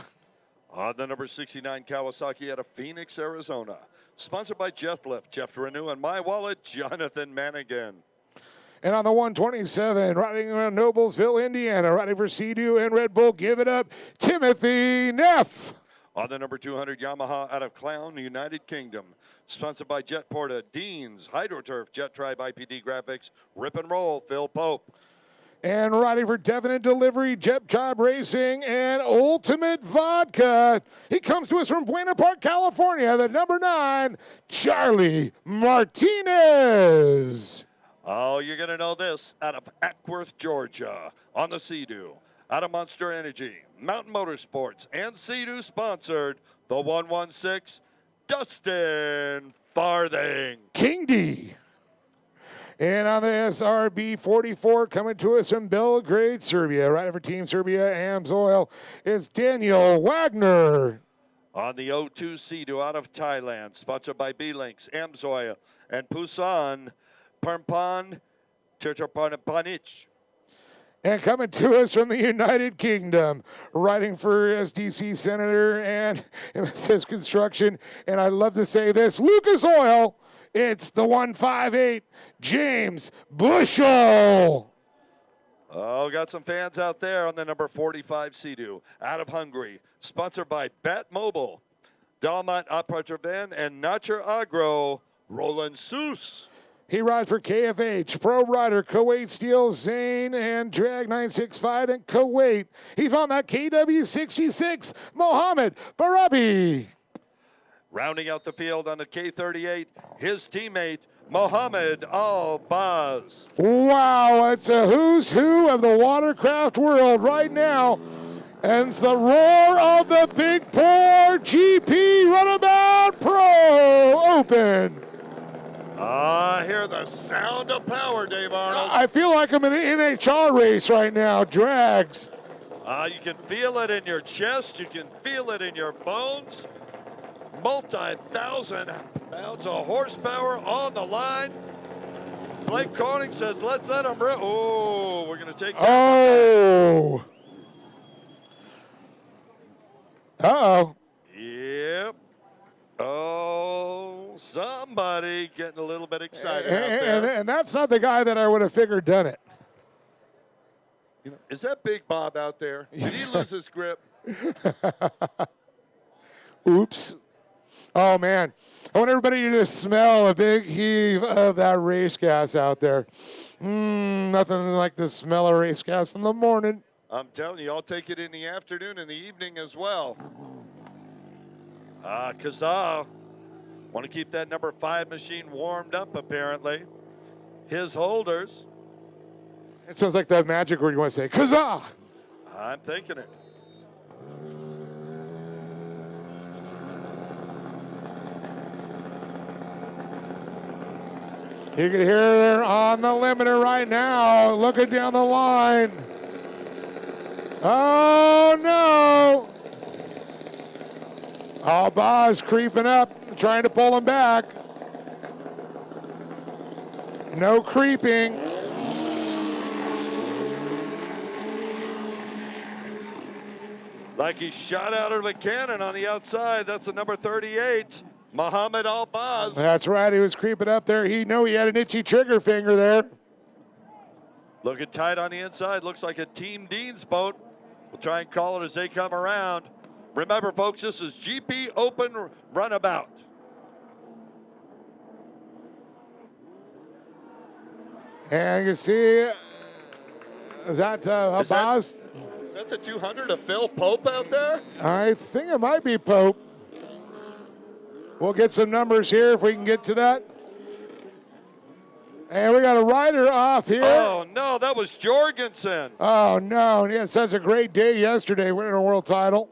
On the number 69 Kawasaki out of Phoenix, Arizona, sponsored by Jeff Lift, Jeff Renew, and My Wallet, Jonathan Manigan. And on the 127, riding around Noblesville, Indiana, riding for Sea-Doo and Red Bull, give it up, Timothy Neff. On the number 200 Yamaha out of Clown, United Kingdom, sponsored by Jet Porta, Deans, HydroTurf, Jet Tribe, IPD Graphics, Rip and Roll, Phil Pope. And riding for Definite Delivery, Jet Tribe Racing, and Ultimate Vodka. He comes to us from Buena Park, California, the number 9, Charlie Martinez. Oh, you're going to know this out of Ackworth, Georgia, on the Sea-Doo. Out of Monster Energy, Mountain Motorsports, and Sea-Doo sponsored, the 116, Dustin Farthing. King D. And on the SRB 44, coming to us from Belgrade, Serbia, riding for Team Serbia, AMSOIL, it's Daniel Wagner. On the 02 Sea-Doo out of Thailand, sponsored by B-Links, AMSOIL, and Pusan Permpan Tirtapanich. And coming to us from the United Kingdom, riding for SDC Senator and MSS Construction, and I love to say this, Lucas Oil, it's the 158, James Bushell. Oh, got some fans out there on the number 45 Sea-Doo out of Hungary, sponsored by Bat Mobile, Dalmat Apratraven, and Nacher Agro, Roland Seuss. He rides for KFH, Pro Rider, Kuwait Steel, Zane, and Drag 965 in Kuwait. He's on that KW66, Mohammed Barabi. Rounding out the field on the K38, his teammate, Mohammed Al-Baz. Wow, it's a who's who of the watercraft world right now. And it's the roar of the Big Four GP Runabout Pro Open. I hear the sound of power, Dave Arnold. I feel like I'm in an NHR race right now, drags. You can feel it in your chest. You can feel it in your bones. Multi-thousand pounds of horsepower on the line. Blake Corning says, let's let him rip. Oh, we're going to take that. Oh. Uh-oh. Yep. Oh, somebody getting a little bit excited out there. And that's not the guy that I would have figured done it. You know, is that Big Bob out there? Did he lose his grip? Oops. Oh, man. I want everybody to just smell a big heave of that race gas out there. Nothing like the smell of race gas in the morning. I'm telling you, I'll take it in the afternoon and the evening as well. Kazaa, want to keep that number 5 machine warmed up, apparently. His holders. It sounds like that magic word you want to say, Kazaa! I'm thinking it. You can hear her on the limiter right now, looking down the line. Oh, no. Al-Baz creeping up, trying to pull him back. No creeping. Like he shot out of a cannon on the outside. That's the number 38, Mohammed Al-Baz. That's right, he was creeping up there. He knew he had an itchy trigger finger there. Looking tight on the inside. Looks like a Team Dean's boat. We'll try and call it as they come around. Remember, folks, this is GP Open Runabout. And you can see, is that Al-Baz? Is that the 200 of Phil Pope out there? I think it might be Pope. We'll get some numbers here if we can get to that. And we got a rider off here. Oh, no, that was Jorgensen. Oh, no. He had such a great day yesterday winning a world title.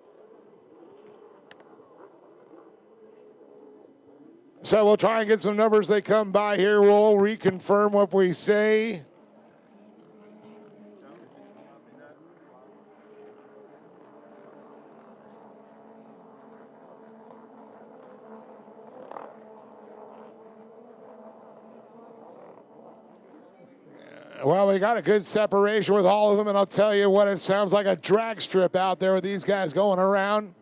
So we'll try and get some numbers they come by here. We'll reconfirm what we say. Well, we got a good separation with all of them, and I'll tell you what, it sounds like a drag strip out there with these guys going around.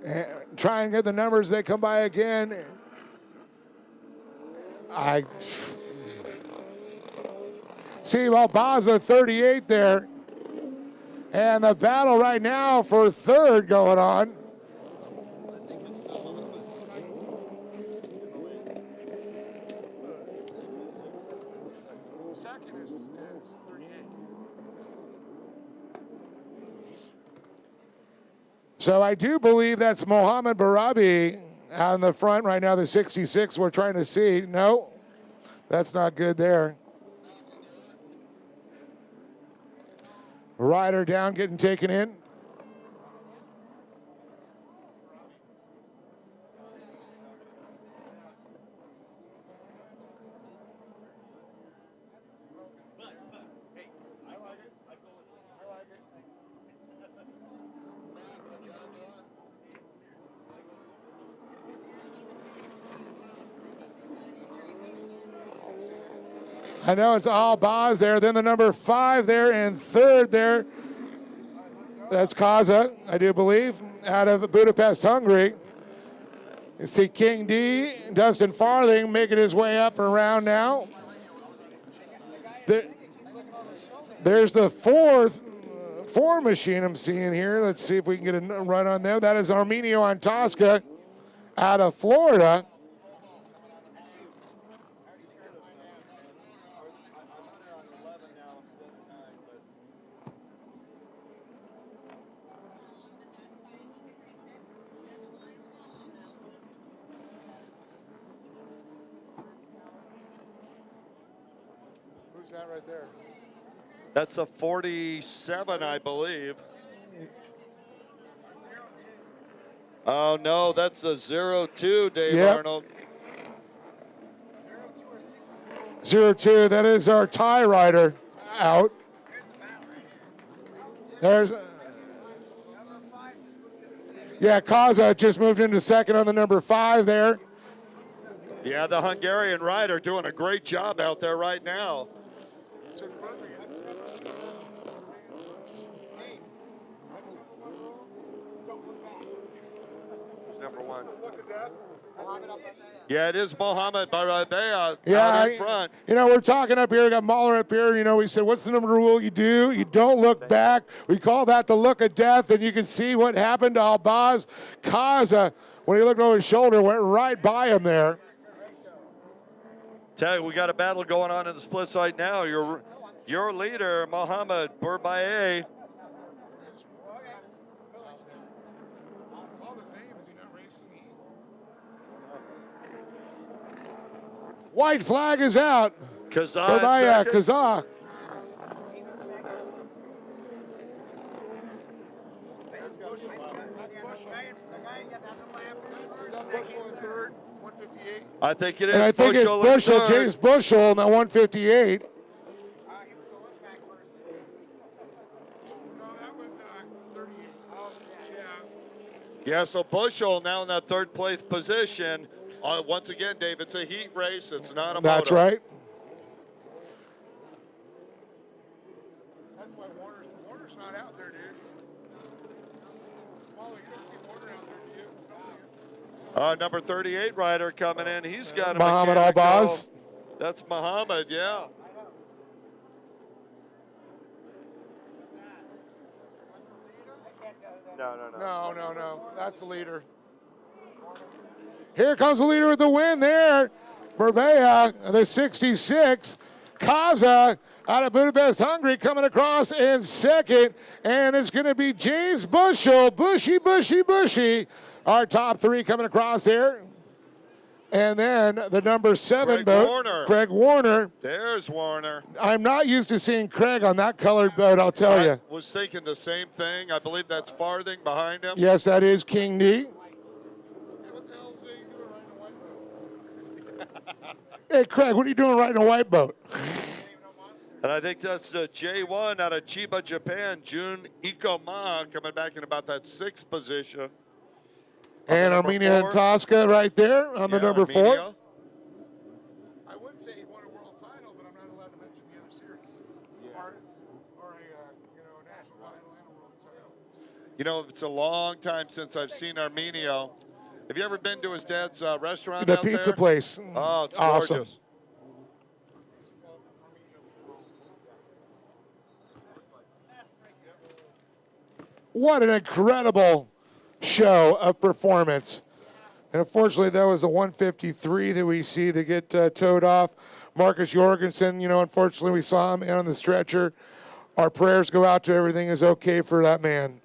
And try and get the numbers they come by again. I see Albaza 38 there. And the battle right now for third going on. Second is 38. So I do believe that's Mohammed Barabi out in the front right now, the 66 we're trying to see. No, that's not good there. Rider down, getting taken in. I know it's Al-Baz there, then the number 5 there, and third there. That's Kaza, I do believe, out of Budapest, Hungary. You see King D, Dustin Farthing making his way up and around now. There's the four machine I'm seeing here. Let's see if we can get a run on them. That is Arminio Antosca out of Florida. That right there. That's a 47, I believe. Oh, no, that's a 02, Dave Arnold. 02, that is our tie rider out. There's, yeah, Kaza just moved into second on the number 5 there. Yeah, the Hungarian rider doing a great job out there right now. Number 1. Yeah, it is Mohammed Barabea out in front. You know, we're talking up here, we got Mahler up here, you know, we said, what's the number rule you do? You don't look back. We call that the look of death, and you can see what happened to Albaz. Kaza, when he looked over his shoulder, went right by him there. Tell you, we got a battle going on in the split side now. Your leader, Mohammed Bourbaye. White flag is out. Kazah. I think it is. And I think it's Bushel, James Bushel, in that 158. Yeah, so Bushel now in that third place position. Once again, Dave, it's a heat race. It's not a moto. That's right. That's why Warner's not out there, dude. Molly, you don't see Warner out there, do you? Don't see him. Number 38 rider coming in. He's got a Mohammed Albaz. That's Mohammed, yeah. No. That's the leader. Here comes the leader with the win there. Berbea, the 66. Kaza out of Budapest, Hungary, coming across in second. And it's going to be James Bushel, Bushy, our top three coming across there. And then the number 7 Craig boat, Warner. Craig Warner. There's Warner. I'm not used to seeing Craig on that colored boat, I'll tell you. I was thinking the same thing. I believe that's Farthing behind him. Yes, that is King D. Hey, Craig, what are you doing riding a white boat? And I think that's the J1 out of Chiba, Japan, Jun Ikoma, coming back in about that 6th position. And Armenia and Tosca right there on the number 4. Armenia. I would say he won a world title, but I'm not allowed to mention the other series. Or a national title and a world title. You know, it's a long time since I've seen Armenia. Have you ever been to his dad's restaurant The out pizza there? place. Oh, it's awesome. gorgeous. What an incredible show of performance. And unfortunately, that was the 153 that we see that get towed off. Marcus Jorgensen, unfortunately, we saw him on the stretcher. Our prayers go out to everything is okay for that man.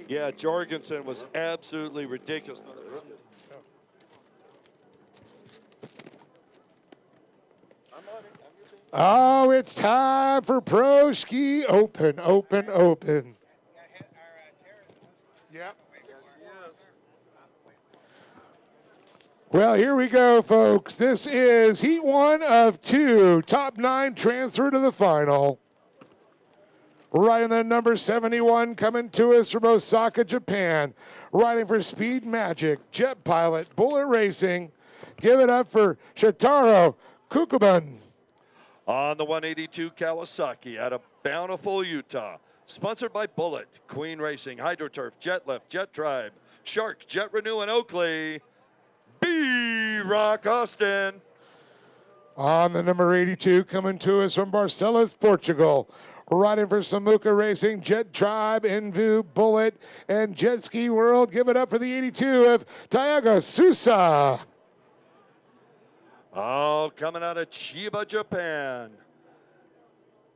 Yeah, Jorgensen was absolutely ridiculous. Oh, it's time for Pro Ski Open. Yep. Well, here we go, folks. This is Heat 1 of 2. Top 9 transfer to the final. Riding the number 71 coming to us from Osaka, Japan. Riding for Speed Magic, Jet Pilot, Bullet Racing. Give it up for Shotaro Kukuban. On the 182 Kawasaki out of Bountiful, Utah. Sponsored by Bullet, Queen Racing, HydroTurf, Jet Lift, Jet Tribe, Shark, Jet Renew, and Oakley. B-Rock Austin. On the number 82 coming to us from Barcelos, Portugal. Riding for Samuka Racing, Jet Tribe, Envu, Bullet, and Jet Ski World. Give it up for the 82 of Taiga Sousa. Oh, coming out of Chiba, Japan.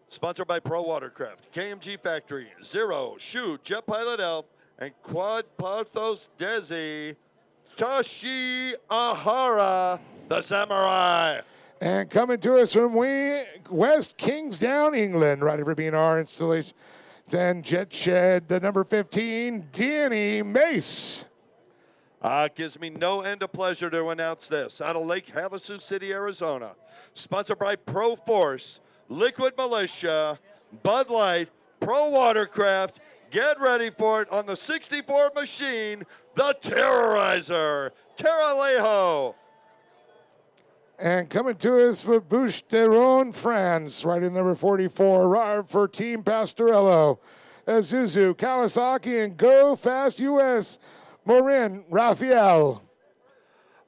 Sponsored by Pro Watercraft, KMG Factory, Zero, Shu, Jet Pilot Elf, and Quad Pathos Desi, Tashi Ahara, the Samurai. And coming to us from West Kingsdown, England, riding for B&R Installations and Jet Shed, the number 15, Danny Mace. It gives me no end of pleasure to announce this. Out of Lake Havasu City, Arizona. Sponsored by Pro Force, Liquid Militia, Bud Light, Pro Watercraft. Get ready for it on the 64 machine, the Terrorizer, Terralejo. And coming to us with Bouche de Rhône, France, riding number 44, for Team Pastorello, Azuzu, Kawasaki, and Go Fast US, Marin Raphael.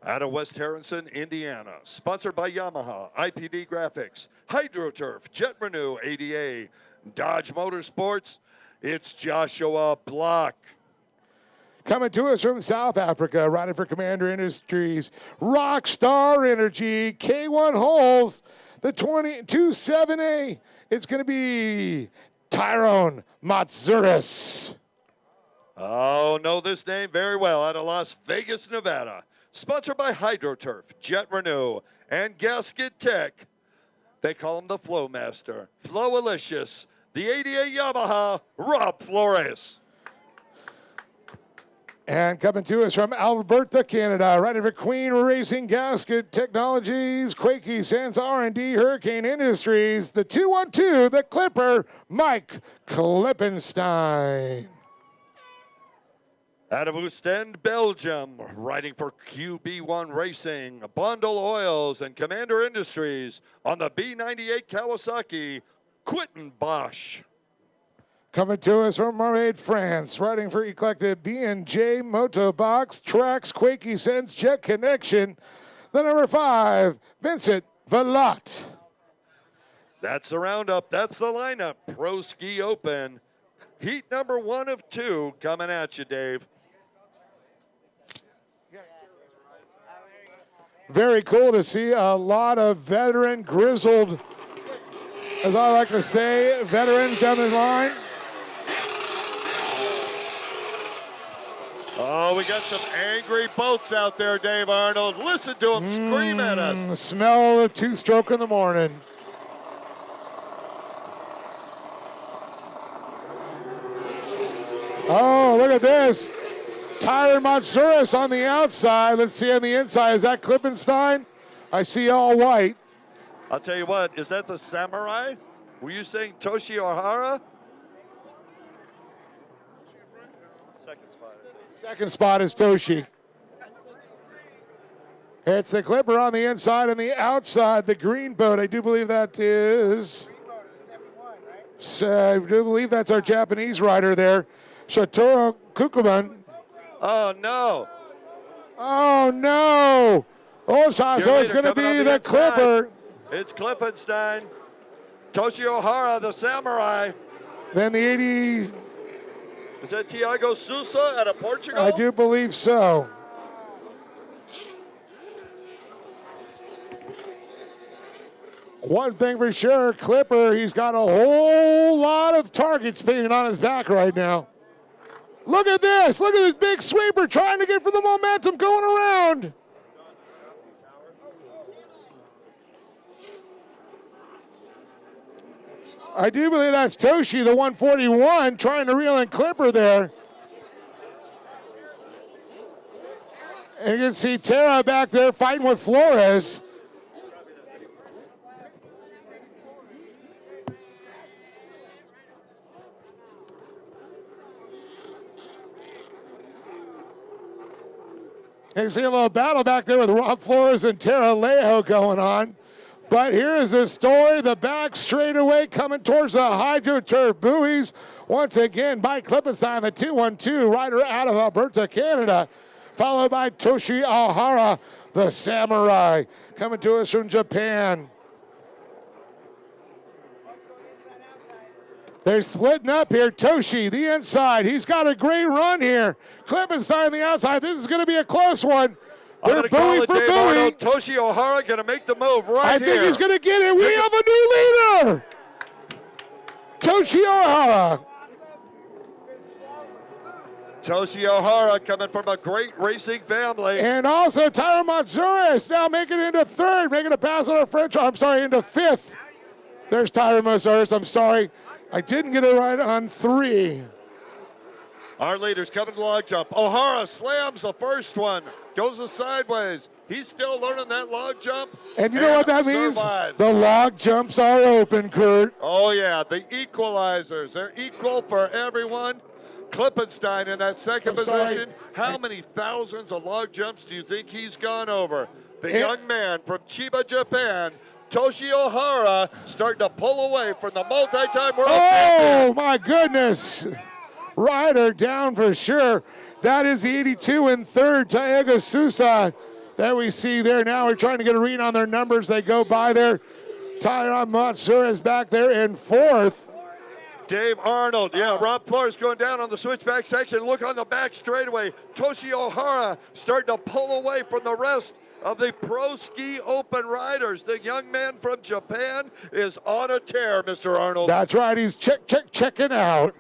Out of West Harrison, Indiana. Sponsored by Yamaha, IPD Graphics, HydroTurf, Jet Renew, ADA, Dodge Motorsports. It's Joshua Block. Coming to us from South Africa, riding for Commander Industries, Rockstar Energy, K1 Holes, the 227A. It's going to be Tyrone Matsuris. Oh, know this name very well. Out of Las Vegas, Nevada. Sponsored by HydroTurf, Jet Renew, and Gasket Tech. They call him the Flowmaster. Flowalicious, the 88 Yamaha, Rob Flores. And coming to us from Alberta, Canada, riding for Queen Racing Gasket Technologies, Quakey Sands R&D, Hurricane Industries, the 212, the Clipper, Mike Klippenstein. Out of Ostend, Belgium, riding for QB1 Racing, Bundle Oils, and Commander Industries on the B98 Kawasaki, Quentin Bosch. Coming to us from Marmaid, France, riding for Eclectic B&J Moto Box, Tracks, Quakey Sense, Jet Connection, the number 5, Vincent Velat. That's the roundup. That's the lineup. Pro Ski Open. Heat number 1 of 2 coming at you, Dave. Very cool to see a lot of veteran, grizzled, as I like to say, veterans down the line. Oh, we got some angry boats out there, Dave Arnold. Listen to them scream at us. The smell of two-stroke in the morning. Oh, look at this. Tyler Matsouras on the outside. Let's see on the inside. Is that Klippenstein? I see all white. I'll tell you what, is that the Samurai? Were you saying Toshi Ohara? Second spot, I think. Second spot is Toshi. It's the Clipper on the inside and the outside. The green boat, I do believe that is. I do believe that's our Japanese rider there, Satoru Kukuman. Oh, no. Oh, no. Oh, so it's going to be the Clipper. It's Klippenstein. Toshi Ohara, the Samurai. Then the 80. Is that Tiago Sousa out of Portugal? I do believe so. One thing for sure, Clipper, he's got a whole lot of targets painted on his back right now. Look at this. Look at this big sweeper trying to get for the momentum going around. I do believe that's Toshi, the 141, trying to reel in Clipper there. And you can see Tara back there fighting with Flores. You can see a little battle back there with Rob Flores and Tara Lejo going on. But here is the story, the back straightaway coming towards the hydro-turf buoys. Once again, by Klippenstein, the 212 rider out of Alberta, Canada. Followed by Toshi Ohara, the Samurai, coming to us from Japan. They're splitting up here. Toshi, the inside. He's got a great run here. Klippenstein, the outside. This is going to be a close one. They're buoy for buoy. Toshi Ohara going to make the move right I here. think he's going to get it. We have a new leader. Toshi Ohara. Toshi Ohara coming from a great racing family. And also Tyler Matsouras now making it into third, making a pass on our French. I'm sorry, into fifth. There's Tyler Matsouras. I'm sorry. I didn't get it right on 3. Our leaders coming to log jump. Ohara slams the first one. Goes the sideways. He's still learning that log jump. And you know what that means? Survives. The log jumps are open, Kurt. Oh, yeah. The equalizers. They're equal for everyone. Klippenstein in that second position. How many thousands of log jumps do you think he's gone over? The young man from Chiba, Japan, Toshi Ohara, starting to pull away from the multi-time world champion. Oh, my goodness. Rider down for sure. That is the 82 in third, Tiago Sousa, that we see there now. We're trying to get a read on their numbers. They go by there. Tyler Matsouras is back there in fourth. Dave Arnold, yeah, Rob Flores going down on the switchback section. Look on the back straightaway. Toshi Ohara starting to pull away from the rest of the Pro Ski Open riders. The young man from Japan is on a tear, Mr. Arnold. That's right. He's checking out.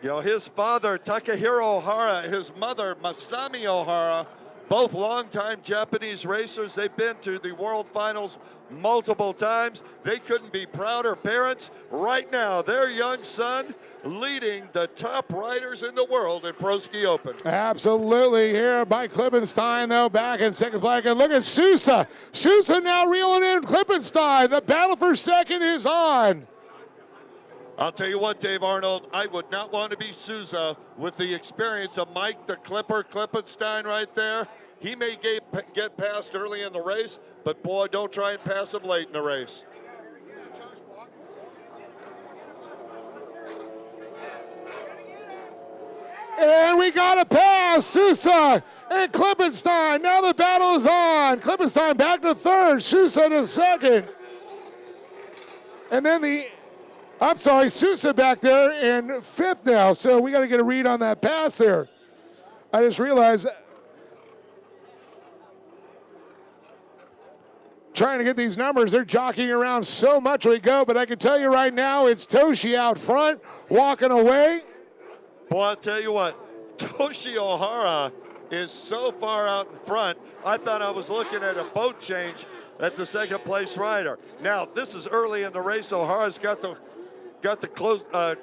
You know, his father, Takahiro Ohara, his mother, Masami Ohara, both longtime Japanese racers. They've been to the World Finals multiple times. They couldn't be prouder parents. Right now, their young son leading the top riders in the world in Pro Ski Open. Absolutely. Here by Klippenstein, though, back in second place. And look at Sousa. Sousa now reeling in Klippenstein. The battle for second is on. I'll tell you what, Dave Arnold, I would not want to be Sousa with the experience of Mike the Clipper Klippenstein right there. He may get past early in the race, but boy, don't try and pass him late in the race. And we got a pass, Sousa and Klippenstein. Now the battle is on. Klippenstein back to third, Sousa to second. And then Sousa back there in fifth now. So we got to get a read on that pass there. I just realized trying to get these numbers, they're jockeying around so much we go, but I can tell you right now, it's Toshi out front, walking away. Boy, I'll tell you what, Toshi Ohara is so far out in front, I thought I was looking at a boat change at the second place rider. Now, this is early in the race. O'Hara's got the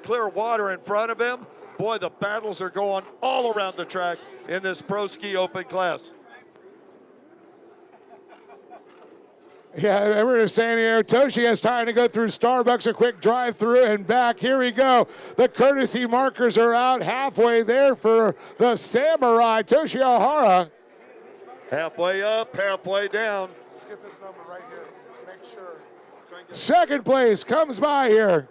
clear water in front of him. Boy, the battles are going all around the track in this Pro Ski Open class. Yeah, everyone is saying here, Toshi has time to go through Starbucks, a quick drive through and back. Here we go. The courtesy markers are out halfway there for the Samurai, Toshi Ohara. Halfway up, halfway down. Let's get this number right here. Just make sure. Second place comes by here.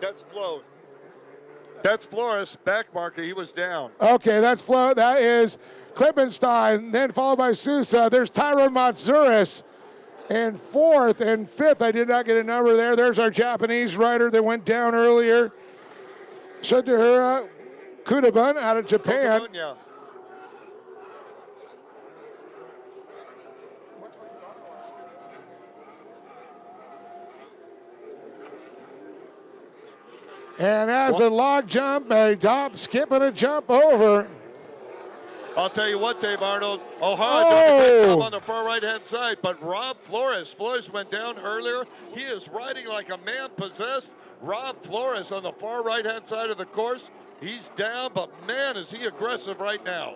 That's Flo. That's Flores, back marker. He was down. Okay, that's Flo. That is Klippenstein, then followed by Sousa. There's Tyrone Matsuris. And fourth and fifth, I did not get a number there. There's our Japanese rider that went down earlier. Shotahira Kudabun out of Japan. Kokobun, yeah. And as the log jump, a top skip and a jump over. I'll tell you what, Dave Arnold, Ohara doing a great job on the far right-hand side, but Rob Flores went down earlier. He is riding like a man possessed. Rob Flores on the far right-hand side of the course. He's down, but man, is he aggressive right now.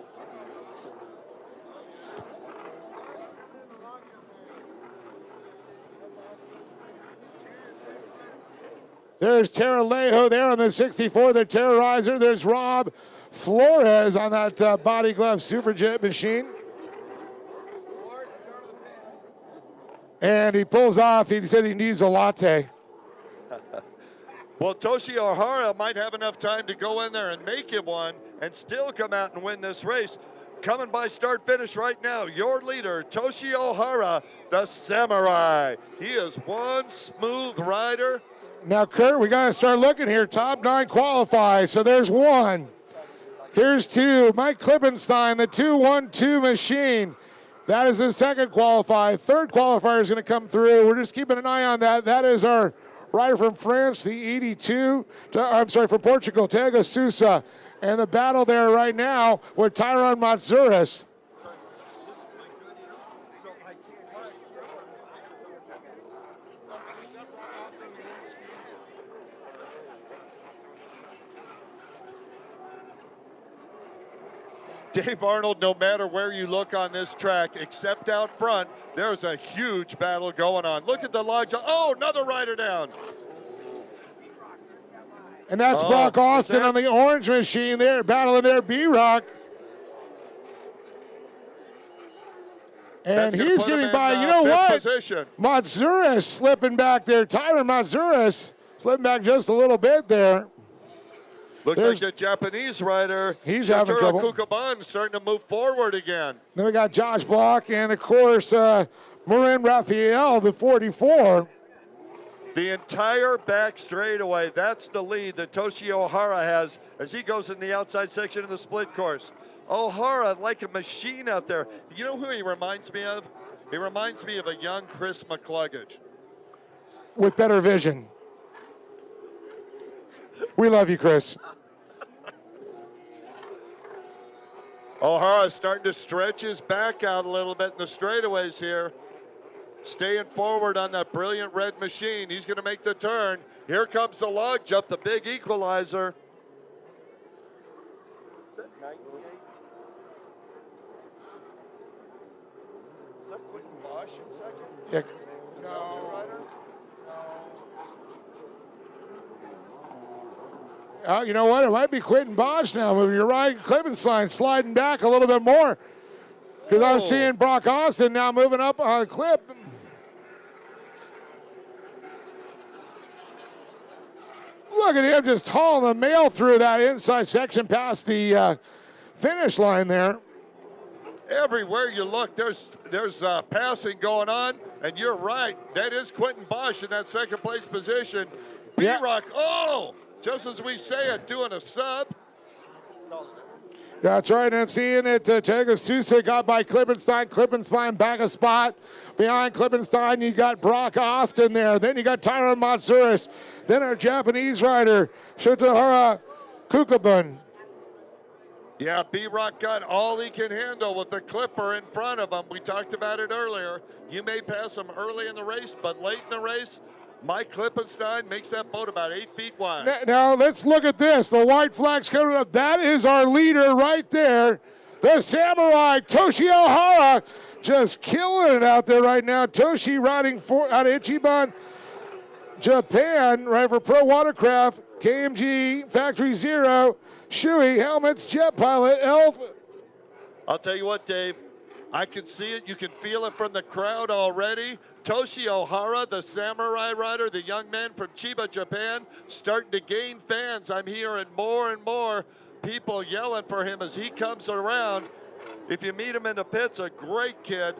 There's Tara Lejo there on the 64, the Terrorizer. There's Rob Flores on that body glove Superjet machine. And he pulls off. He said he needs a latte. Well, Toshi Ohara might have enough time to go in there and make it one and still come out and win this race. Coming by start finish right now, your leader, Toshi Ohara, the Samurai. He is one smooth rider. Now, Kurt, we got to start looking here. Top 9 qualify. So there's 1. Here's 2. Mike Klippenstein, the 2-1-2 machine. That is the second qualifier. Third qualifier is going to come through. We're just keeping an eye on that. That is our rider from France, the 82. From Portugal, Tego Sousa. And the battle there right now with Tyrone Matsuris. Dave Arnold, no matter where you look on this track, except out front, there's a huge battle going on. Look at the log. Oh, another rider down. And that's Brock Austin on the orange machine there, battling there, B-Rock. And he's getting by. You know what? Matsuris slipping back there. Tyron Matsuris slipping back just a little bit there. Looks like the Japanese rider, he's having trouble. Kukaban, starting to move forward again. Then we got Josh Block and, of course, Marin Raphael, the 44. The entire back straightaway, that's the lead that Toshi Ohara has as he goes in the outside section of the split course. Ohara, like a machine out there. You know who he reminds me of? He reminds me of a young Chris McCluggage. With better vision. We love you, Chris. Ohara starting to stretch his back out a little bit in the straightaways here. Staying forward on that brilliant red machine. He's going to make the turn. Here comes the log jump, the big equalizer. Is that 98? Is that Quentin Bosch in second? Yeah. You know what? It might be Quentin Bosch now. You're right. Klippenstein sliding back a little bit more. Because I'm seeing Brock Austin now moving up on the clip. Look at him just hauling the mail through that inside section past the finish line there. Everywhere you look, there's passing going on, and you're right. That is Quentin Bosch in that second place position. B-Rock, just as we say it, doing a sub. That's right, and seeing it, Tiago Sousa got by Klippenstein. Klippenstein back a spot. Behind Klippenstein, you got Brock Austin there. Then you got Tyron Matsuris. Then our Japanese rider, Shotahara Kukabun. Yeah, B-Rock got all he can handle with the clipper in front of him. We talked about it earlier. You may pass him early in the race, but late in the race, Mike Klippenstein makes that boat about 8 feet wide. Now, let's look at this. The white flag's coming up. That is our leader right there. The Samurai, Toshio Hara, just killing it out there right now. Toshi riding out of Ichiban, Japan, right for Pro Watercraft, KMG, Factory Zero, Shui, Helmets, Jet Pilot, Elf. I'll tell you what, Dave. I can see it. You can feel it from the crowd already. Toshi Ohara, the samurai rider, the young man from Chiba, Japan, starting to gain fans. I'm hearing more and more people yelling for him as he comes around. If you meet him in the pits, a great kid,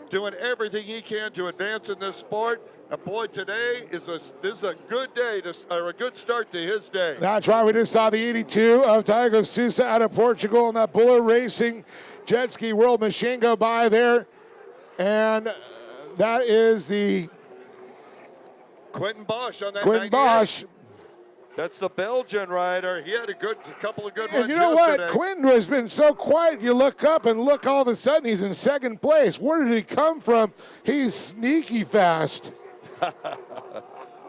doing everything he can to advance in this sport. And boy, today this is a good day, or a good start to his day. That's right. We just saw the 82 of Tiago Sousa out of Portugal in that Buller Racing Jet Ski World machine go by there. And that is the Quentin Bosch on that. Quentin 98. Bosch. That's the Belgian rider. He had a couple of good runs. And you know yesterday. what? Quentin has been so quiet. You look up and look, all of a sudden he's in second place. Where did he come from? He's sneaky fast.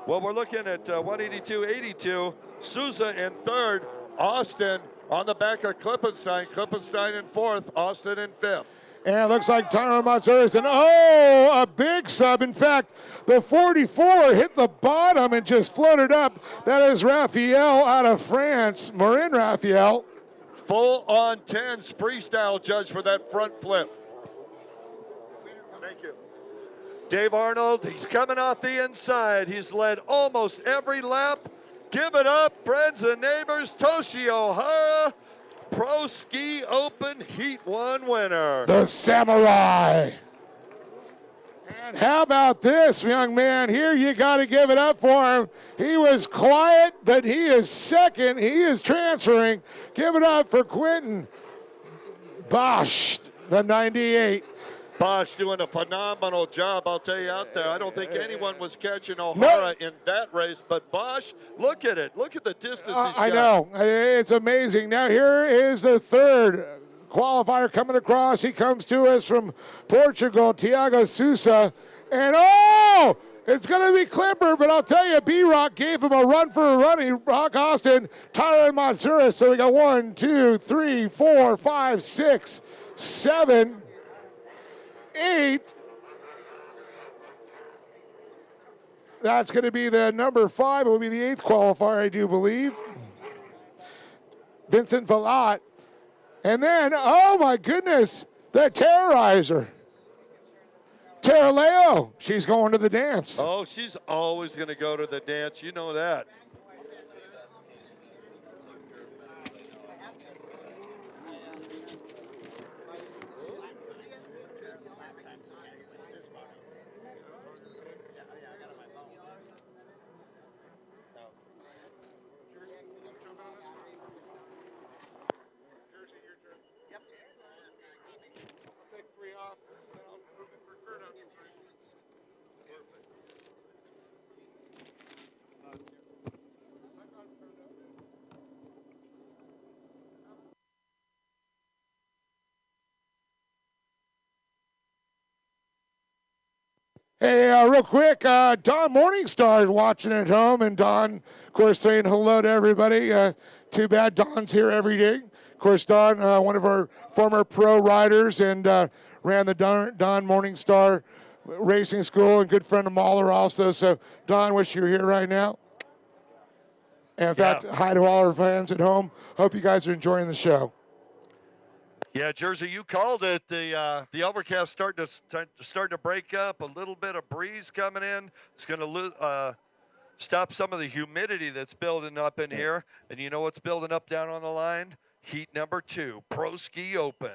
Well, we're looking at 182.82. Sousa in third. Austin on the back of Klippenstein. Klippenstein in fourth. Austin in fifth. And it looks like Tyron Matsuris, and a big sub. In fact, the 44 hit the bottom and just floated up. That is Raphael out of France, Marin Raphael. Full on 10s freestyle judge for that front flip. Thank you. Dave Arnold, he's coming off the inside. He's led almost every lap. Give it up, friends and neighbors. Toshi Ohara, Pro Ski Open Heat 1 winner. The Samurai. And how about this, young man? Here, you got to give it up for him. He was quiet, but he is second. He is transferring. Give it up for Quentin Bosch, the 98. Bosch doing a phenomenal job, I'll tell you out there. I don't think anyone was catching O'Hara in that race, but Bosch, look at it. Look at the distance he's got. I know. It's amazing. Now here is the third qualifier coming across. He comes to us from Portugal, Tiago Sousa. And it's going to be Clipper, but I'll tell you, B-Rock gave him a run for a run. Brock Austin, Tyron Matsuris. So we got 1, 2, 3, 4, 5, 6, 7, 8. That's going to be the number 5. It will be the 8th qualifier, I do believe. Vincent Vallat. And then, oh my goodness, the Terrorizer. Tara Leo, she's going to the dance. Oh, she's always going to go to the dance. You know that. Hey, real quick, Don Morningstar is watching at home, and Don, of course, saying hello to everybody. Too bad Don's here every day. Of course, Don, one of our former pro riders, and ran the Don Morningstar Racing School, and good friend of Mahler also. So, Don, wish you were here right now. And in fact, hi to all our fans at home. Hope you guys are enjoying the show. Yeah, Jersey, you called it. The overcast starting to break up. A little bit of breeze coming in. It's going to stop some of the humidity that's building up in here. And you know what's building up down on the line? Heat number 2, Pro Ski Open.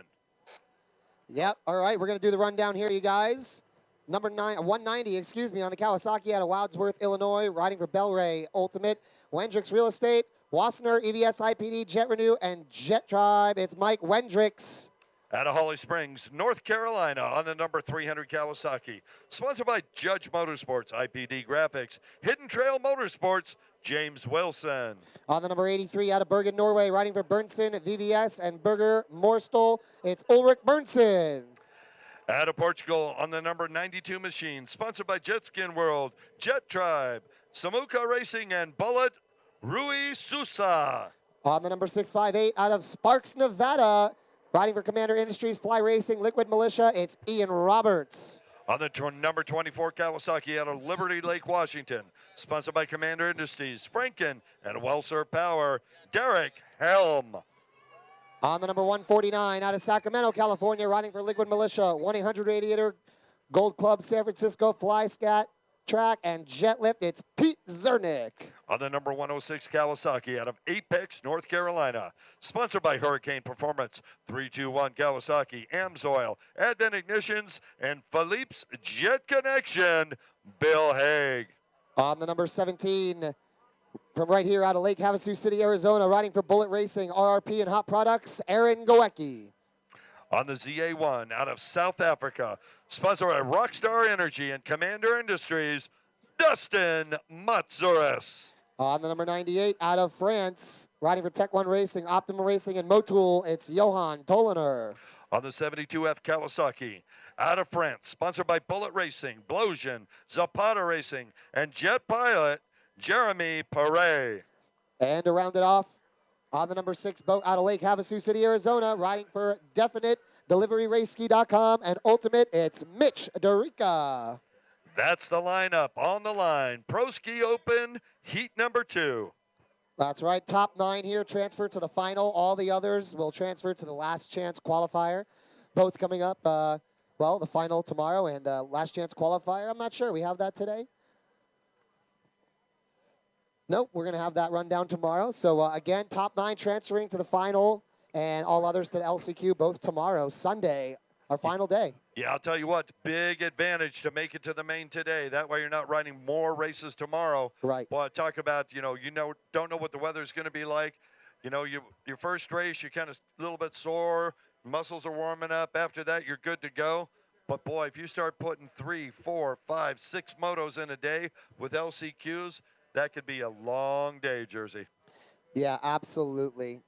Yep. All right, we're going to do the rundown here, you guys. Number 190, on the Kawasaki out of Wadsworth, Illinois, riding for Bel Ray Ultimate. Wendrix Real Estate, Wassenaar, EVS IPD, Jet Renew, and Jet Tribe. It's Mike Wendricks. Out of Holly Springs, North Carolina, on the number 300 Kawasaki. Sponsored by Judge Motorsports, IPD Graphics, Hidden Trail Motorsports, James Wilson. On the number 83 out of Bergen, Norway, riding for Bernsen, VVS, and Berger Morstel, it's Ulrich Bernsen. Out of Portugal, on the number 92 machine, sponsored by Jetskin World, Jet Tribe, Samuka Racing, and Bullet Rui Sousa. On the number 658 out of Sparks, Nevada, riding for Commander Industries, Fly Racing, Liquid Militia, it's Ian Roberts. On the number 24 Kawasaki out of Liberty Lake, Washington, sponsored by Commander Industries, Franken, and Wellser Power, Derek Helm. On the number 149 out of Sacramento, California, riding for Liquid Militia, 1-800 Radiator, Gold Club, San Francisco, Fly Scat Track, and Jet Lift, it's Pete Zernick. On the number 106 Kawasaki out of Apex, North Carolina, sponsored by Hurricane Performance, 321 Kawasaki, Amsoil, Advent Ignitions, and Philippe's Jet Connection, Bill Haig. On the number 17, from right here out of Lake Havasu City, Arizona, riding for Bullet Racing, RRP, and Hot Products, Aaron Goecki. On the ZA1 out of South Africa, sponsored by Rockstar Energy and Commander Industries, Dustin Matsuris. On the number 98 out of France, riding for Tech 1 Racing, Optima Racing, and Motul, it's Johan Tollener. On the 72F Kawasaki, out of France, sponsored by Bullet Racing, Blosian, Zapata Racing, and Jet Pilot, Jeremy Perret. And to round it off, on the number 6 boat out of Lake Havasu City, Arizona, riding for Definite, DeliveryRaceski.com, and Ultimate, it's Mitch Dorica. That's the lineup on the line. Pro Ski Open, heat number 2. That's right. Top 9 here transfer to the final. All the others will transfer to the last chance qualifier. Both coming up, well, the final tomorrow and last chance qualifier. I'm not sure. We have that today? Nope. We're going to have that rundown tomorrow. So, again, top 9 transferring to the final and all others to the LCQ both tomorrow, Sunday, our final day. Yeah, I'll tell you what, big advantage to make it to the main today. That way you're not riding more races tomorrow. Right. Well, talk about, don't know what the weather's going to be like. Your first race, you're kind of a little bit sore, muscles are warming up. After that, you're good to go. But, boy, if you start putting 3, 4, 5, 6 motos in a day with LCQs, that could be a long day, Jersey. Yeah, absolutely.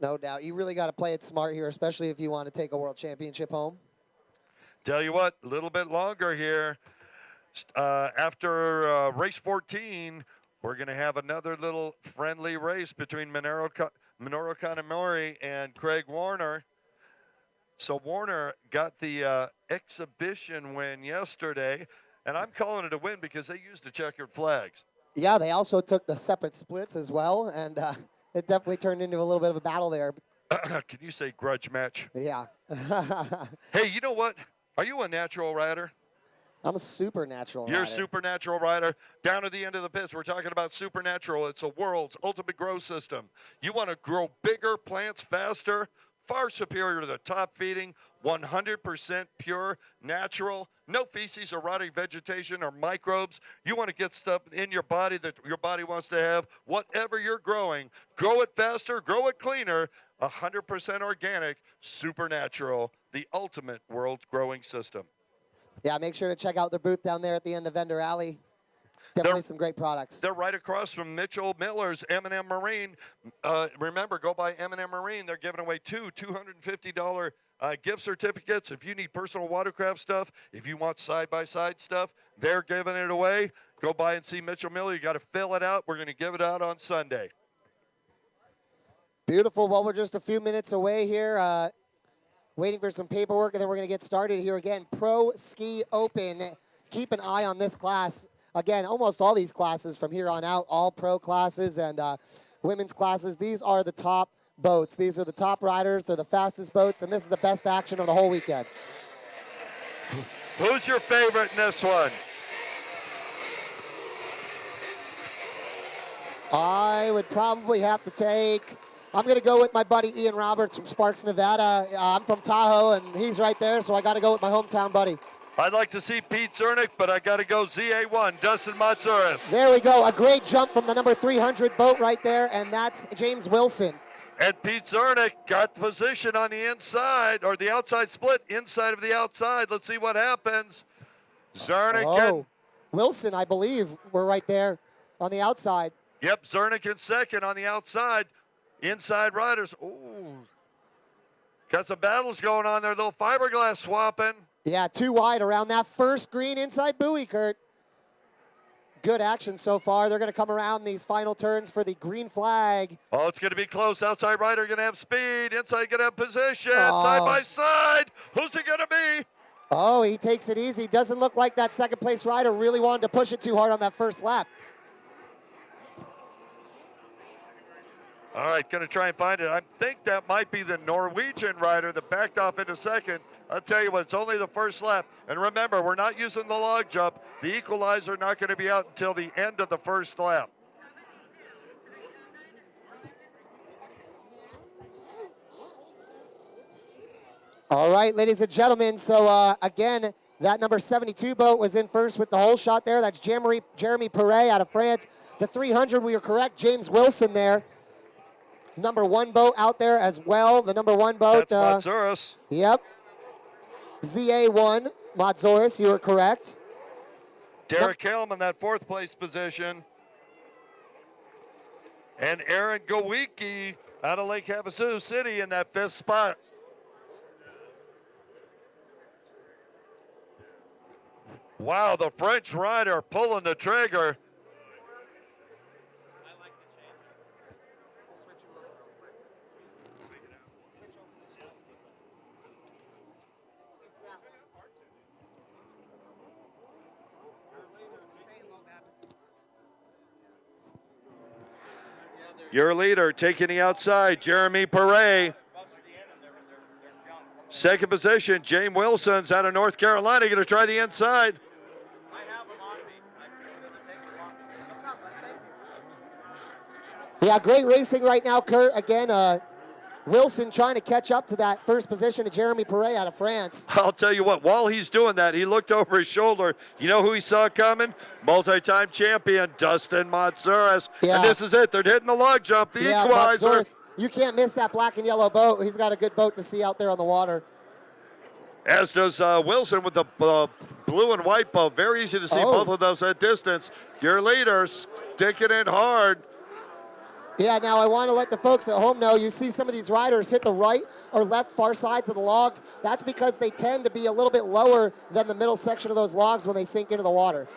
No doubt. You really got to play it smart here, especially if you want to take a world championship home. Tell you what, a little bit longer here. After race 14, we're going to have another little friendly race between Minoru Kanamori and Craig Warner. So Warner got the exhibition win yesterday, and I'm calling it a win because they used the checkered flags. Yeah, they also took the separate splits as well, and it definitely turned into a little bit of a battle there. Can you say grudge match? Yeah. Hey, you know what? Are you a natural rider? I'm a supernatural rider. You're a supernatural rider. Down at the end of the pits, we're talking about supernatural. It's the world's ultimate growth system. You want to grow bigger plants faster, far superior to the top feeding, 100% pure, natural, no feces or rotting vegetation or microbes. You want to get stuff in your body that your body wants to have. Whatever you're growing, grow it faster, grow it cleaner, 100% organic, supernatural, the ultimate world's growing system. Yeah, make sure to check out their booth down there at the end of Vendor Alley. Definitely some great products. They're right across from Mitchell Miller's M&M Marine. Remember, go by M&M Marine. They're giving away two $250 gift certificates. If you need personal watercraft stuff, if you want side-by-side stuff, they're giving it away. Go by and see Mitchell Miller. You got to fill it out. We're going to give it out on Sunday. Beautiful. Well, we're just a few minutes away here, waiting for some paperwork, and then we're going to get started here again. Pro Ski Open. Keep an eye on this class. Again, almost all these classes from here on out, all pro classes and women's classes, these are the top boats. These are the top riders. They're the fastest boats, and this is the best action of the whole weekend. Who's your favorite in this one? I would probably have to take, I'm going to go with my buddy Ian Roberts from Sparks, Nevada. I'm from Tahoe, and he's right there, so I got to go with my hometown buddy. I'd like to see Pete Zernick, but I got to go ZA1, Dustin Matsouras. There we go. A great jump from the number 300 boat right there, and that's James Wilson. And Pete Zernick got position on the inside, or the outside split, inside of the outside. Let's see what happens. Zernick. Wilson, I believe, were right there on the outside. Yep, Zernick in second on the outside. Inside riders. Ooh. Got some battles going on there, little fiberglass swapping. Yeah, too wide around that first green inside buoy, Kurt. Good action so far. They're going to come around these final turns for the green flag. Oh, it's going to be close. Outside rider going to have speed. Inside going to have position. Side by side. Who's it going to be? Oh, he takes it easy. Doesn't look like that second place rider really wanted to push it too hard on that first lap. All right, going to try and find it. I think that might be the Norwegian rider that backed off into second. I'll tell you what, it's only the first lap. And remember, we're not using the log jump. The equalizer not going to be out until the end of the first lap. All right, ladies and gentlemen. So, again, that number 72 boat was in first with the hole shot there. That's Jeremy Perret out of France. The 300, we are correct. James Wilson there. Number 1 boat out there as well. The number 1 boat. That's Matsouras. Yep. ZA1, Matsouras, you are correct. Derek Helm in that 4th place position. And Aaron Gowicki out of Lake Havasu City in that 5th spot. Wow, the French rider pulling the trigger. Your leader taking the outside, Jeremy Perret. 2nd position, James Wilson's out of North Carolina, going to try the inside. Yeah, great racing right now, Kurt. Again, Wilson trying to catch up to that first position of Jeremy Perret out of France. I'll tell you what, while he's doing that, he looked over his shoulder. You know who he saw coming? Multi-time champion, Dustin Matsouras. Yeah. And this is it. They're hitting the log jump, the equalizer. Matsouras, you can't miss that black and yellow boat. He's got a good boat to see out there on the water. As does Wilson with the blue and white boat. Very easy to see both of those at distance. Your leader sticking it hard. Yeah, now I want to let the folks at home know, you see some of these riders hit the right or left far sides of the logs. That's because they tend to be a little bit lower than the middle section of those logs when they sink into the water.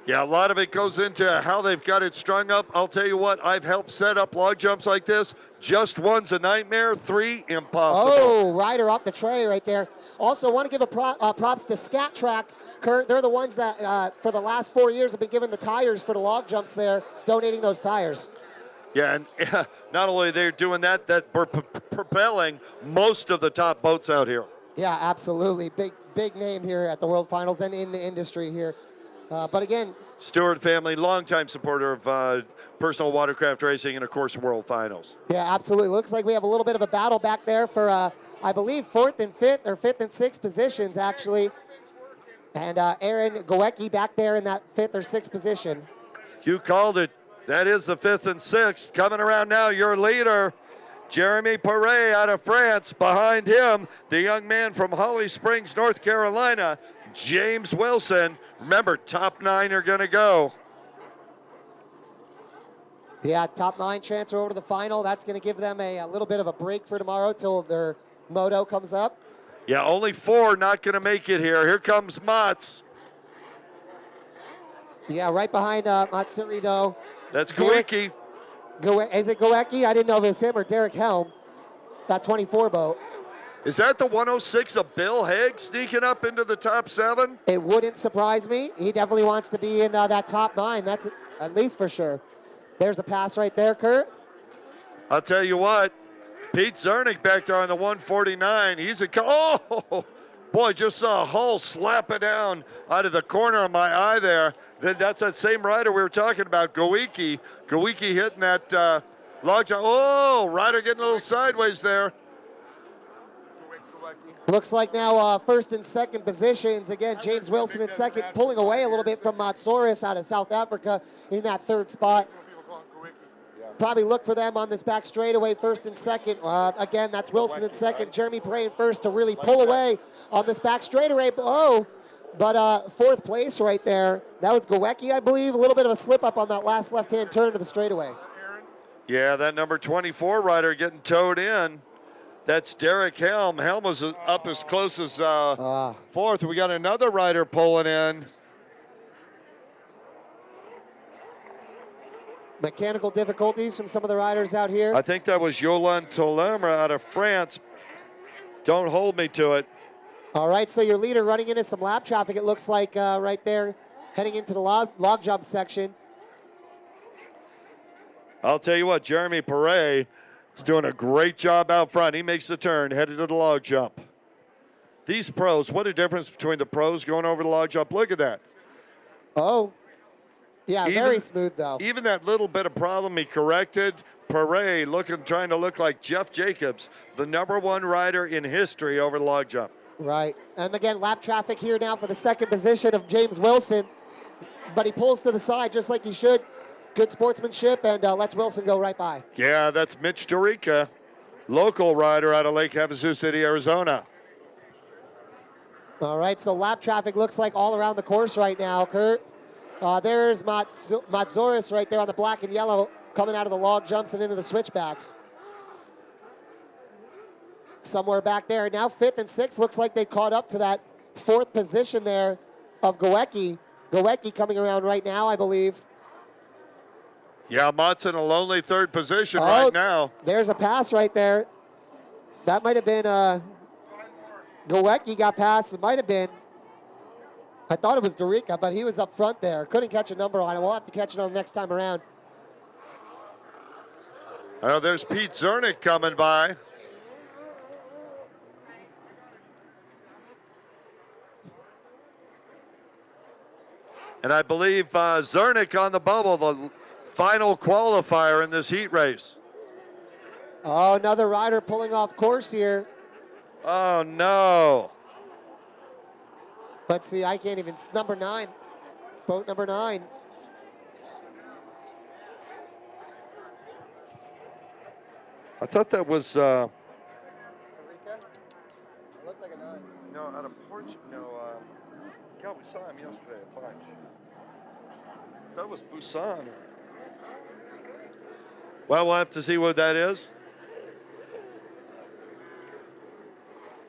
Yeah, a lot of it goes into how they've got it strung up. I'll tell you what, I've helped set up log jumps like this. Just 1's a nightmare, 3 impossible. Oh, rider off the tray right there. Also, want to give a props to Scat Track, Kurt. They're the ones that, for the last 4 years, have been given the tires for the log jumps there, donating those tires. Yeah, and not only they're doing that, we're propelling most of the top boats out here. Yeah, absolutely. Big name here at the World Finals and in the industry here. But again, Stewart family, longtime supporter of personal watercraft racing and, of course, World Finals. Yeah, absolutely. Looks like we have a little bit of a battle back there for, I believe, 4th and 5th, or 5th and 6th positions, actually. And Aaron Gowecki back there in that 5th or 6th position. You called it. That is the 5th and 6th. Coming around now, your leader, Jeremy Perret out of France. Behind him, the young man from Holly Springs, North Carolina, James Wilson. Remember, top 9 are going to go. Yeah, top 9 transfer over to the final. That's going to give them a little bit of a break for tomorrow till their Moto comes up. Yeah, only 4 not going to make it here. Here comes Mats. Yeah, right behind Matsuri, though. That's Gowicki. Is it Gowecki? I didn't know if it was him or Derek Helm. That 24 boat. Is that the 106 of Bill Haig sneaking up into the top 7? It wouldn't surprise me. He definitely wants to be in that top 9. That's at least for sure. There's a pass right there, Kurt. I'll tell you what. Pete Zernick back there on the 149. He's oh, boy, just saw Hull slap it down out of the corner of my eye there. That's that same rider we were talking about, Gowicki. Gowicki hitting that log jump. Oh, rider getting a little sideways there. Looks like now first and second positions. Again, James Wilson in second, pulling away a little bit from Matsoris out of South Africa in that third spot. Probably look for them on this back straightaway, first and second. Again, that's Wilson in second. Jeremy Prey in first to really pull away on this back straightaway. But fourth place right there. That was Gowecki, I believe. A little bit of a slip up on that last left-hand turn to the straightaway. Yeah, that number 24 rider getting towed in. That's Derek Helm. Helm was up as close as fourth. We got another rider pulling in. Mechanical difficulties from some of the riders out here. I think that was Yolande Tolemre out of France. Don't hold me to it. All right, so your leader running into some lap traffic, it looks like right there, heading into the log jump section. I'll tell you what, Jeremy Perret is doing a great job out front. He makes the turn, headed to the log jump. These pros, what a difference between the pros going over the log jump. Look at that. Oh, yeah, very smooth though. Even that little bit of problem he corrected. Perret trying to look like Jeff Jacobs, the #1 rider in history over the log jump. Right, and again, lap traffic here now for the second position of James Wilson, but he pulls to the side just like he should. Good sportsmanship, and lets Wilson go right by. Yeah, that's Mitch Dorica, local rider out of Lake Havasu City, Arizona. All right, so lap traffic looks like all around the course right now, Kurt. There's Matsoris right there on the black and yellow coming out of the log jumps and into the switchbacks. Somewhere back there. Now fifth and sixth looks like they caught up to that fourth position there of Gowecki. Gowecki coming around right now, I believe. Yeah, Mott's in a lonely third position right now. There's a pass right there. That might have been Gowecki got past. It might have been. I thought it was Dorica, but he was up front there. Couldn't catch a number on it. We'll have to catch it on the next time around. Oh, there's Pete Zernick coming by. And I believe Zernick on the bubble, the final qualifier in this heat race. Oh, another rider pulling off course here. Oh, no. Let's see, I can't even, number 9, boat number 9. I thought that was... Looked like a 9. No, out of Portugal. No, God, we saw him yesterday a bunch. That was Busan. Well, we'll have to see what that is.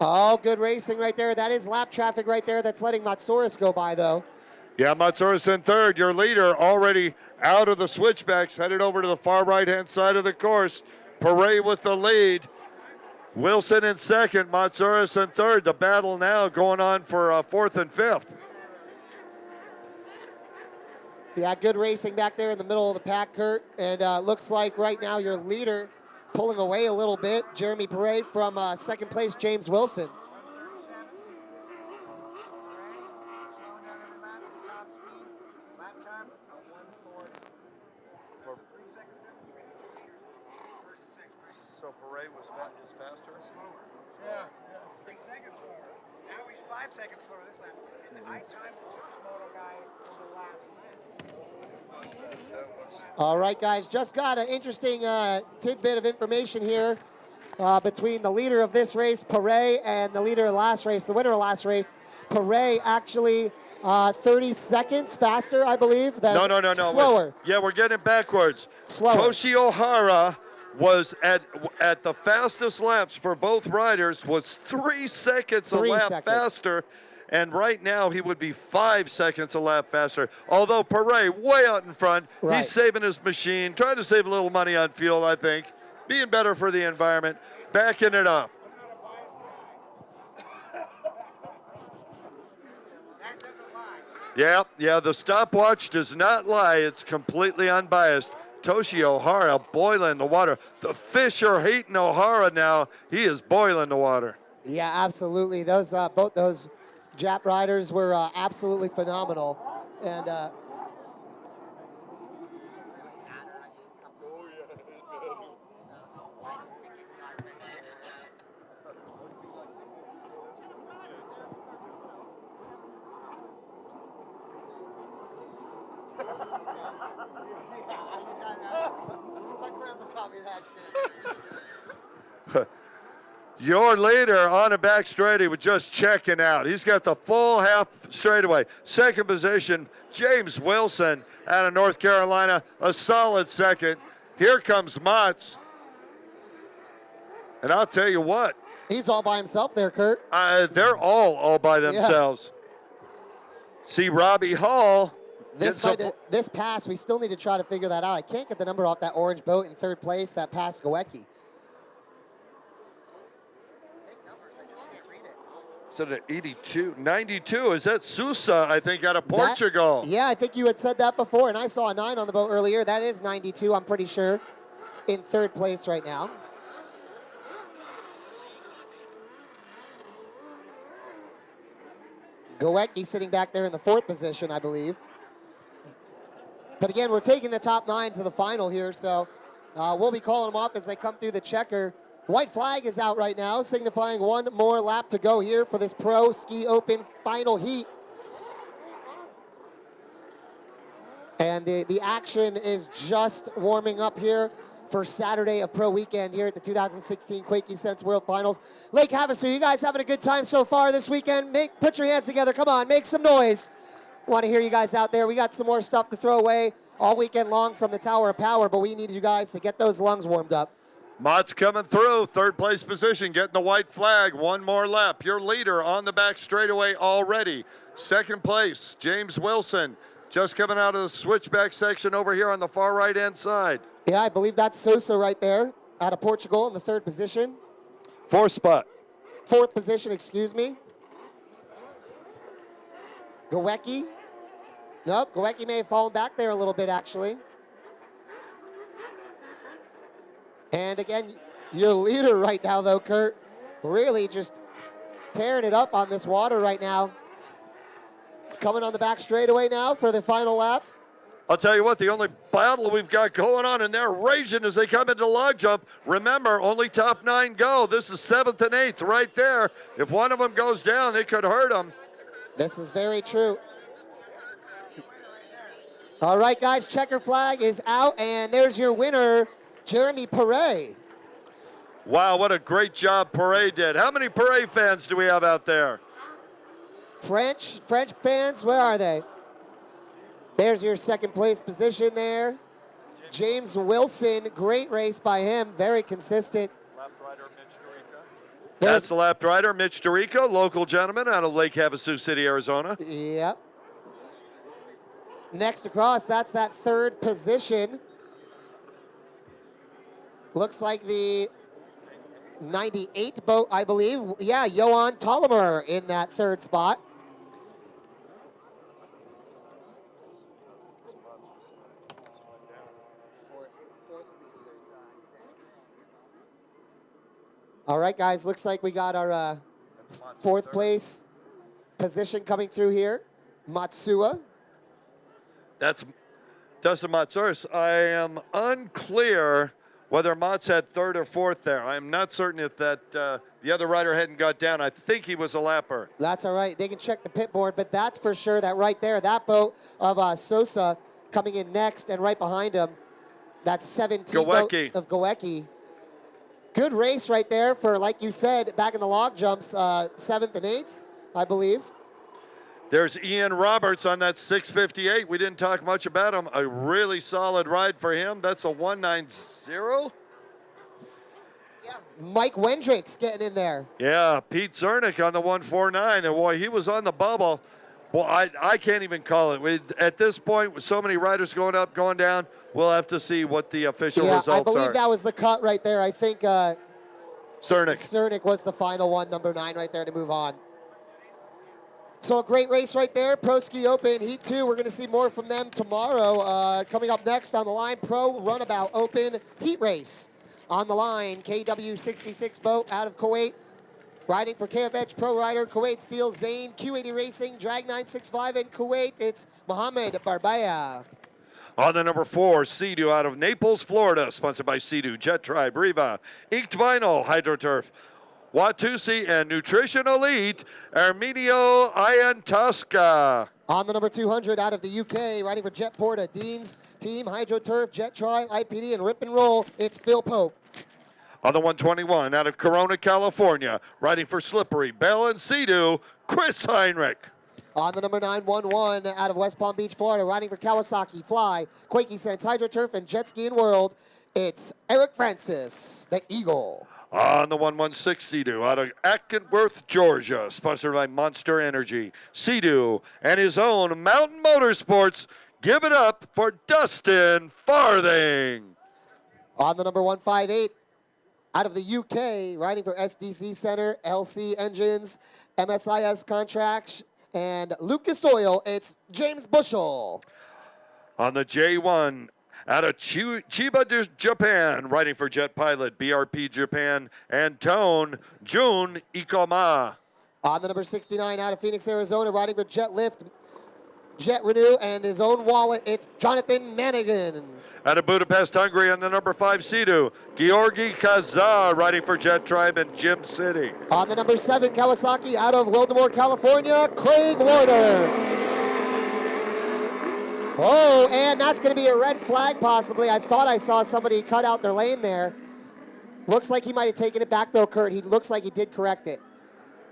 Oh, good racing right there. That is lap traffic right there. That's letting Matsoris go by, though. Yeah, Matsoris in third. Your leader already out of the switchbacks, headed over to the far right-hand side of the course. Perret with the lead. Wilson in second, Matsoris in third. The battle now going on for fourth and fifth. Yeah, good racing back there in the middle of the pack, Kurt. And looks like right now your leader pulling away a little bit. Jeremy Perret from second place, James Wilson. So Perret is faster? Yeah. 6 seconds slower. Now he's 5 seconds slower this lap. And I timed the first Moto guy for the last lap. All right, guys, just got an interesting tidbit of information here between the leader of this race, Perret, and the leader of last race, the winner of last race. Perret actually 30 seconds faster, I believe. Than No. Slower. Yeah, we're getting it backwards. Slower. Toshi Ohara was at the fastest laps for both riders was 3 seconds a lap faster. And right now, he would be 5 seconds a lap faster. Although Perret way out in front, he's saving his machine, trying to save a little money on fuel, I think. Being better for the environment, backing it up. Yeah, the stopwatch does not lie. It's completely unbiased. Toshi Ohara boiling the water. The fish are hating Ohara now. He is boiling the water. Yeah, absolutely. Those both those Jap riders were absolutely phenomenal. And Your leader on the back straightaway was just checking out. He's got the full half straightaway. Second position, James Wilson out of North Carolina, a solid second. Here comes Motts. And I'll tell you what. He's all by himself there, Kurt. They're all by themselves. Yeah. See Robbie Hall. This pass, we still need to try to figure that out. I can't get the number off that orange boat in third place, that pass Goecki. Said at 82, 92. Is that Sousa, I think, out of Portugal? Yeah, I think you had said that before, and I saw a 9 on the boat earlier. That is 92, I'm pretty sure, in third place right now. Goecki sitting back there in the fourth position, I believe. But again, we're taking the top 9 to the final here, so we'll be calling them off as they come through the checker. White flag is out right now, signifying one more lap to go here for this Pro Ski Open final heat. And the action is just warming up here for Saturday of Pro Weekend here at the 2016 Quakey Sense World Finals. Lake Havasu, you guys having a good time so far this weekend? Put your hands together, come on, make some noise. Want to hear you guys out there. We got some more stuff to throw away all weekend long from the Tower of Power, but we need you guys to get those lungs warmed up. Mott's coming through, third place position, getting the white flag. One more lap. Your leader on the back straightaway already. Second place, James Wilson, just coming out of the switchback section over here on the far right-hand side. Yeah, I believe that's Sosa right there, out of Portugal in the third position. Fourth position, excuse me. Goecki. Nope, Goecki may have fallen back there a little bit, actually. And again, your leader right now, though, Kurt, really just tearing it up on this water right now. Coming on the back straightaway now for the final lap. I'll tell you what, the only battle we've got going on, and they're raging as they come into log jump. Remember, only top 9 go. This is 7th and 8th right there. If one of them goes down, it could hurt them. This is very true. All right, guys, checker flag is out, and there's your winner, Jeremy Perret. Wow, what a great job Perret did. How many Perret fans do we have out there? French fans, where are they? There's your second place position there. James Wilson, great race by him, very consistent. Lap rider Mitch Dorica. That's the lap rider, Mitch Dorica, local gentleman out of Lake Havasu City, Arizona. Yep. Next across, that's that third position. Looks like the 98 boat, I believe. Yeah, Johan Tollimer in that third spot. All right, guys, looks like we got our fourth place position coming through here. Matsua. That's Dustin Matsouris. I am unclear whether Motts had third or fourth there. I'm not certain if that the other rider hadn't got down. I think he was a lapper. That's all right. They can check the pit board, but that's for sure that right there, that boat of Sosa coming in next, and right behind him, that 17 boat of Goecki. Good race right there for, like you said, back in the log jumps, 7th and 8th, I believe. There's Ian Roberts on that 658. We didn't talk much about him. A really solid ride for him. That's a 190. Yeah, Mike Wendrick's getting in there. Yeah, Pete Zernick on the 149. And boy, he was on the bubble. Well, I can't even call it. At this point, with so many riders going up, going down, we'll have to see what the official results are. I believe that was the cut right there. I think Zernick was the final one, number 9 right there to move on. So a great race right there. Pro Ski Open Heat 2. We're going to see more from them tomorrow. Coming up next on the line, Pro Runabout Open Heat Race. On the line, KW66 boat out of Kuwait. Riding for KFH Pro Rider, Kuwait Steel, Zane, Q80 Racing, Drag 965 in Kuwait. It's Mohammed Barbaya. On the number 4, Sea-Doo out of Naples, Florida. Sponsored by Sea-Doo, Jet Tribe, Riva, Inked Vinyl, HydroTurf, Watusi, and Nutrition Elite, Arminio Iantasca. On the number 200 out of the UK, riding for Jet Porta, Dean's Team, HydroTurf, Jet Tri, IPD, and Rip and Roll, it's Phil Pope. On the 121, out of Corona, California, riding for Slippery, Bell and Sea-Doo, Chris Heinrich. On the number 911, out of West Palm Beach, Florida, riding for Kawasaki, Fly, Quakey Sense, HydroTurf, and Jet Skiing World, it's Eric Francis, the Eagle. On the 116 Sea-Doo, out of Atkenworth, Georgia, sponsored by Monster Energy, Sea-Doo and his own Mountain Motorsports. Give it up for Dustin Farthing. On the number 158, out of the UK, riding for SDC Center, LC Engines, MSIS Contracts, and Lucas Oil, it's James Bushell. On the J1, out of Chiba, Japan, riding for Jet Pilot, BRP Japan, and Tone, Jun Ikoma. On the number 69, out of Phoenix, Arizona, riding for Jet Lift, Jet Renew, and his own wallet, it's Jonathan Manigan. Out of Budapest, Hungary, on the number 5 Sea-Doo, Georgi Kazar, riding for Jet Tribe and Gym City. On the number 7 Kawasaki, out of Wildemore, California, Craig Warner. Oh, and that's going to be a red flag possibly. I thought I saw somebody cut out their lane there. Looks like he might have taken it back though, Kurt. He looks like he did correct it.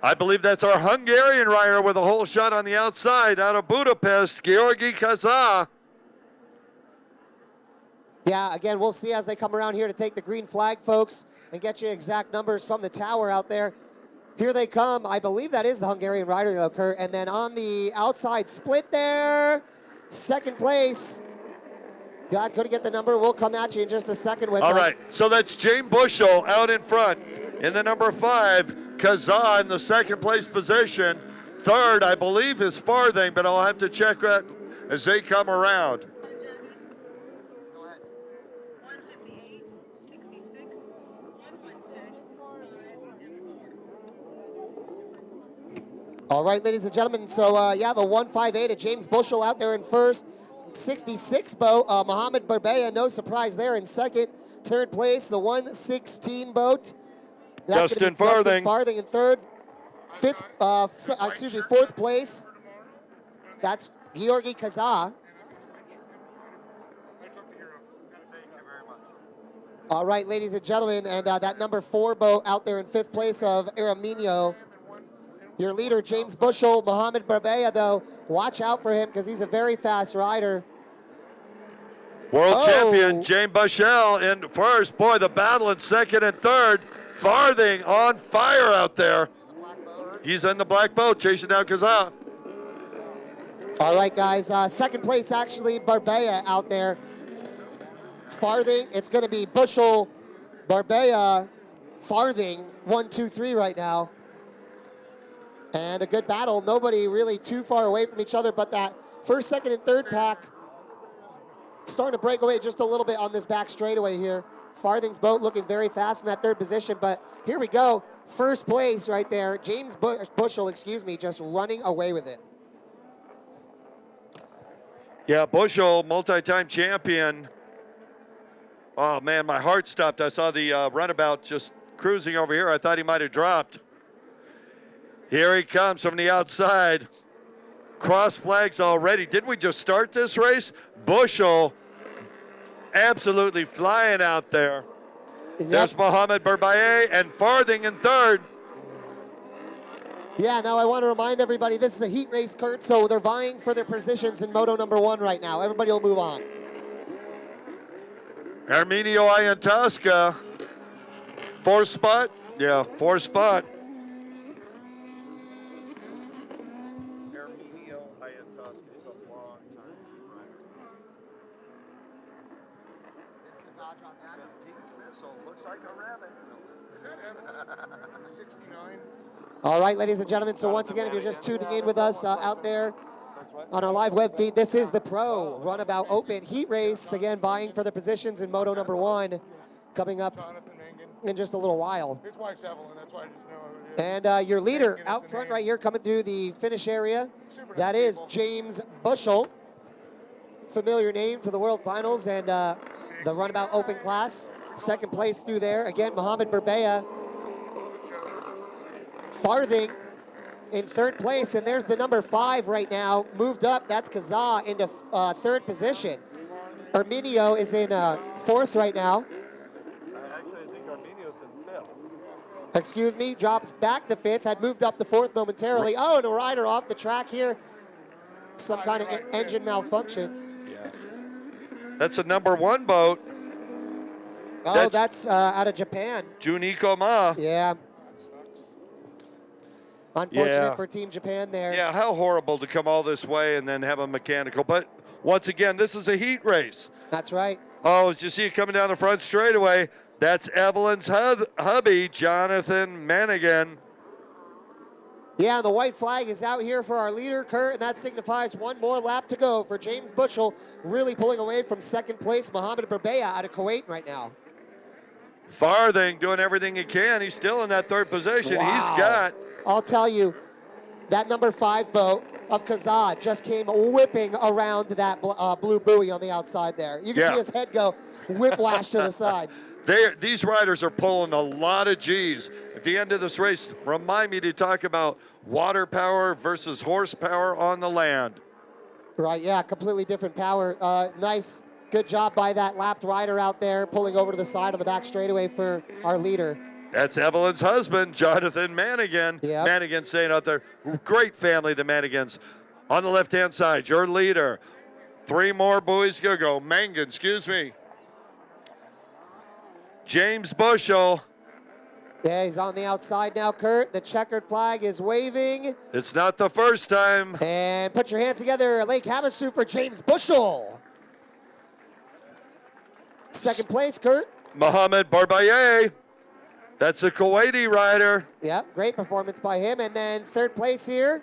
I believe that's our Hungarian rider with a hole shot on the outside, out of Budapest, Georgi Kazar. Yeah, again, we'll see as they come around here to take the green flag, folks, and get you exact numbers from the tower out there. Here they come. I believe that is the Hungarian rider, though, Kurt. And then on the outside split there, second place. God, couldn't get the number. We'll come at you in just a second with All them. right, so that's James Bushell out in front. In the number 5, Kazan in the second place position. Third, I believe, is Farthing, but I'll have to check that as they come around. 158, 66, 116, 5, and 4. All right, ladies and gentlemen. So, yeah, the 158 of James Bushell out there in first. 66 boat, Mohammed Barbeya, no surprise there in second. Third place, the 116 boat. That's Dustin Dustin Farthing. Farthing in third. Fourth place. That's Georgi Kazar. All right, ladies and gentlemen, and that number 4 boat out there in fifth place of Araminio. Your leader, James Bushell. Mohammed Barbeya, though, watch out for him because he's a very fast rider. World champion James Bushell in first. Boy, the battle in second and third. Farthing on fire out there. He's in the black boat chasing down Kazan. All right, guys. Second place, actually, Barbeya out there. Farthing, it's going to be Bushell, Barbeya, Farthing, 1, 2, 3 right now. And a good battle. Nobody really too far away from each other, but that first, second, and third pack starting to break away just a little bit on this back straightaway here. Farthing's boat looking very fast in that third position, but here we go. First place right there. James Bushell, just running away with it. Yeah, Bushell, multi-time champion. Oh, man, my heart stopped. I saw the runabout just cruising over here. I thought he might have dropped. Here he comes from the outside. Cross flags already. Didn't we just start this race? Bushell absolutely flying out there. Yep. There's Mohammed Barbaye and Farthing in third. Yeah, now I want to remind everybody this is a heat race, Kurt, so they're vying for their positions in Moto number 1 right now. Everybody will move on. Arminio Iantasca, 4th spot. Yeah, 4th spot. Arminio Iantasca is a long time rider. Missile looks like a rabbit. Is that Evan? 69. All right, ladies and gentlemen, so once again, if you're just tuning in with us out there on our live web feed, this is the Pro Runabout Open Heat Race, again, vying for the positions in Moto number 1, coming up in just a little while. His wife's Evelyn, that's why I just know. And your leader out front right here coming through the finish area, that is James Bushell, familiar name to the World Finals and the Runabout Open class. Second place through there, again, Mohammed Barbeya. Farthing in third place, and there's the number 5 right now, moved up. That's Kazaa into third position. Arminio is in 4th right now. Actually, I think Arminio's in Excuse me, drops back to 5th, had moved up to 4th momentarily. Oh, and a rider off the track here. Some kind of engine malfunction. Yeah. That's a number 1 boat. Oh, that's out of Japan. Juniko Ma. Yeah. Unfortunate Yeah. for Team Japan there. Yeah, how horrible to come all this way and then have a mechanical. But once again, this is a heat race. That's right. Oh, as you see it coming down the front straightaway, that's Evelyn's hubby, Jonathan Manigan. Yeah, the white flag is out here for our leader, Kurt, and that signifies one more lap to go for James Bushell, really pulling away from 2nd place, Mohammed Berbeya out of Kuwait right now. Farthing doing everything he can. He's still in that 3rd position. Wow. He's got... I'll tell you, that number 5 boat of Kazad just came whipping around that blue buoy on the outside there. You can see his head go whiplash to the side. These riders are pulling a lot of G's. At the end of this race, remind me to talk about water power versus horsepower on the land. Right, yeah, completely different power. Nice, good job by that lapped rider out there, pulling over to the side of the back straightaway for our leader. That's Evelyn's husband, Jonathan Manigan. Yep. Manigan staying out there. Great family, the Manigans. On the left-hand side, your leader. 3 more buoys to go. Mangan, excuse me. James Bushell. Yeah, he's on the outside now, Kurt. The checkered flag is waving. It's not the first time. And put your hands together, Lake Havasu for James Bushell. 2nd place, Kurt. Mohammed Barbaye. That's a Kuwaiti rider. Yep, great performance by him. And then 3rd place here,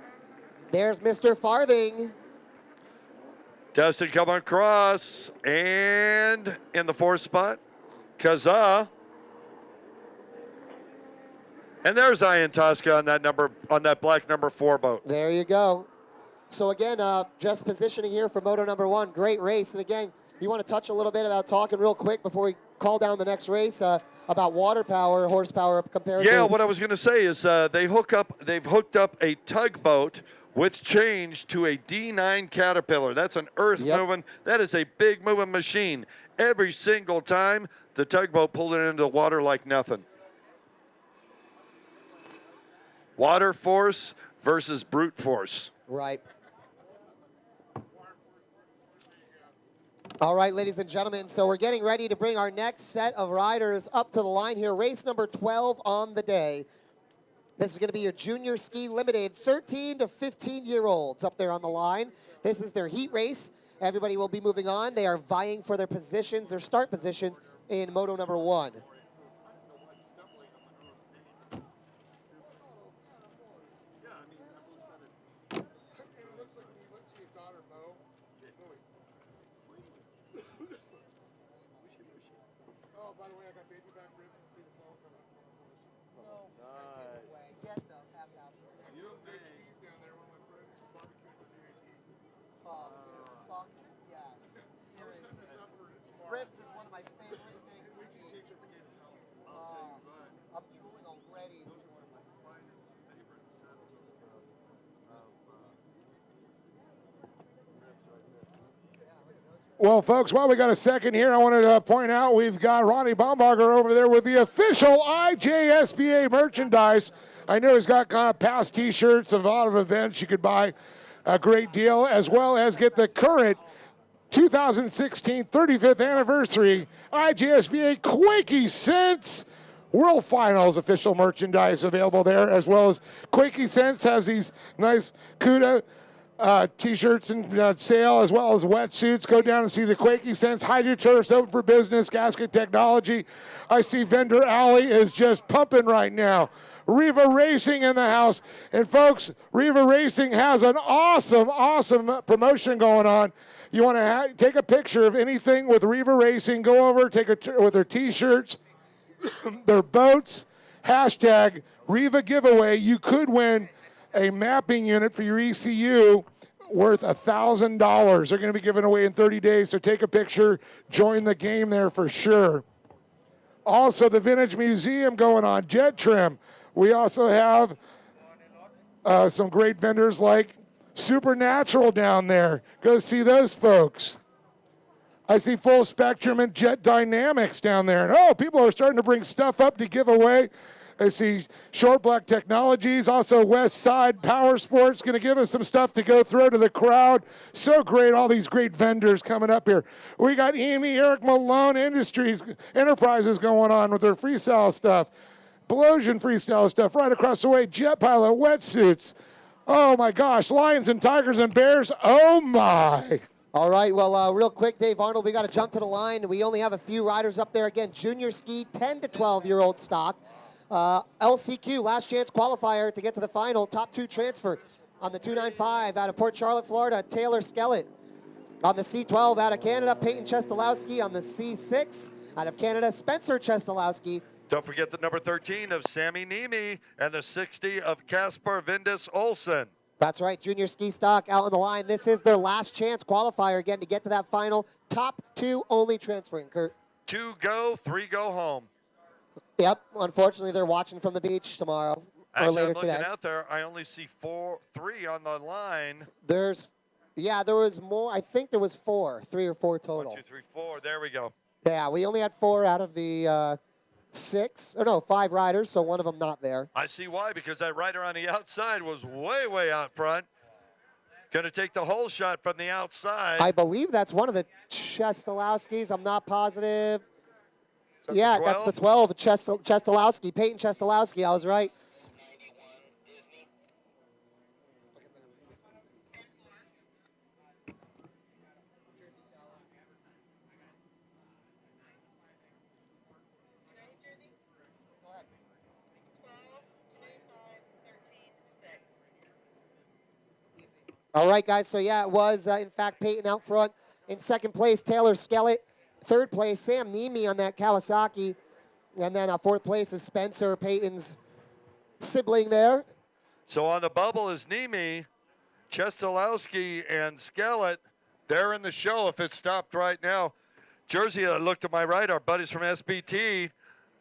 there's Mr. Farthing. Dustin come across. And in the 4th spot, Kaza. And there's Ian Tosca on that black number 4 boat. There you go. So again, just positioning here for Moto number 1. Great race. And again, you want to touch a little bit about talking real quick before we call down the next race about water power, horsepower compared to... Yeah, what I was going to say is they've hooked up a tugboat with change to a D9 Caterpillar. That's an earth-moving, that is a big moving machine. Every single time, the tugboat pulled it into the water like nothing. Water force versus brute force. Right. All right, ladies and gentlemen, so we're getting ready to bring our next set of riders up to the line here. Race number 12 on the day. This is going to be your Junior Ski Limited 13 to 15-year-olds up there on the line. This is their heat race. Everybody will be moving on. They are vying for their positions, their start positions in Moto number 1. Ribs is one of my favorite things to eat. I'm drooling already. Well, folks, while we got a second here, I wanted to point out we've got Ronnie Baumbarger over there with the official IJSBA merchandise. I know he's got kind of past T-shirts of a lot of events you could buy a great deal, as well as get the current 2016 35th anniversary IJSBA Quakey Sense World Finals official merchandise available there, as well as Quakey Sense has these nice CUDA T-shirts and sale, as well as wetsuits. Go down and see the Quakey Sense Hydroturfs open for business, gasket technology. I see Vendor Alley is just pumping right now. Riva Racing in the house. And folks, Riva Racing has an awesome promotion going on. You want to take a picture of anything with Riva Racing, go over, take with their T-shirts, their boats, hashtag Riva giveaway. You could win a mapping unit for your ECU worth $1,000. They're going to be given away in 30 days, so take a picture, join the game there for sure. Also, the Vintage Museum going on, Jet Trim. We also have some great vendors like Supernatural down there. Go see those folks. I see Full Spectrum and Jet Dynamics down there. And people are starting to bring stuff up to give away. I see Short Block Technologies, also West Side Power Sports, going to give us some stuff to go through to the crowd. So great, all these great vendors coming up here. We got Eric Malone Enterprises going on with their freestyle stuff. Blosian freestyle stuff right across the way. Jet Pilot wetsuits. Oh my gosh, lions and tigers and bears. Oh my. All right, well, real quick, Dave Arnold, we got to jump to the line. We only have a few riders up there. Again, junior ski, 10 to 12-year-old stock. LCQ, last chance qualifier to get to the final. Top 2 transfer on the 295 out of Port Charlotte, Florida, Taylor Skellett. On the C12 out of Canada, Peyton Chestalowski. On the C6 out of Canada, Spencer Chestalowski. Don't forget the number 13 of Sammy Niemi and the 60 of Kasper Vindis Olsen. That's right, junior ski stock out on the line. This is their last chance qualifier again to get to that final. Top 2 only transferring, Kurt. 2 go, 3 go home. Yep, unfortunately they're watching from the beach tomorrow or Actually, later I'm looking today. out there. I only see 3 on the line. There was more. I think there was 3 or 4 total. 1, 2, 3, 4. There we go. Yeah, we only had 4 out of the 5 riders, so one of them not there. I see why, because that rider on the outside was way, way out front. Going to take the whole shot from the outside. I believe that's one of the Chestalowskis. I'm not positive. Is that Yeah, the that's the 12, Chestalowski, Peyton Chestalowski. I was right. All right, guys, so yeah, it was, in fact, Peyton out front. In second place, Taylor Skellett. Third place, Sam Niemi on that Kawasaki. And then fourth place is Spencer, Peyton's sibling there. So on the bubble is Niemi, Chestalowski, and Skellett. They're in the show if it stopped right now. Jersey, look to my right, our buddies from SBT,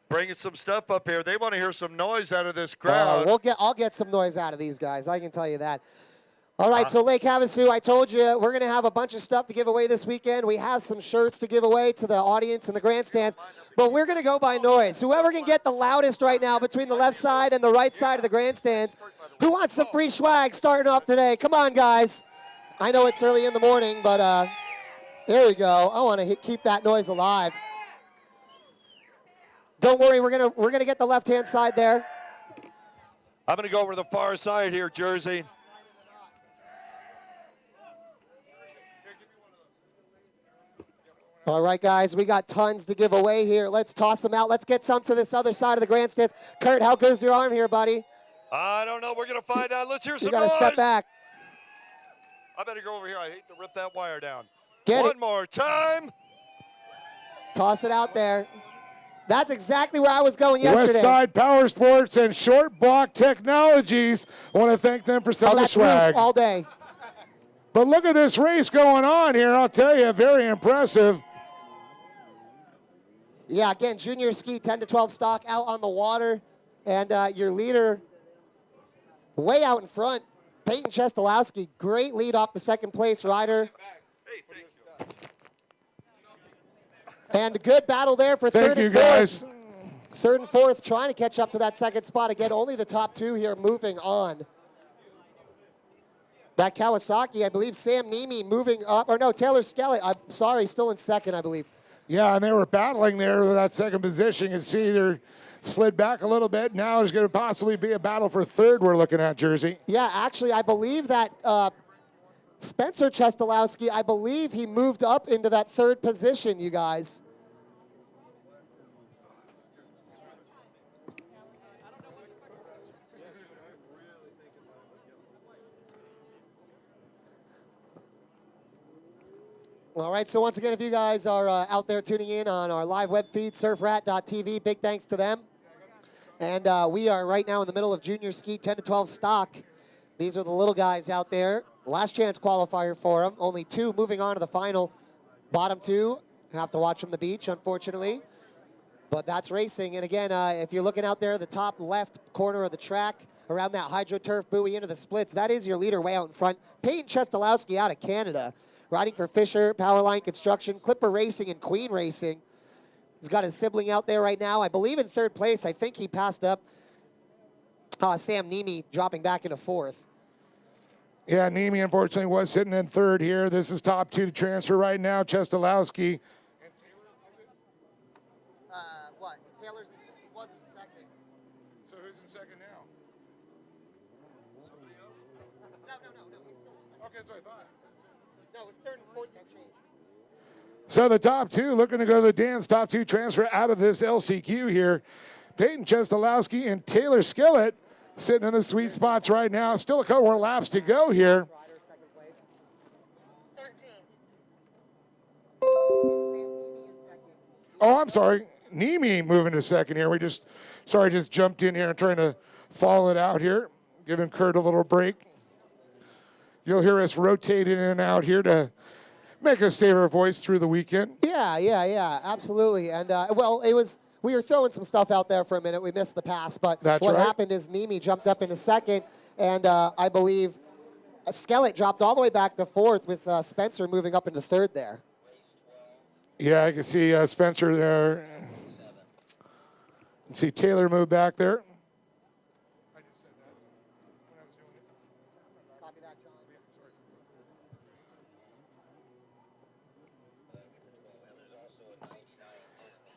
bringing some stuff up here. They want to hear some noise out of this crowd. I'll get some noise out of these guys, I can tell you that. All right, so Lake Havasu, I told you we're going to have a bunch of stuff to give away this weekend. We have some shirts to give away to the audience in the grandstands, but we're going to go by noise. Whoever can get the loudest right now between the left side and the right side of the grandstands, who wants some free swag starting off today? Come on, guys. I know it's early in the morning, but there we go. I want to keep that noise alive. Don't worry, we're gonna get the left-hand side there. I'm going to go over the far side here, Jersey. All right, guys, we got tons to give away here. Let's toss them out. Let's get some to this other side of the grandstands. Kurt, how goes your arm here, buddy? I don't know. We're going to find out. Let's hear some You got to noise. step back. I better go over here. I hate to rip that wire down. Get One it. more time. Toss it out there. That's exactly where I was going yesterday. West Side Power Sports and Short Block Technologies. I want to thank them for some of the that's swag. roof all day. But look at this race going on here. I'll tell you, very impressive. Yeah, again, junior ski, 10 to 12 stock out on the water. And your leader way out in front, Peyton Chestalowski. Great lead off the second place rider. And a good battle there for Thank third you, and fourth. guys. Third and fourth, trying to catch up to that second spot. Again, only the top 2 here moving on. That Kawasaki, I believe Sam Niemi moving up. Or no, Taylor Skellett, I'm sorry, still in second, I believe. Yeah, and they were battling there with that second position. You can see they're slid back a little bit. Now there's going to possibly be a battle for third we're looking at, Jersey. Yeah, actually, I believe that Spencer Chestalowski, I believe he moved up into that third position, you guys. All right, so once again, if you guys are out there tuning in on our live web feed, surfrat.tv, big thanks to them. And we are right now in the middle of junior ski 10 to 12 stock. These are the little guys out there. Last chance qualifier for them. Only 2 moving on to the final. Bottom 2 have to watch from the beach, unfortunately. But that's racing. And again, if you're looking out there, the top left corner of the track, around that hydroturf buoy into the splits, that is your leader way out in front. Peyton Chestalowski out of Canada, riding for Fisher, Powerline Construction, Clipper Racing, and Queen Racing. He's got his sibling out there right now. I believe in third place. I think he passed up Sam Nemi dropping back into fourth. Yeah, Nemi unfortunately was sitting in third here. This is top 2 to transfer right now. Chestalowski. What? Taylor's was in second. So who's in second now? No. He's still in second. Okay, that's what I thought. No, it was third and fourth that changed. So the top 2 looking to go to the dance. Top 2 transfer out of this LCQ here. Peyton Chestalowski and Taylor Skillett sitting in the sweet spots right now. Still a couple more laps to go here. 13. Oh, I'm sorry. Nemi moving to second here. Just jumped in here and trying to follow it out here. Giving Kurt a little break. You'll hear us rotate in and out here to make us save our voice through the weekend. Yeah, absolutely. And we were throwing some stuff out there for a minute. We missed the pass, but That's what right. happened is Nemi jumped up into second, and I believe Skellett dropped all the way back to fourth with Spencer moving up into third there. Yeah, I can see Spencer there. And see Taylor move back there. Copy that, John.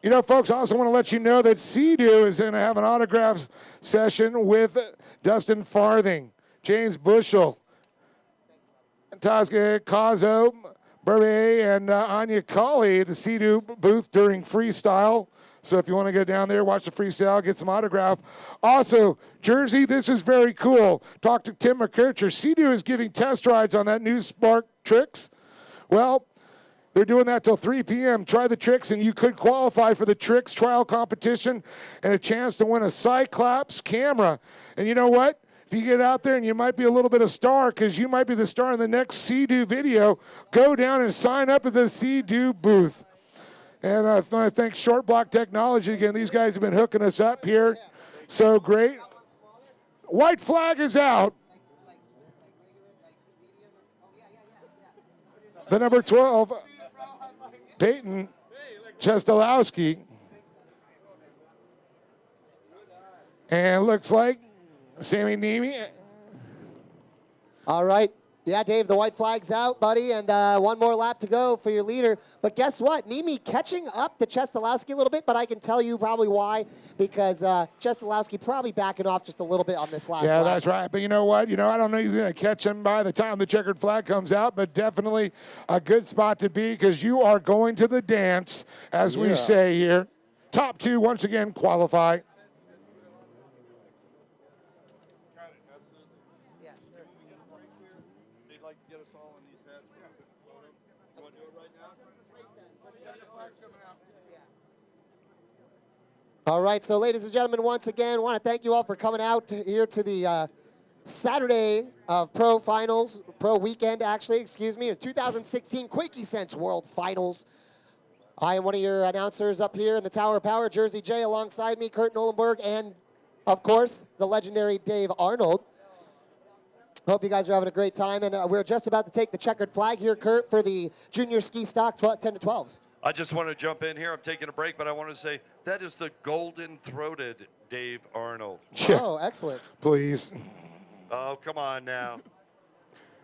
You know, folks, I also want to let you know that Sea-Doo is going to have an autograph session with Dustin Farthing, James Bushel, Tosca Cazzo, Burbe, and Anya Colley at the Sea-Doo booth during freestyle. So if you want to go down there, watch the freestyle, get some autograph. Also, Jersey, this is very cool. Talk to Tim McKercher. Sea-Doo is giving test rides on that new Spark Tricks. Well, they're doing that till 3 p.m. Try the Tricks, and you could qualify for the Tricks trial competition and a chance to win a Cyclops camera. And you know what? If you get out there and you might be a little bit of star, because you might be the star in the next Sea-Doo video, go down and sign up at the Sea-Doo booth. And I want to thank Short Block Technology again. These guys have been hooking us up here. So great. White flag is out. The number 12, Peyton Chestalowski. And looks like Sammy Nemi. All right. Yeah, Dave, the white flag's out, buddy, and one more lap to go for your leader. But guess what? Nemi catching up to Chestalowski a little bit, but I can tell you probably why, because Chestalowski probably backing off just a little bit on this last lap. Yeah, that's right. But you know what? I don't know he's going to catch him by the time the checkered flag comes out, but definitely a good spot to be because you are going to the dance, as we say here. Top 2, once again, qualify. All right, so ladies and gentlemen, once again, want to thank you all for coming out here to the Saturday of Pro Finals, Pro Weekend, actually, excuse me, 2016 Quakey Sense World Finals. I am one of your announcers up here in the Tower of Power, Jersey J, alongside me, Kurt Nolenberg, and, of course, the legendary Dave Arnold. Hope you guys are having a great time, and we're just about to take the checkered flag here, Kurt, for the junior ski stock 10 to 12s. I just want to jump in here. I'm taking a break, but I want to say that is the golden-throated Dave Arnold. Oh, excellent. Please. Oh, come on now.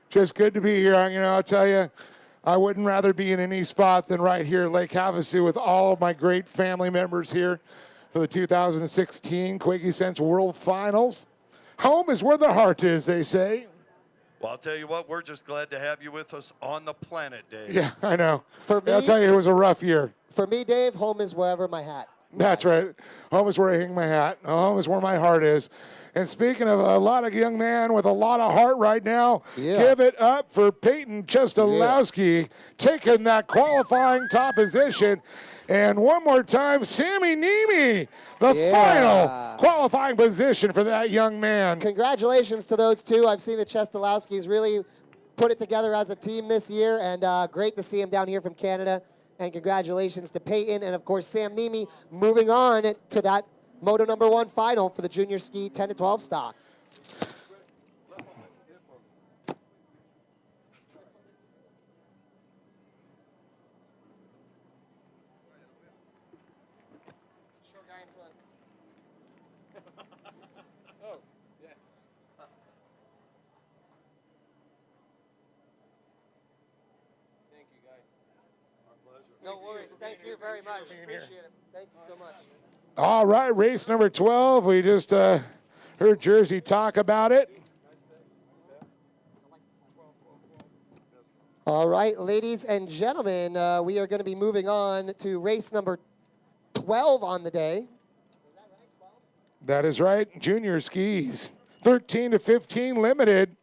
Just good to be here. I'll tell you, I wouldn't rather be in any spot than right here at Lake Havasu with all of my great family members here for the 2016 Quakey Sense World Finals. Home is where the heart is, they say. Well, I'll tell you what, we're just glad to have you with us on the planet, Dave. Yeah, I know. For me, I'll tell you, it was a rough year. For me, Dave, home is wherever my hat. That's right. Home is where I hang my hat. Home is where my heart is. And speaking of a lot of young man with a lot of heart right now, give it up for Peyton Chestalowski taking that qualifying top position. And one more time, Sammy Nemi, the final qualifying position for that young man. Congratulations to those two. I've seen the Chestalowskis really put it together as a team this year, and great to see him down here from Canada. And congratulations to Peyton and, of course, Sam Nemi moving on to that Moto #1 final for the junior ski 10 to 12 stock. No worries. Thank you very much. Appreciate it. Thank you so much. All right, race number 12. We just heard Jersey talk about it. All right, ladies and gentlemen, we are going to be moving on to race number 12 on the day. That is right, junior skis. 13 to 15 limited.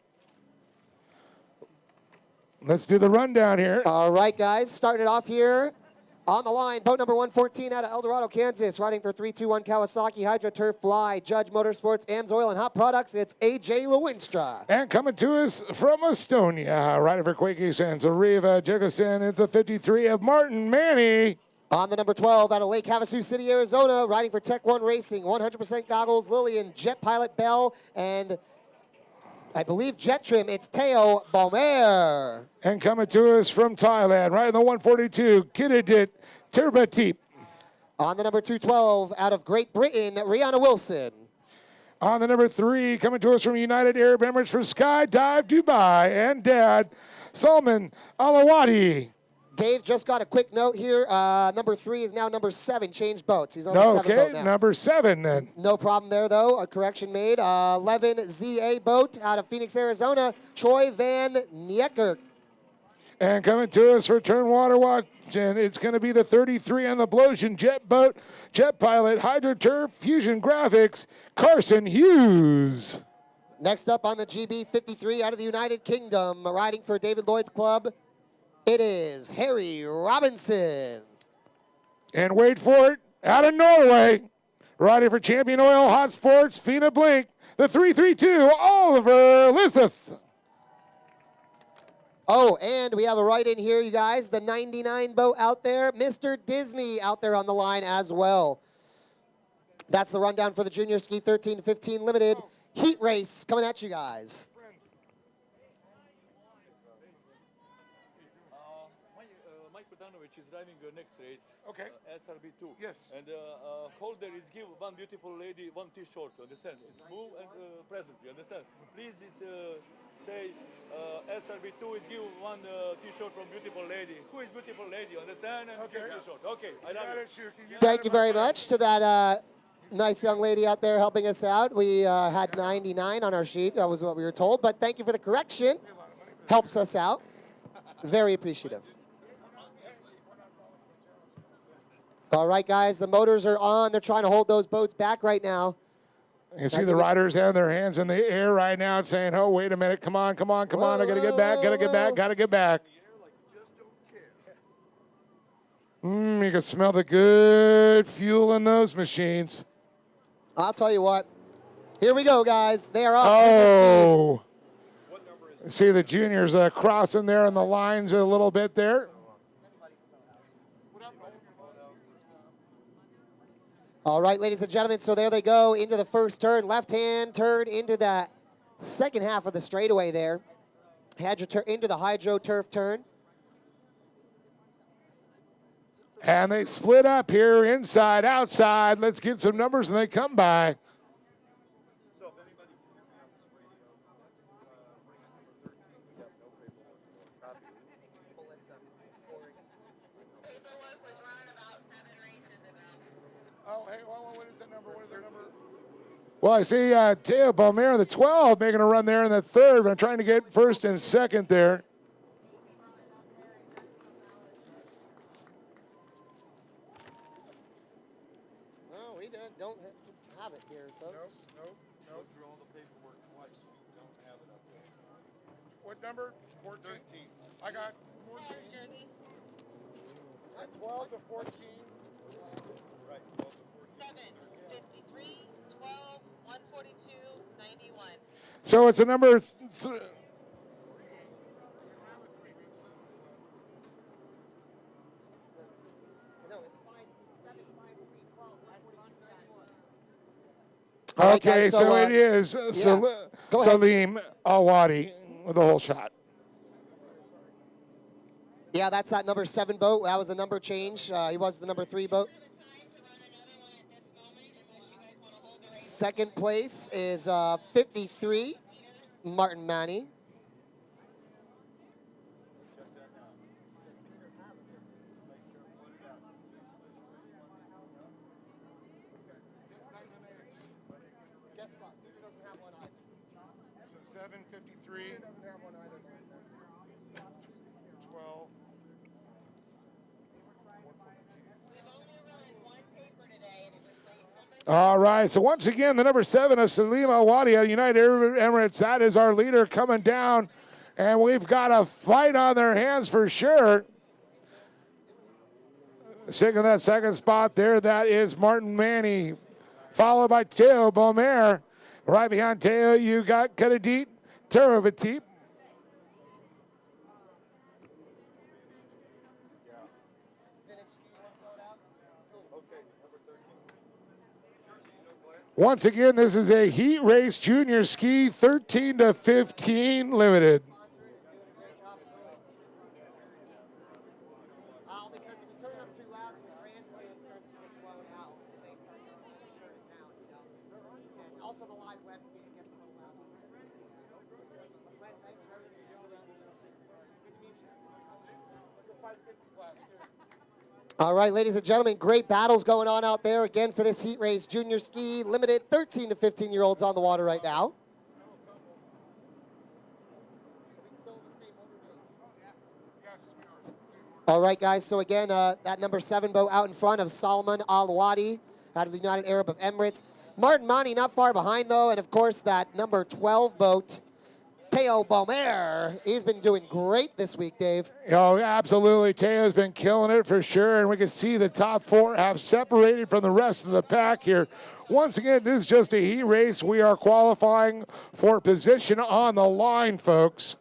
Let's do the rundown here. All right, guys, starting it off here on the line. Boat number 114 out of El Dorado, Kansas, riding for 321 Kawasaki Hydro Turf Fly, Judge Motorsports, AMS Oil and Hot Products. It's AJ Lewinstra. And coming to us from Estonia, riding for Quakey Sands, Riva Jegostan, it's the 53 of Martin Manny. On the number 12 out of Lake Havasu City, Arizona, riding for Tech 1 Racing, 100% goggles, Lillian, Jet Pilot Bell, and I believe Jet Trim, it's Teo Bomer. And coming to us from Thailand, riding the 142, Kiddit Turbateep. On the number 212 out of Great Britain, Rihanna Wilson. On the number 3, coming to us from United Arab Emirates for Skydive Dubai, and Dad, Salman Alawadi. Dave just got a quick note here. Number 3 is now number 7. Changed boats. He's on the 7 boat now. Number 7 then. No problem there, though. A correction made. 11 ZA boat out of Phoenix, Arizona. Troy Van Niekerk. And coming to us for Turn Water Watch, and it's going to be the 33 on the Blosian Jet Boat, Jet Pilot, HydroTurf, Fusion Graphics, Carson Hughes. Next up on the GB 53 out of the United Kingdom, riding for David Lloyd's club, it is Harry Robinson. And wait for it, out of Norway, riding for Champion Oil, Hot Sports, Fina Blink, the 332, Oliver Litheth. Oh, and we have a write-in here, you guys. The 99 boat out there. Mr. Disney out there on the line as well. That's the rundown for the Junior Ski 13 to 15 Limited Heat Race coming at you guys. Mike Bogdanovic is driving next race. Okay. SRB2. Yes. And holder is give one beautiful lady one T-shirt. Understand? It's smooth and present. You understand? Please, say SRB2 is give one T-shirt from beautiful lady. Who is beautiful lady? Understand? And Okay. T-shirt. Okay. I love it. Thank you very much to that nice young lady out there helping us out. We had 99 on our sheet. That was what we were told. But thank you for the correction. Helps us out. Very appreciative. All right, guys, the motors are on. They're trying to hold those boats back right now. You can see the riders have their hands in the air right now saying, oh, wait a minute, come on, come on, come on, I got to get back, got to get back, got to get back. You can smell the good fuel in those machines. I'll tell you what. Here we go, guys. They are up. Oh. See the juniors crossing there on the lines a little bit there. All right, ladies and gentlemen, so there they go into the first turn. Left-hand turn into that second half of the straightaway there. Into the Hydro Turf turn. And they split up here, inside, outside. Let's get some numbers, and they come by. Oh, hey, what is the number? What is the number? Well, I see Teo Balmer, the 12, making a run there in the third, but I'm trying to get first and second there. Oh, we don't have it here, folks. Nope. Go through all the paperwork twice. We don't have it up there. What number? 14. 13. I got 14. 12 to 14. Right, 12 to 14. 7, 53, 12, 142, 91. So it's a number No, it's 5, 7, 5, 3, 12, 142, 91. All right, okay, guys, so it is go ahead. Salim Alwadi with the whole shot. Yeah, that's that number 7 boat. That was the number change. He was the number 3 boat. Second place is 53, Martin Manny. So 7:53. 12. All right, so once again, the number 7 is Salim Al-Wadi of United Arab Emirates. That is our leader coming down, and we've got a fight on their hands for sure. Sitting in that second spot there, that is Martin Manny, followed by Teo Bomer. Right behind Teo, you got Kadadit Teravatip. Once again, this is a heat race junior ski, 13 to 15 limited. Because if you turn up too loud, the grandstand starts to get blown out, and they start getting to shut it down, you know. And also the live web feed gets a little loud. Glenn, thanks for everything you're doing. Good to meet you. It's a 550 class, too. All right, ladies and gentlemen, great battles going on out there again for this heat race. Junior ski, limited 13 to 15-year-olds on the water right now. All right, guys, so again, that number 7 boat out in front of Salman Al-Wadi out of the United Arab Emirates. Martin Mani not far behind, though, and of course that number 12 boat, Teo Bomer. He's been doing great this week, Dave. Oh, absolutely. Teo's been killing it for sure, and we can see the top 4 have separated from the rest of the pack here. Once again, this is just a heat race. We are qualifying for position on the line, folks.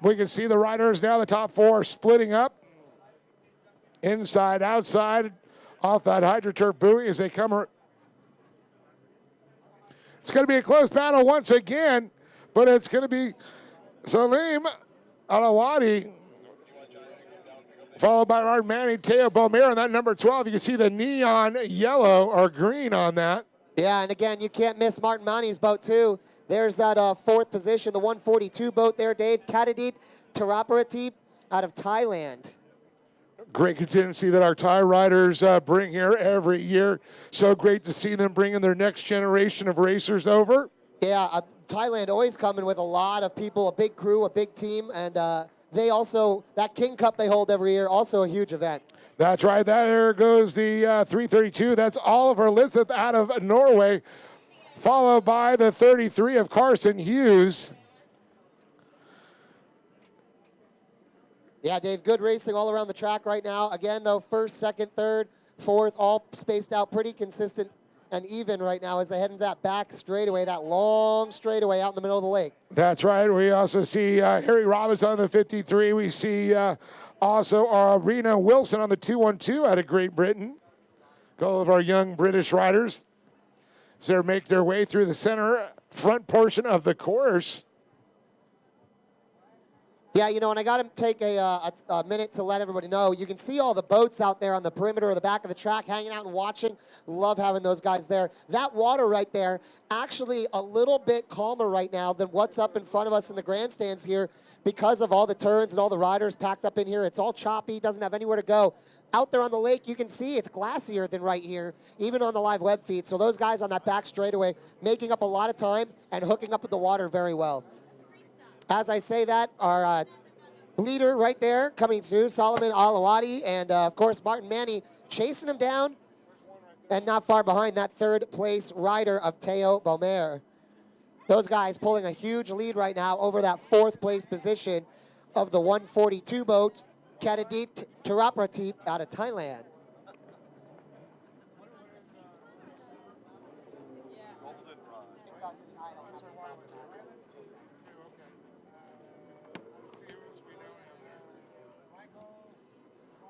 We can see the riders now, the top 4 are splitting up. Inside, outside, off that HydroTurf buoy as they come. It's going to be a close battle once again, but it's going to be Salim Al-Wadi, followed by Martin Manny, Teo Bomer, and that number 12. You can see the neon yellow or green on that. Yeah, and again, you can't miss Martin Mani's boat, too. There's that 4th position, the 142 boat there, Dave. Kadadit Teraparatip out of Thailand. Great contingency that our Thai riders bring here every year. So great to see them bringing their next generation of racers over. Yeah, Thailand always coming with a lot of people, a big crew, a big team, and they also, that King Cup they hold every year, also a huge event. That's right. There goes the 332. That's Oliver Lisseth out of Norway, followed by the 33 of Carson Hughes. Yeah, Dave, good racing all around the track right now. Again, though, 1st, 2nd, 3rd, 4th, all spaced out pretty consistent and even right now as they head into that back straightaway, that long straightaway out in the middle of the lake. That's right. We also see Harry Robinson on the 53. We see also Rena Wilson on the 212 out of Great Britain. All of our young British riders as they make their way through the center front portion of the course. Yeah, you know, and I got to take a minute to let everybody know. You can see all the boats out there on the perimeter of the back of the track hanging out and watching. Love having those guys there. That water right there, actually a little bit calmer right now than what's up in front of us in the grandstands here because of all the turns and all the riders packed up in here. It's all choppy, doesn't have anywhere to go. Out there on the lake, you can see it's glassier than right here, even on the live web feed. So those guys on that back straightaway making up a lot of time and hooking up with the water very well. As I say that, our leader right there coming through, Solomon Al-Wadi, and of course Martin Manny chasing him down, and not far behind that 3rd place rider of Teo Bomer. Those guys pulling a huge lead right now over that 4th place position of the 142 boat, Kadadit Teraparatip out of Thailand.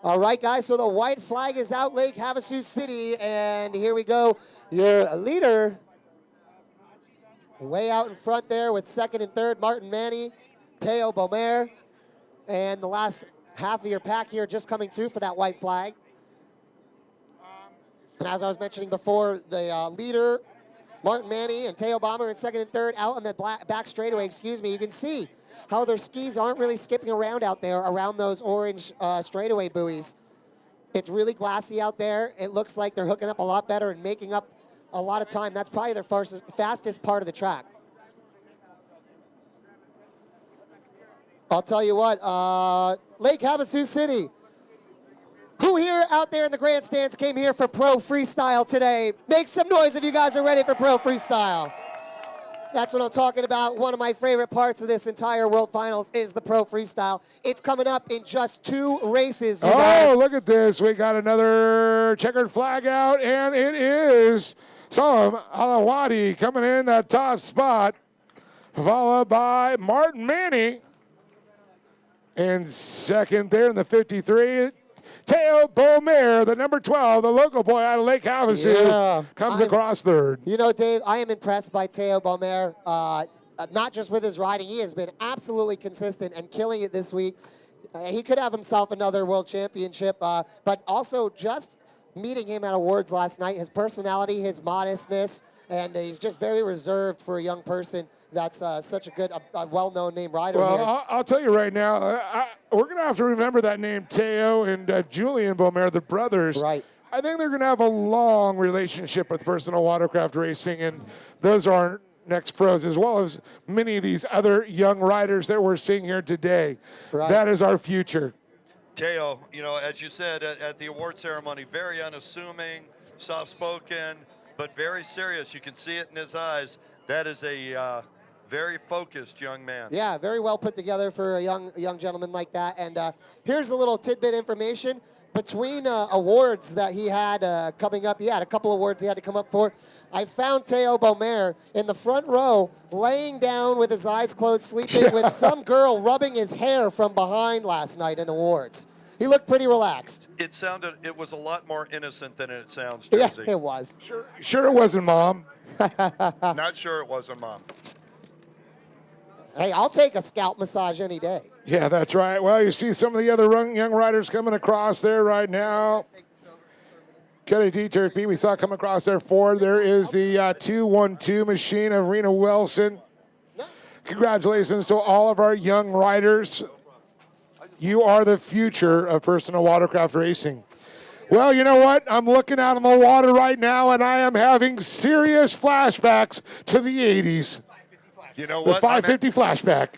All right, guys, so the white flag is out, Lake Havasu City, and here we go. Your leader way out in front there with 2nd and 3rd, Martin Manny, Teo Bomer, and the last half of your pack here just coming through for that white flag. And as I was mentioning before, the leader, Martin Manny and Teo Bomer in 2nd and 3rd out on the back straightaway, you can see how their skis aren't really skipping around out there around those orange straightaway buoys. It's really glassy out there. It looks like they're hooking up a lot better and making up a lot of time. That's probably their fastest part of the track. I'll tell you what, Lake Havasu City. Who here out there in the grandstands came here for Pro Freestyle today? Make some noise if you guys are ready for Pro Freestyle. That's what I'm talking about. One of my favorite parts of this entire World Finals is the Pro Freestyle. It's coming up in just 2 races, you guys. Look at this. We got another checkered flag out, and it is Salam Alawadi coming in that top spot, followed by Martin Manny. And second there in the 53, Teo Beaumer, the number 12, the local boy out of Lake Havasu, comes across third. You know, Dave, I am impressed by Teo Beaumer, not just with his riding. He has been absolutely consistent and killing it this week. He could have himself another world championship, but also just meeting him at awards last night, his personality, his modestness, and he's just very reserved for a young person. That's such a good, well-known name rider. Well, I'll tell you right now, we're going to have to remember that name, Teo and Julian Beaumer, the brothers. Right. I think they're going to have a long relationship with personal watercraft racing, and those are our next pros, as well as many of these other young riders that we're seeing here today. Right. That is our future. Teo, you know, as you said at the award ceremony, very unassuming, soft-spoken, but very serious. You can see it in his eyes. That is a very focused young man. Yeah, very well put together for a young gentleman like that. And here's a little tidbit information. Between awards that he had coming up, he had a couple awards he had to come up for. I found Teo Beaumer in the front row, laying down with his eyes closed, sleeping with some girl rubbing his hair from behind last night in awards. He looked pretty relaxed. It was a lot more innocent than it sounds, Yeah, Jersey. it was. Sure it wasn't, Mom. Not sure it wasn't, Mom. Hey, I'll take a scalp massage any day. Yeah, that's right. Well, you see some of the other young riders coming across there right now. Kelly Dieter, we saw come across there forward. There is the 212 machine of Rena Wilson. Congratulations to all of our young riders. You are the future of personal watercraft racing. Well, you know what? I'm looking out on the water right now, and I am having serious flashbacks to the 80s. You know The what? 550 flashback.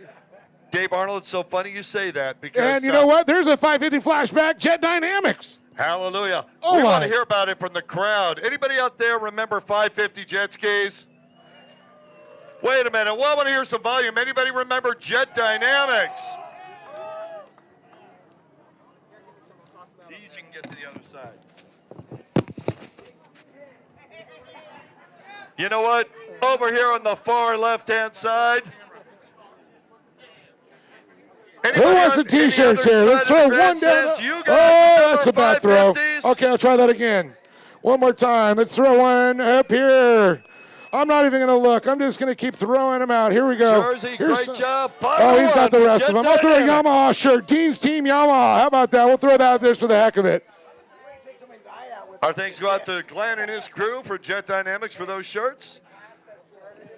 Dave Arnold, it's so funny you say that because. And you know what? There's a 550 flashback, Jet Dynamics. Hallelujah. Oh, we want my. to hear about it from the crowd. Anybody out there remember 550 jet skis? Wait a minute. Well, I want to hear some volume. Anybody remember Jet Dynamics? These you can get to the other side. You know what? Over here on the far left-hand side. Who wants the T-shirts here? Let's throw one down. Oh, that's a bad throw. Okay, I'll try that again. One more time. Let's throw one up here. I'm not even going to look. I'm just going to keep throwing them out. Here we go. Jersey, great job. Oh, he's got the rest of them. I'll throw a Yamaha shirt. Dean's Team Yamaha. How about that? We'll throw that out there for the heck of it. Our thanks go out to Glenn and his crew for Jet Dynamics for those shirts.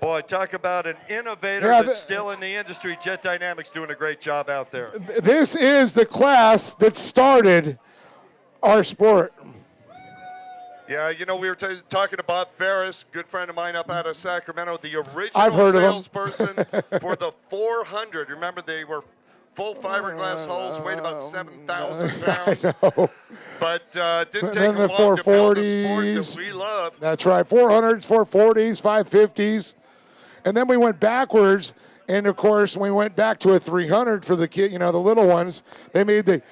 Boy, talk about an innovator that's still in the industry. Jet Dynamics doing a great job out there. This is the class that started our sport. Yeah, you know, we were talking to Bob Ferris, good friend of mine up out of Sacramento, the original I've heard of him. salesperson for the 400. Remember, they were full fiberglass hulls, weighed about 7,000 pounds. I know. But didn't take Then them the long to build the 440s. sport that we love. That's right, 400s, 440s, 550s. And then we went backwards, and of course, we went back to a 300 for the kid, you know, the little ones. They made the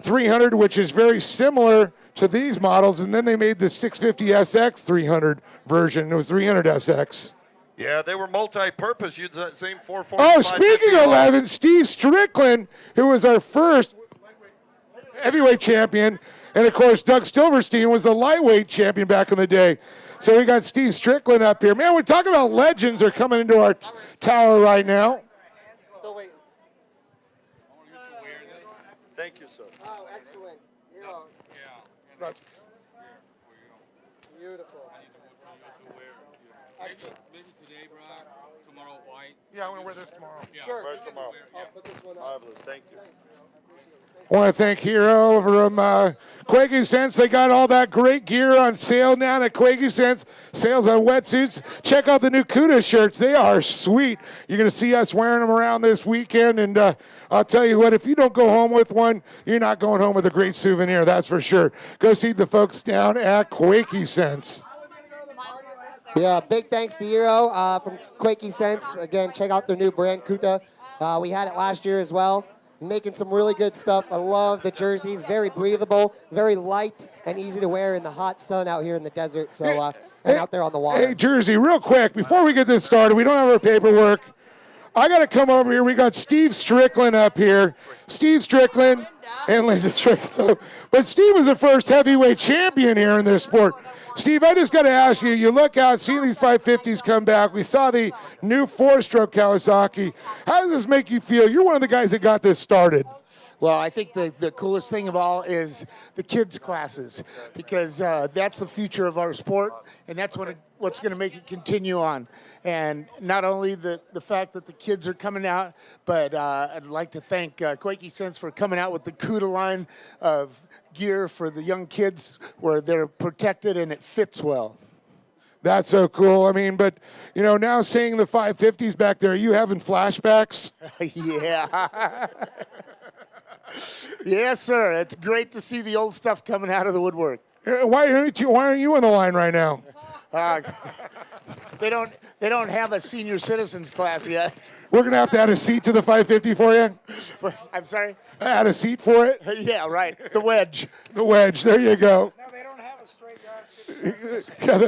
300, which is very similar to these models, and then they made the 650 SX 300 version. It was 300 SX. Yeah, they were multi-purpose. Used that same 440. Oh, speaking of 11, Steve Strickland, who was our first heavyweight champion, and of course, Doug Silverstein was the lightweight champion back in the day. So we got Steve Strickland up here. Man, we're talking about legends are coming into our tower right now. Still waiting. Thank you, sir. Oh, excellent. Beautiful. Excellent. Maybe today, Brock. Tomorrow, white. Yeah, I'm going to wear this tomorrow. Sure. Right tomorrow. I'll put this one up. Marvelous. Thank you. Thank I want to thank Hero from Quakey Sense. They got all that great gear on sale now at Quakey Sense. Sales on wetsuits. Check out the new Cuda shirts. They are sweet. You're going to see us wearing them around this weekend. And I'll tell you what, if you don't go home with one, you're not going home with a great souvenir, that's for sure. Go see the folks down at Quakey Sense. Yeah, big thanks to Hero from Quakey Sense. Again, check out their new brand, Kuta. We had it last year as well. Making some really good stuff. I love the jerseys. Very breathable, very light, and easy to wear in the hot sun out here in the desert. So, and out there on the water. Hey, Jersey, real quick, before we get this started, we don't have our paperwork. I got to come over here. We got Steve Strickland up here. Steve Strickland and Linda Strickland. But Steve was the first heavyweight champion here in this sport. Steve, I just got to ask you, you look out, seeing these 550s come back. We saw the new 4-stroke Kawasaki. How does this make you feel? You're one of the guys that got this started. Well, I think the coolest thing of all is the kids' classes, because that's the future of our sport, and that's what's going to make it continue on. And not only the fact that the kids are coming out, but I'd like to thank Quakey Sense for coming out with the Cuda line of gear for the young kids where they're protected and it fits well. That's so cool. I mean, but, you know, now seeing the 550s back there, are you having flashbacks? Yeah. Yes, sir. It's great to see the old stuff coming out of the woodwork. Why aren't you on the line right now? They don't have a senior citizens class yet. We're going to have to add a seat to the 550 for you. I'm sorry? Add a seat for it? Yeah, right. The wedge. The wedge. There you go. No, they don't have a straight yard.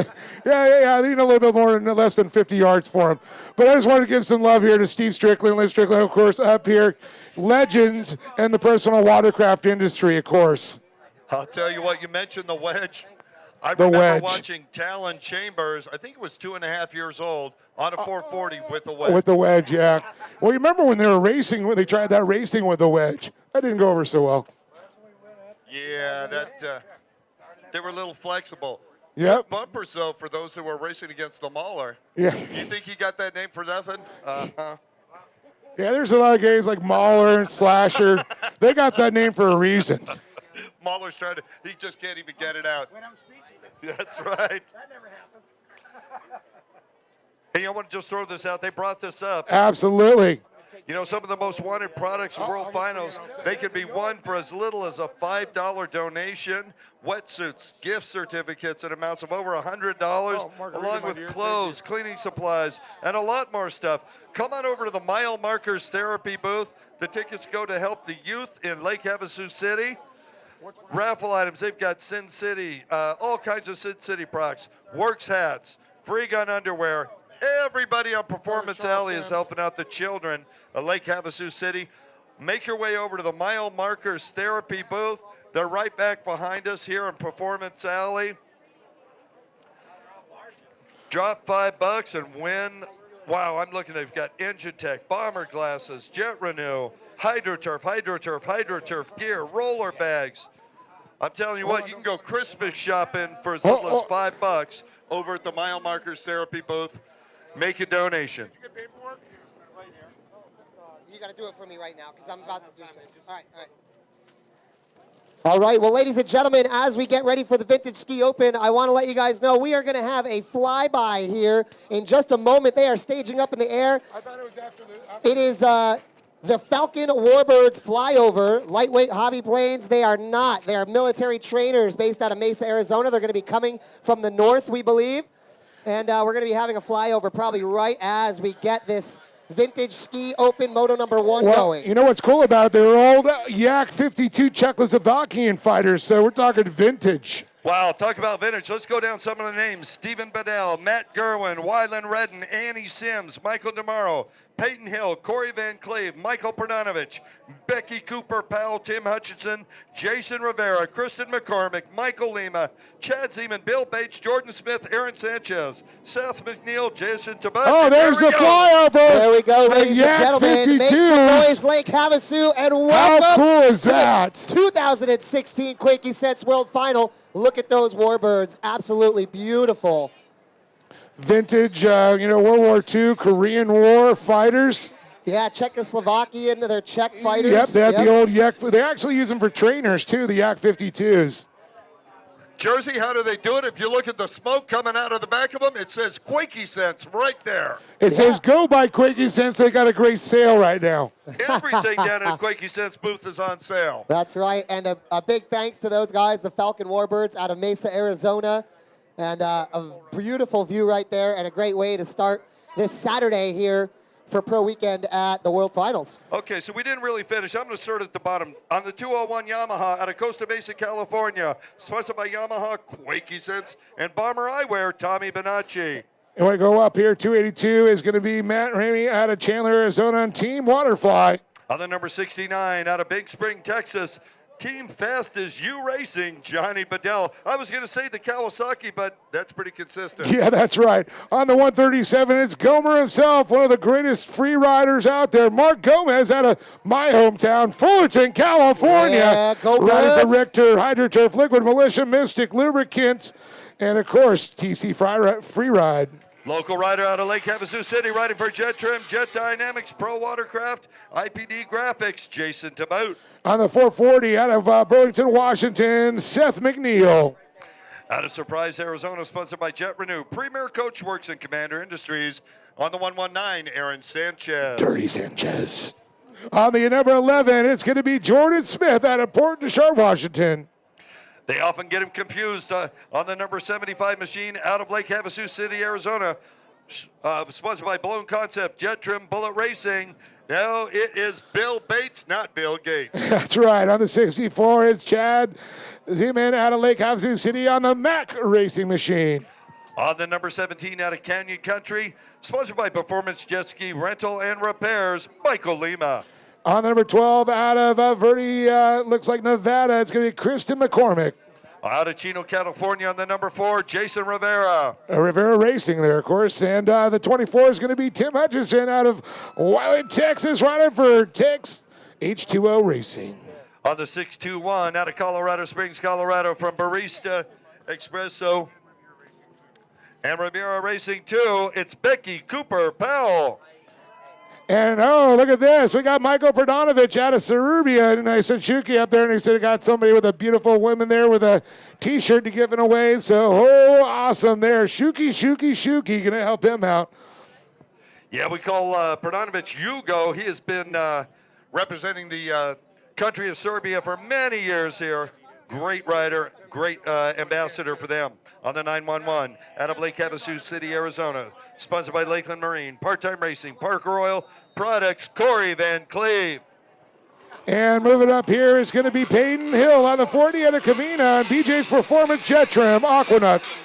Yeah. They need a little bit more, less than 50 yards for him. But I just wanted to give some love here to Steve Strickland. Liz Strickland, of course, up here. Legends in the personal watercraft industry, of course. I'll tell you what, you mentioned the wedge. I remember watching Talon Chambers, I think it was 2.5 years old, on a 440 with the wedge. With the wedge, yeah. Well, you remember when they were racing, when they tried that racing with the wedge? That didn't go over so well. Yeah, they were a little flexible. Yep. Bumpers, though, for those who were racing against the Mauler. Yeah. You think he got that name for nothing? Uh-huh. Yeah, there's a lot of guys like Mauler and Slasher. They got that name for a reason. Mauler's trying to, he just can't even get it out. When I'm speechless. That's right. That never happens. Hey, I want to just throw this out. They brought this up. Absolutely. You know, some of the most wanted products in World Finals, they can be won for as little as a $5 donation. Wetsuits, gift certificates in amounts of over $100, along with clothes, cleaning supplies, and a lot more stuff. Come on over to the Mile Markers Therapy booth. The tickets go to help the youth in Lake Havasu City. Raffle items, they've got Sin City, all kinds of Sin City products, Works hats, free gun underwear. Everybody on Performance Alley is helping out the children of Lake Havasu City. Make your way over to the Mile Markers Therapy booth. They're right back behind us here in Performance Alley. Drop $5 and win. Wow, I'm looking, they've got Engine Tech, bomber glasses, Jet Renew, HydroTurf gear, roller bags. I'm telling you what, you can go Christmas shopping for as little as $5 over at the Mile Markers Therapy booth. Make a donation. You got to do it for me right now because I'm about to do something. All right. All right, well, ladies and gentlemen, as we get ready for the Vintage Ski Open, I want to let you guys know we are going to have a flyby here in just a moment. They are staging up in the air. I thought it was after It is the Falcon Warbirds flyover, lightweight hobby planes. They are not. They are military trainers based out of Mesa, Arizona. They're going to be coming from the north, we believe. And we're going to be having a flyover probably right as we get this Vintage Ski Open Moto number 1 going. You know what's cool about it? They're old Yak 52 Czechoslovakian fighters, so we're talking vintage. Wow, talk about vintage. Let's go down some of the names. Stephen Bedell, Matt Gerwin, Wyland Redden, Annie Sims, Michael DeMaro, Peyton Hill, Corey Van Cleve, Michael Perdonovich, Becky Cooper, Powell, Tim Hutchinson, Jason Rivera, Kristen McCormick, Michael Lima, Chad Zeman, Bill Bates, Jordan Smith, Aaron Sanchez, Seth McNeil, Jason Tabak. Oh, there's the flyover. There we go, ladies and gentlemen. Make some noise, Lake Havasu, and welcome How cool is that? to the 2016 Quakey Sense World Final. Look at those Warbirds. Absolutely beautiful. Vintage, World War II, Korean War fighters. Yeah, Czechoslovakian, they're Czech fighters. Yep, they had the old Yak. They actually use them for trainers too, the Yak 52s. Jersey, how do they do it? If you look at the smoke coming out of the back of them, it says Quakey Sense right there. It says go by Quakey Sense. They got a great sale right now. Everything down at Quakey Sense booth is on sale. That's right, and a big thanks to those guys, the Falcon Warbirds out of Mesa, Arizona. And a beautiful view right there, and a great way to start this Saturday here for Pro Weekend at the World Finals. Okay, so we didn't really finish. I'm going to start at the bottom. On the 201 Yamaha out of Costa Mesa, California, sponsored by Yamaha, Quakey Sense, and Bomber Eyewear, Tommy Bonacci. And we go up here, 282 is going to be Matt Ramey out of Chandler, Arizona on Team Waterfly. On the number 69 out of Big Spring, Texas, Team Fast as You Racing, Johnny Bedell. I was going to say the Kawasaki, but that's pretty consistent. Yeah, that's right. On the 137, it's Gomer himself, one of the greatest free riders out there. Mark Gomez out of my hometown, Fullerton, California. Yeah, go riding for Reds. Richter, HydroTurf, Liquid Militia, Mystic, Lubricants, and of course, TC Free Ride. Local rider out of Lake Havasu City, riding for Jet Trim, Jet Dynamics, Pro Watercraft, IPD Graphics, Jason Tabout. On the 440 out of Burlington, Washington, Seth McNeil. Out of Surprise, Arizona, sponsored by Jet Renew, Premier Coach Works and Commander Industries. On the 119, Aaron Sanchez. Dirty Sanchez. On the number 11, it's going to be Jordan Smith out of Port Dechard, Washington. They often get him confused on the number 75 machine out of Lake Havasu City, Arizona, sponsored by Blown Concept, Jet Trim, Bullet Racing. No, it is Bill Bates, not Bill Gates. That's right. On the 64, it's Chad Zeman out of Lake Havasu City on the Mack Racing Machine. On the number 17 out of Canyon Country, sponsored by Performance Jet Ski Rental and Repairs, Michael Lima. On the number 12 out of Verde, looks like Nevada, it's going to be Kristen McCormick. Out of Chino, California, on the number 4, Jason Rivera. Rivera Racing there, of course. And the 24 is going to be Tim Hutchinson out of Wyland, Texas, riding for Tex H2O Racing. On the 621 out of Colorado Springs, Colorado, from Barista Espresso and Rivera Racing 2, it's Becky Cooper Powell. And, oh, look at this. We got Michael Perdonovich out of Serbia. And I sent Shuki up there, and he said he got somebody with a beautiful woman there with a T-shirt to give it away. So, oh, awesome there. Shuki, going to help him out. Yeah, we call Perdonovich Hugo. He has been representing the country of Serbia for many years here. Great rider, great ambassador for them. On the 911, out of Lake Havasu City, Arizona, sponsored by Lakeland Marine, Part-Time Racing, Parker Oil Products, Corey Van Cleve. And moving up here is going to be Peyton Hill on the 40 out of Camina and BJ's Performance Jet Trim, Aquanuts.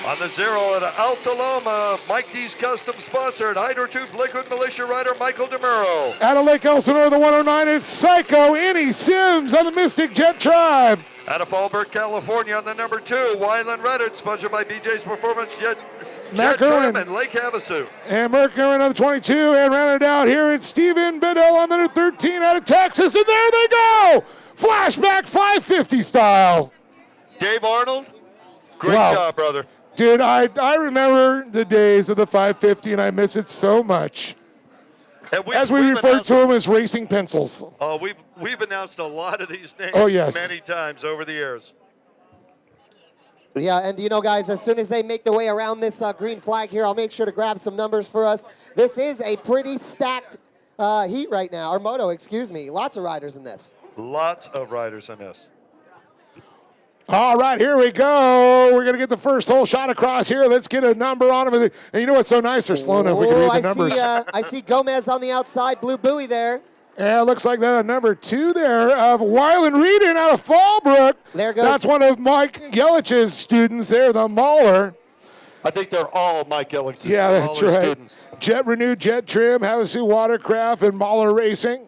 On the 0 at Altaloma, Mike D's Custom sponsored, HydroTube Liquid Militia rider Michael DeMuro. Out of Lake Elsinore, the 109, it's Psycho Annie Sims on the Mystic Jet Tribe. Out of Fallbrook, California, on the number 2, Wyland Reddit, sponsored by BJ's Performance Jet Trim and Lake Havasu. And Mercury on the 22, and rounded out here, it's Steven Bedell on the 13 out of Texas, and there they go! Flashback 550 style. Dave Arnold, great Wow. job, brother. Dude, I remember the days of the 550, and I miss it so much. As we refer to them as racing pencils. We've announced a lot of these names many times over the years. Yeah, and you know, guys, as soon as they make their way around this green flag here, I'll make sure to grab some numbers for us. This is a pretty stacked heat right now, or moto, excuse me. Lots of riders in this. Lots of riders in this. All right, here we go. We're going to get the first whole shot across here. Let's get a number on them. And you know what's so nice? They're slow enough we can read the numbers. I see Gomez on the outside, blue buoy there. Yeah, it looks like that a number 2 there of Wyland Reedon out of Fallbrook. There goes. That's one of Mike Yelich's students there, the Mauler. I think they're all Mike Ellick's that's right. students. Jet Renew, Jet Trim, Havasu Watercraft, and Mauler Racing.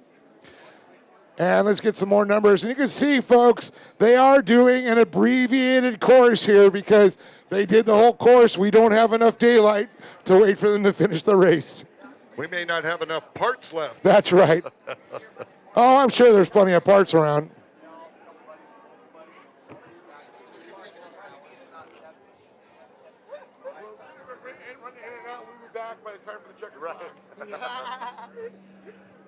And let's get some more numbers. And you can see, folks, they are doing an abbreviated course here because they did the whole course. We don't have enough daylight to wait for them to finish the race. We may not have enough parts left. That's right. Oh, I'm sure there's plenty of parts around. We'll be back by the time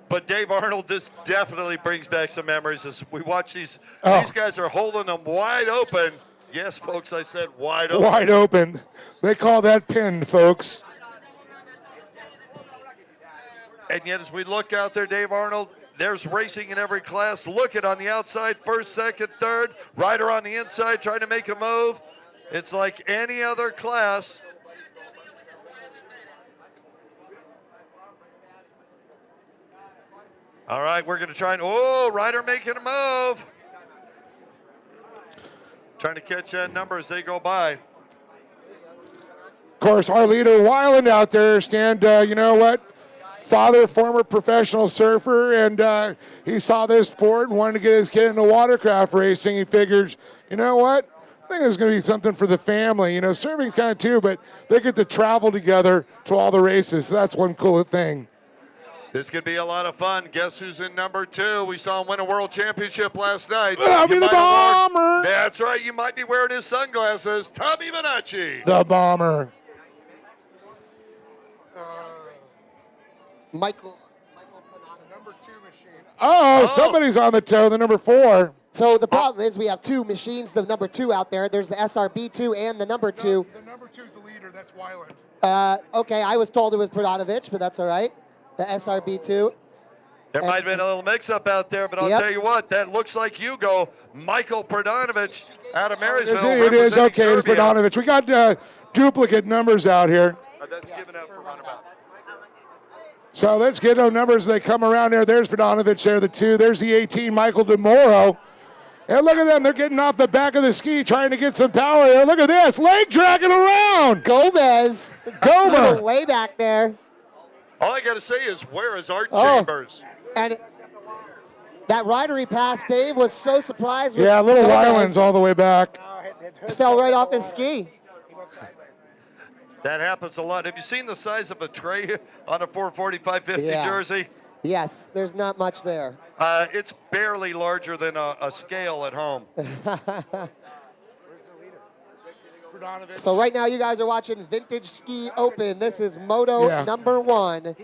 But Dave Arnold, this definitely brings back some memories as we watch these. Oh. These guys are holding them wide open. Yes, folks, I said wide open. Wide open. They call that pinned, folks. And yet, as we look out there, Dave Arnold, there's racing in every class. Look at on the outside, first, second, third. Rider on the inside trying to make a move. It's like any other class. All right, we're going to try and, rider making a move. Trying to catch that number as they go by. Of course, our leader, Weiland, out there, you know what? Father, former professional surfer, and he saw this sport and wanted to get his kid into watercraft racing. He figures, you know what? I think it's going to be something for the family. You know, surfing's kind of too, but they get to travel together to all the races. So that's one cool thing. This could be a lot of fun. Guess who's in number 2? We saw him win a world championship last night. That'll be the Bomber. That's right. You might be wearing his sunglasses. Tommy Bonacci. The Bomber. Michael. Number 2 machine. Oh, somebody's on the toe, the number 4. So the problem is we have 2 machines, the number 2 out there. There's the SRB2 and the number 2. The number 2 is the leader. That's Weiland. Okay, I was told it was Pradanovic, but that's all right. The SRB2. There might have been a little mix-up out there, but I'll tell you what, that looks like Hugo. Michael Pradanovic out of Marysville. It is okay. It's Serbia. Pradanovic. We got duplicate numbers out here. That's given up for Runabout. So let's get those numbers. They come around there. There's Pradanovic there, the 2. There's the 18, Michael DeMoro. And look at them. They're getting off the back of the ski, trying to get some power there. Look at this. Leg dragging around. Gomez. Gomer. Little way back there. All I got to say is, where is Art Chambers? And that rider he passed, Dave, was so surprised with Little Gomez. Wylands all the way back. Fell right off his ski. That happens a lot. Have you seen the size of a tray on a 445-50 jersey? Yes, there's not much there. It's barely larger than a scale at home. So right now you guys are watching Vintage Ski Open. This is Moto number 1.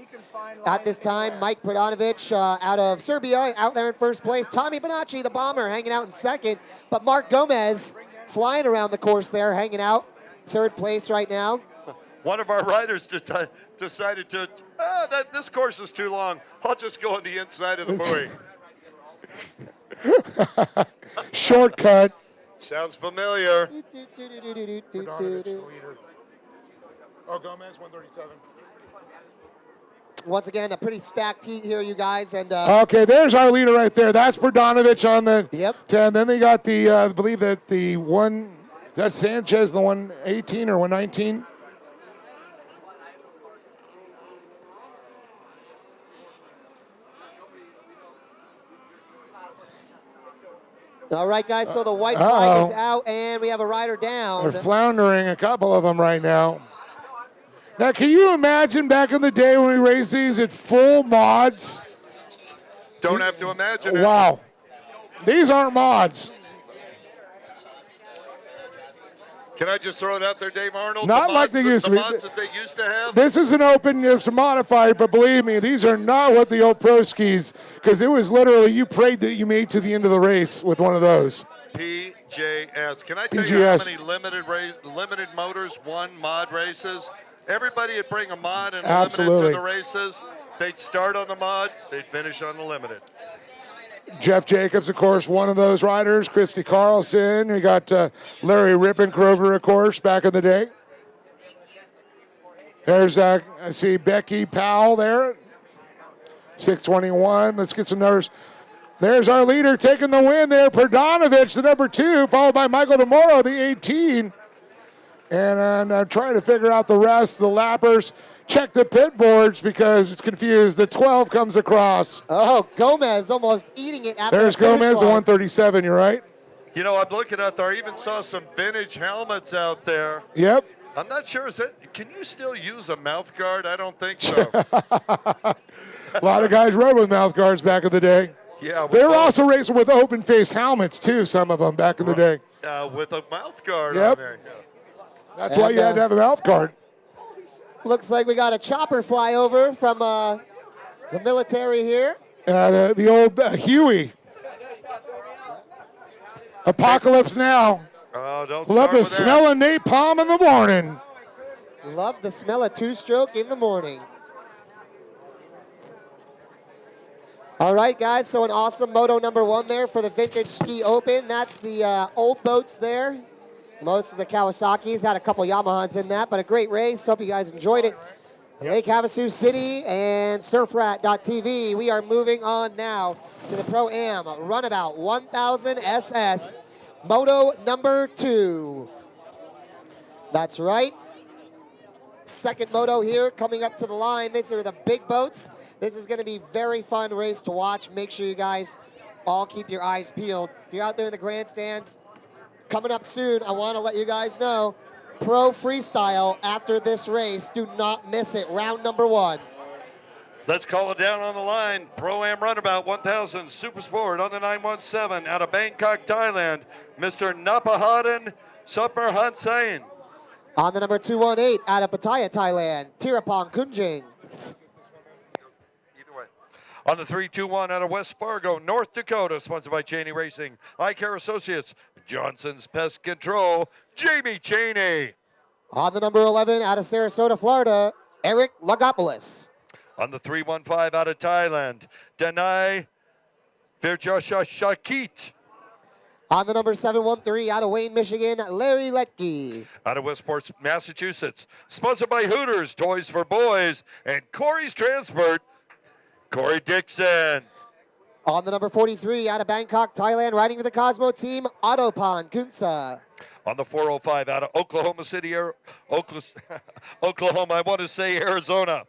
At this time, Mike Pradanovic out of Serbia, out there in first place. Tommy Bonacci, the Bomber, hanging out in second. But Mark Gomez flying around the course there, hanging out. Third place right now. One of our riders decided to, this course is too long. I'll just go on the inside of the buoy. Shortcut. Sounds familiar. Pradanovic, the leader. Oh, Gomez, 137. Once again, a pretty stacked heat here, you guys. And Okay, there's our leader right there. That's Pradanovic on the 10. Then they got the, I believe that the one, that's Sanchez, the 118 or 119. all right, guys, so the white flag is out, and we have a rider down. They're floundering, a couple of them right now. Now, can you imagine back in the day when we raced these at full mods? Don't have to imagine it. Wow. These aren't mods. Can I just throw it out there, Dave Arnold? Not like they used to be. The mods that they used to have? This is an open, it's a modified, but believe me, these are not what the old pro skis, because it was literally, you prayed that you made to the end of the race with one of those. PJS. Can I tell you how many limited motors won mod races? Everybody would bring a mod and a limited to the races. They'd start on the mod, they'd finish on the limited. Jeff Jacobs, of course, one of those riders. Christy Carlson. We got Larry Rippenkroger, of course, back in the day. There's, I see Becky Powell there. 621. Let's get some numbers. There's our leader taking the win there. Pradanovic, the number 2, followed by Michael DeMoro, the 18. And I'm trying to figure out the rest, the lappers. Check the pit boards because it's confused. The 12 comes across. Oh, Gomez almost eating it after There's the finish Gomez, the line. 137, you're right. You know, I'm looking out there. I even saw some vintage helmets out there. Yep. I'm not sure. Can you still use a mouth guard? I don't think so. A lot of guys rode with mouth guards back in the day. Yeah. They were also racing with open face helmets, too, some of them back in the day. With a mouth guard on there. Yeah. That's why you had to have a mouth guard. Looks like we got a chopper flyover from the military here. The old Huey. Apocalypse Now. Oh, don't Love start the with smell of napalm in the morning. Love the smell of two-stroke in the morning. All right, guys, so an awesome Moto #1 there for the Vintage Ski Open. That's the old boats there. Most of the Kawasaki's had a couple Yamahas in that, but a great race. Hope you guys enjoyed it. Lake Havasu City and surfrat.tv. We are moving on now to the Pro-Am Runabout 1000 SS Moto #2. That's right. Second moto here coming up to the line. These are the big boats. This is going to be a very fun race to watch. Make sure you guys all keep your eyes peeled. If you're out there in the grandstands, coming up soon, I want to let you guys know, Pro Freestyle after this race. Do not miss it. Round #1. Let's call it down on the line. Pro-Am Runabout 1000 Super Sport on the 917 out of Bangkok, Thailand. Mr. Napahadan Saparhansain. On the number 218 out of Pattaya, Thailand, Tirapong Kunjing. Either way. On the 321 out of West Fargo, North Dakota, sponsored by Cheney Racing, Eye Care Associates, Johnson's Pest Control, Jamie Cheney. On the number 11 out of Sarasota, Florida, Eric Lagopoulos. On the 315 out of Thailand, Danai Virjashashakit. On the number 713 out of Wayne, Michigan, Larry Letke. Out of Westport, Massachusetts, sponsored by Hooters, Toys for Boys, and Corey's Transport, Corey Dixon. On the number 43 out of Bangkok, Thailand, riding for the Cosmo team, Autopan Kunsa. On the 405 out of Oklahoma City, Oklahoma, I want to say Arizona.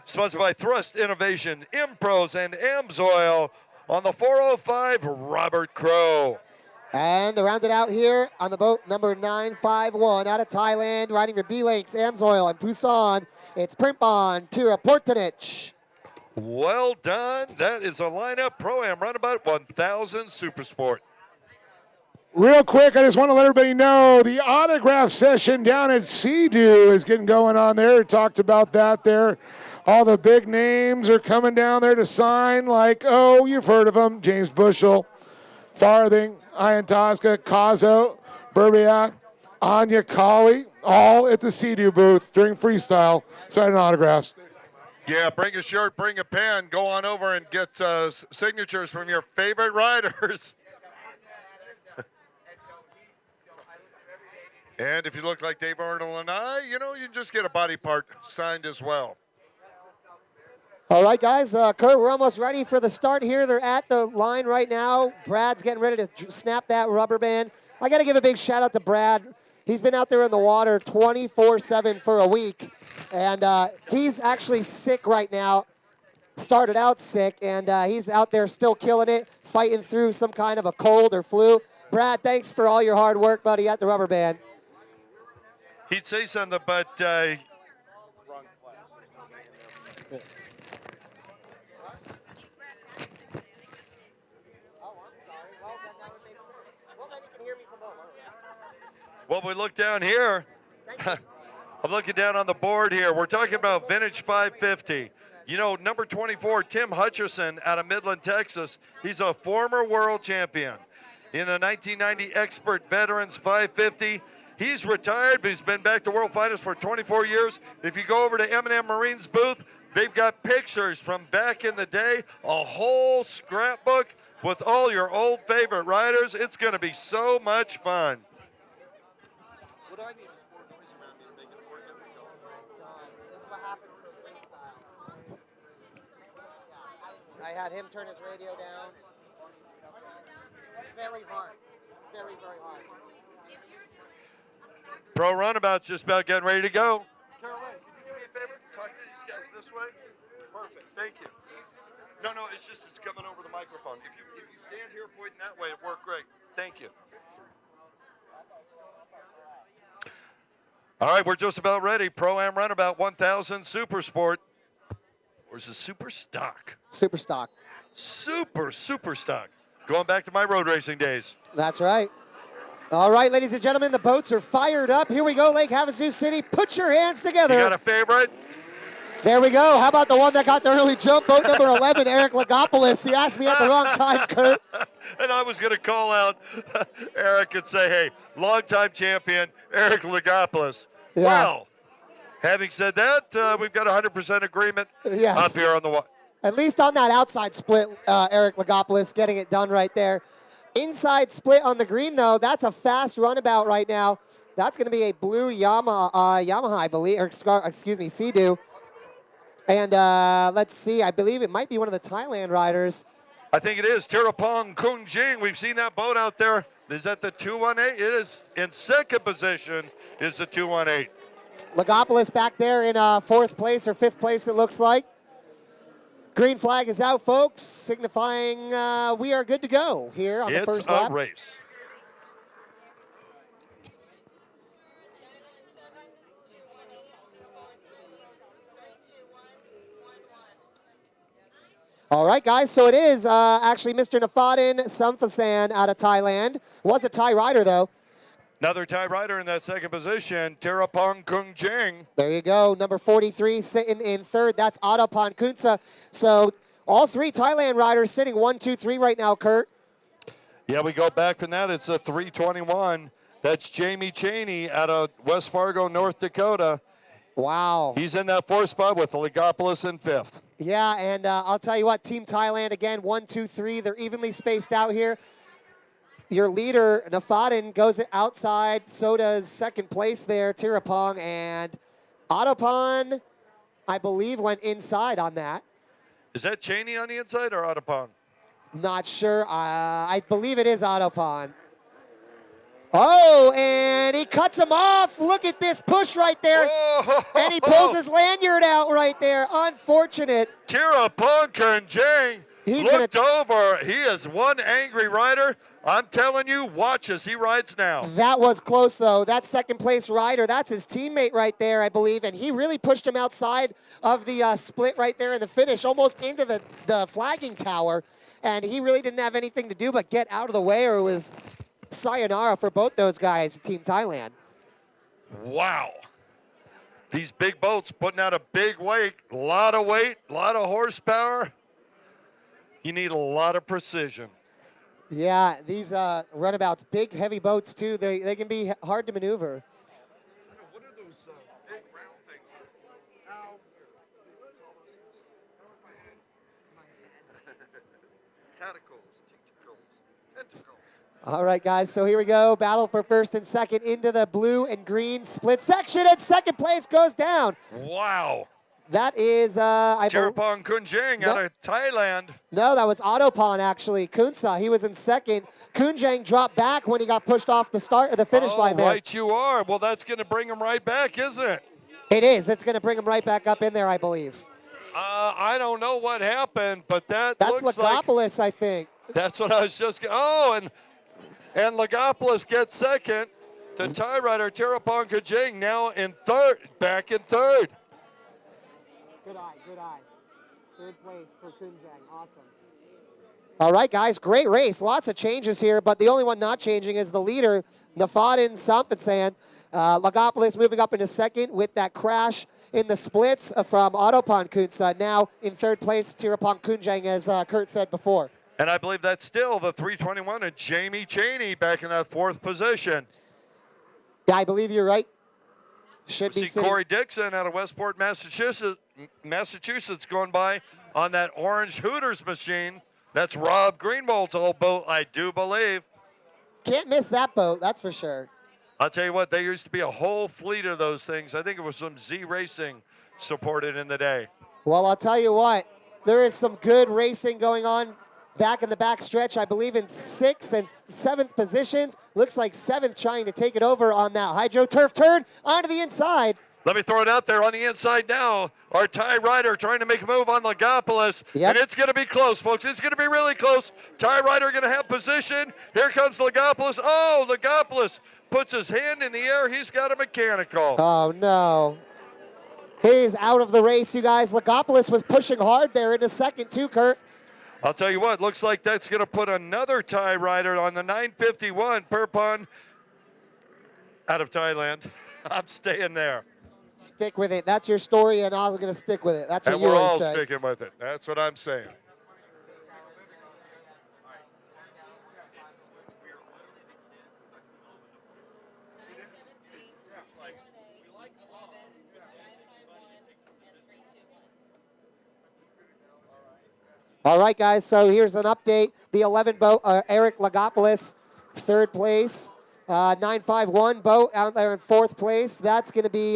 Sponsored by Thrust Innovation, Impros, and Amsoil. On the 405, Robert Crow. And rounded out here on the boat number 951 out of Thailand, riding for B-Links, Amsoil, and Busan, it's Primpon Tiraportanich. Well done. That is a lineup. Pro-Am Runabout 1000 Super Sport. Real quick, I just want to let everybody know the autograph session down at Sea-Doo is getting going on there. We talked about that there. All the big names are coming down there to sign, like, oh, you've heard of them, James Bushell, Farthing, Ian Tosca, Kazo, Berbiak, Anya Colley, all at the Sea-Doo booth during freestyle signing autographs. Yeah, bring a shirt, bring a pen, go on over and get signatures from your favorite riders. And if you look like Dave Arnold and I, you know, you just get a body part signed as well. All right, guys, Kurt, we're almost ready for the start here. They're at the line right now. Brad's getting ready to snap that rubber band. I got to give a big shout out to Brad. He's been out there in the water 24/7 for a week, and he's actually sick right now. Started out sick, and he's out there still killing it, fighting through some kind of a cold or flu. Brad, thanks for all your hard work, buddy, at the rubber band. He'd say something, but well, we look down here. I'm looking down on the board here. We're talking about vintage 550. You know, number 24, Tim Hutcherson out of Midland, Texas. He's a former world champion in a 1990 Expert Veterans 550. He's retired, but he's been back to World Finals for 24 years. If you go over to M&M Marine's booth, they've got pictures from back in the day, a whole scrapbook with all your old favorite riders. It's going to be so much fun. What I need is more noise around me to make it more difficult. That's what happens for freestyle. I had him turn his radio down. It's very hard. Very, very hard. Pro Runabout's just about getting ready to go. Caroline, can you do me a favor? Talk to these guys this way. Perfect. Thank you. No, it's just it's coming over the microphone. If you stand here pointing that way, it worked great. Thank you. All right, we're just about ready. Pro-Am Runabout 1000 Super Sport. Or is it Super Stock? Super stock. Super Stock. Going back to my road racing days. That's right. All right, ladies and gentlemen, the boats are fired up. Here we go, Lake Havasu City. Put your hands together. You got a favorite? There we go. How about the one that got the early jump? Boat number 11, Eric Lagopoulos. You asked me at the wrong time, Kurt. And I was going to call out Eric and say, hey, longtime champion, Eric Lagopoulos. Yeah. Well, having said that, we've got 100% agreement Yes. up here on the water. At least on that outside split, Eric Lagopoulos getting it done right there. Inside split on the green, though, that's a fast runabout right now. That's going to be a blue Yamaha, I believe, or excuse me, Sea-Doo. And let's see, I believe it might be one of the Thailand riders. I think it is Tirapong Kunjing. We've seen that boat out there. Is that the 218? It is in second position is the 218. Lagopoulos back there in fourth place or fifth place, it looks like. Green flag is out, folks, signifying we are good to go here on the first lap. It's a race. All right, guys, so it is actually Mr. Nafadan Samphasan out of Thailand. Was a Thai rider, though. Another Thai rider in that second position, Tirapong Kunjing. There you go, number 43 sitting in third. That's Adopon Kunsa. So all three Thailand riders sitting 1, 2, 3 right now, Kurt. Yeah, we go back from that. It's a 321. That's Jamie Chaney out of West Fargo, North Dakota. Wow. He's in that fourth spot with Lagopoulos in fifth. Yeah, and I'll tell you what, Team Thailand, again, 1, 2, 3. They're evenly spaced out here. Your leader, Nafadan, goes outside. So does second place there, Tirapong. And Adopon, I believe, went inside on that. Is that Chaney on the inside or Adopong? Not sure. I believe it is Adopon. Oh, and he cuts him off. Look at this push right there. Oh, and he pulls his lanyard out right there. Unfortunate. Tirapong Kunjing He's looked over. He is one angry rider. I'm telling you, watch as he rides now. That was close, though. That second place rider, that's his teammate right there, I believe. And he really pushed him outside of the split right there in the finish, almost into the flagging tower. And he really didn't have anything to do but get out of the way, or it was sayonara for both those guys, Team Thailand. Wow. These big boats putting out a big weight, a lot of horsepower. You need a lot of precision. Yeah, these runabouts, big, heavy boats, too. They can be hard to maneuver. What are those big round things? Tentacles. All right, guys, so here we go. Battle for first and second into the blue and green split section, and second place goes down. Wow. That is, Tirapong Kunjing out of Thailand. No, that was Adopon, actually. Kunsa, he was in second. Kunjang dropped back when he got pushed off the finish line there. Right you are. Well, that's going to bring him right back, isn't it? It is. It's going to bring him right back up in there, I believe. I don't know what happened, but that's looks Lagopoulos, I think. That's what I was just. Oh, and Lagopoulos gets second. The Thai rider Tirapong Kunjing now in third, back in third. Good eye, good eye. Third place for Kunjang. Awesome. All right, guys, great race. Lots of changes here, but the only one not changing is the leader, Nafadan Samphasan. Lagopoulos moving up into second with that crash in the splits from Adopon Kunsa. Now in third place, Tirapong Kunjang, as Kurt said before. And I believe that's still the 321 and Jamie Chaney back in that fourth position. Yeah, I believe you're right. Should be see Corey Dixon out of Westport, Massachusetts going by on that orange Hooters machine. That's Rob Greenwald's old boat, I do believe. Can't miss that boat, that's for sure. I'll tell you what, there used to be a whole fleet of those things. I think it was some Z Racing supported in the day. Well, I'll tell you what, there is some good racing going on back in the back stretch, I believe in 6th and 7th positions. Looks like 7th trying to take it over on that hydro turf turn onto the inside. Let me throw it out there on the inside now. Our Thai rider trying to make a move on Lagopoulos. Yep. And it's going to be close, folks. It's going to be really close. Thai rider going to have position. Here comes Lagopoulos. Oh, Lagopoulos puts his hand in the air. He's got a mechanical. Oh, no. He's out of the race, you guys. Lagopoulos was pushing hard there in the second, too, Kurt. I'll tell you what, looks like that's going to put another Thai rider on the 951, Perpon Out of Thailand. I'm staying there. Stick with it. That's your story, and I was going to stick with it. That's what And you we're always all say. sticking with it. That's what I'm saying. All right, guys, so here's an update. The 11 boat, Eric Lagopoulos, third place. 951 boat out there in fourth place. That's going to be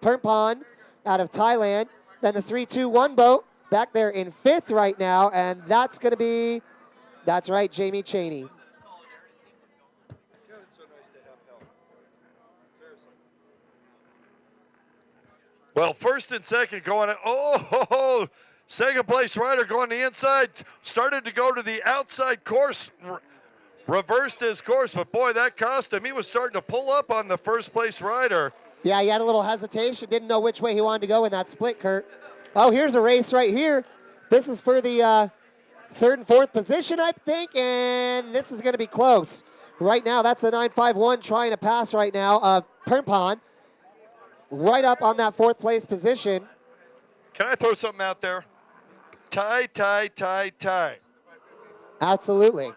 Permpan out of Thailand. Then the 321 boat back there in fifth right now, and that's going to be, that's right, Jamie Cheney. Well, first and second going, oh, second place rider going the inside, started to go to the outside course, reversed his course, but boy, that cost him. He was starting to pull up on the first place rider. Yeah, he had a little hesitation, didn't know which way he wanted to go in that split, Kurt. Oh, here's a race right here. This is for the third and fourth position, I think, and this is going to be close. Right now, that's the 951 trying to pass right now of Permpan. Right up on that fourth place position. Can I throw something out there? Tie. Absolutely.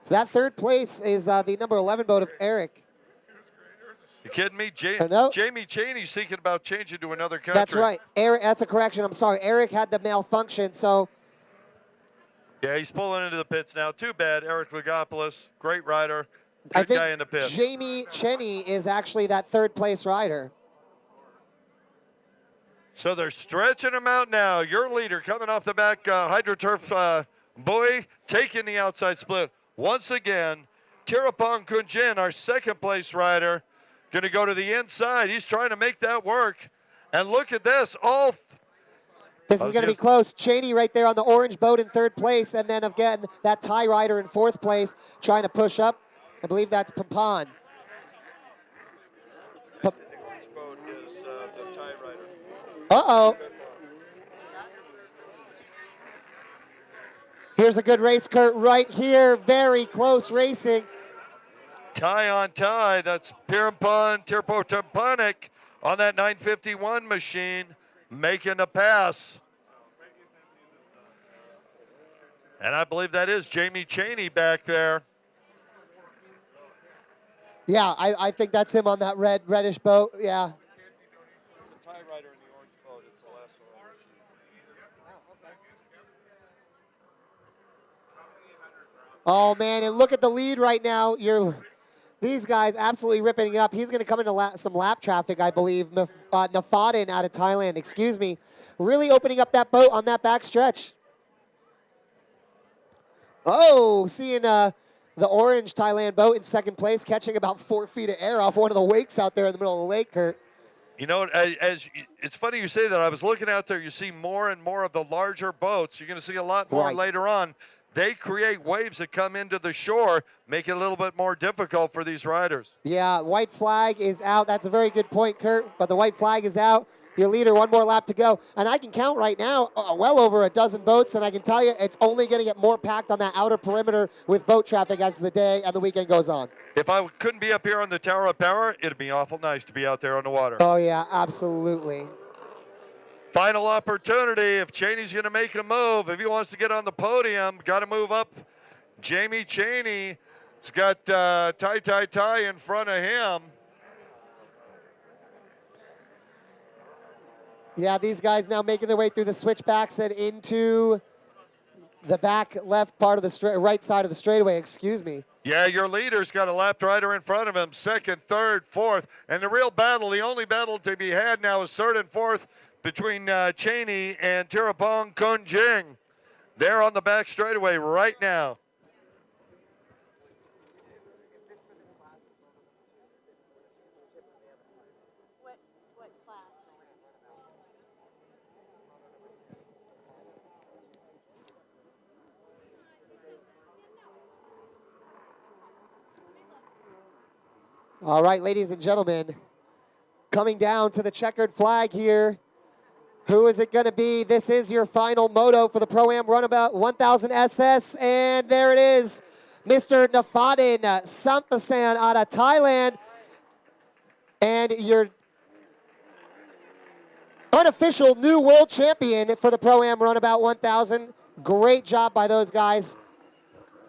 That third place is the number 11 boat of Eric. You kidding me? No. Jamie Cheney's thinking about changing to another country. That's right. Eric, that's a correction. I'm sorry. Eric had the malfunction, so. Yeah, he's pulling into the pits now. Too bad. Eric Lagopoulos, great rider. Good guy in the pits. Jamie Cheney is actually that third place rider. So they're stretching him out now. Your leader coming off the back, HydroTurf buoy, taking the outside split. Once again, Tirapong Kunjin, our second place rider, going to go to the inside. He's trying to make that work. And look at this. This is going to be close. Cheney right there on the orange boat in third place. And then again, that Thai rider in fourth place trying to push up. I believe that's Pampan. Uh-oh. Here's a good race, Kurt, right here. Very close racing. Tie on tie. That's Pirumpan Tirpotampanik on that 951 machine making a pass. And I believe that is Jamie Cheney back there. Yeah, I think that's him on that reddish boat. Yeah. Oh, man, and look at the lead right now. These guys absolutely ripping it up. He's going to come into some lap traffic, I believe. Nafadin out of Thailand, excuse me. Really opening up that boat on that back stretch. Oh, seeing the orange Thailand boat in second place, catching about 4 feet of air off one of the wakes out there in the middle of the lake, Kurt. You know, it's funny you say that. I was looking out there. You see more and more of the larger boats. You're going to see a lot more later on. They create waves that come into the shore, make it a little bit more difficult for these riders. Yeah, white flag is out. That's a very good point, Kurt, but the white flag is out. Your leader, one more lap to go. And I can count right now well over a dozen boats, and I can tell you it's only going to get more packed on that outer perimeter with boat traffic as the day and the weekend goes on. If I couldn't be up here on the Tower of Power, it'd be awful nice to be out there on the water. Oh, yeah, absolutely. Final opportunity if Cheney's going to make a move. If he wants to get on the podium, got to move up. Jamie Cheney's got Tie in front of him. Yeah, these guys now making their way through the switchbacks and into the back left part of the right side of the straightaway, excuse me. Yeah, your leader's got a lapped rider in front of him, second, third, fourth. And the real battle, the only battle to be had now is third and fourth between Cheney and Tirapong Kunjing. They're on the back straightaway right now. All right, ladies and gentlemen, coming down to the checkered flag here. Who is it going to be? This is your final moto for the ProAm Runabout 1000 SS, and there it is, Mr. Nafadin Sampasan out of Thailand. And your unofficial new world champion for the Pro-Am Runabout 1000. Great job by those guys.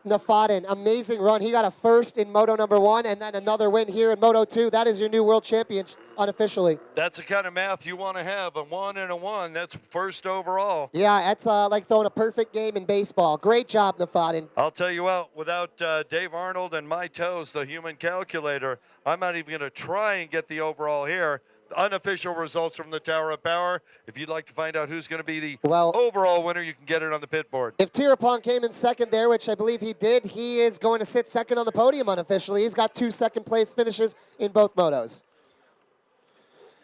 Nafaden, amazing run. He got a first in Moto number 1 and then another win here in Moto 2. That is your new world champion unofficially. That's the kind of math you want to have. A 1 and a 1. That's first overall. Yeah, that's like throwing a perfect game in baseball. Great job, Nafaden. I'll tell you what, without Dave Arnold and my toes, the human calculator, I'm not even going to try and get the overall here. Unofficial results from the Tower of Power. If you'd like to find out who's going to be the overall winner, you can get it on the pit board. If Tirapong came in second there, which I believe he did, he is going to sit second on the podium unofficially. He's got 2 second-place finishes in both motos.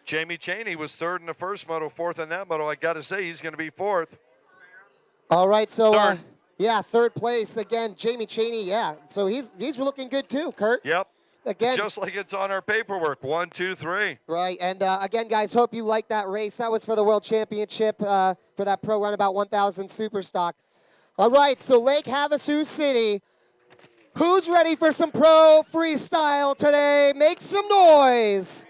Jamie Chaney was third in the first moto, fourth in that moto. I got to say, he's going to be fourth. All right, so yeah, third place again. Jamie Chaney, yeah. So he's looking good too, Kurt. Yep. Again, just like it's on our paperwork. 1, 2, 3. Right, and again, guys, hope you liked that race. That was for the World Championship for that Pro Runabout 1000 Superstock. All right, so Lake Havasu City. Who's ready for some pro freestyle today? Make some noise.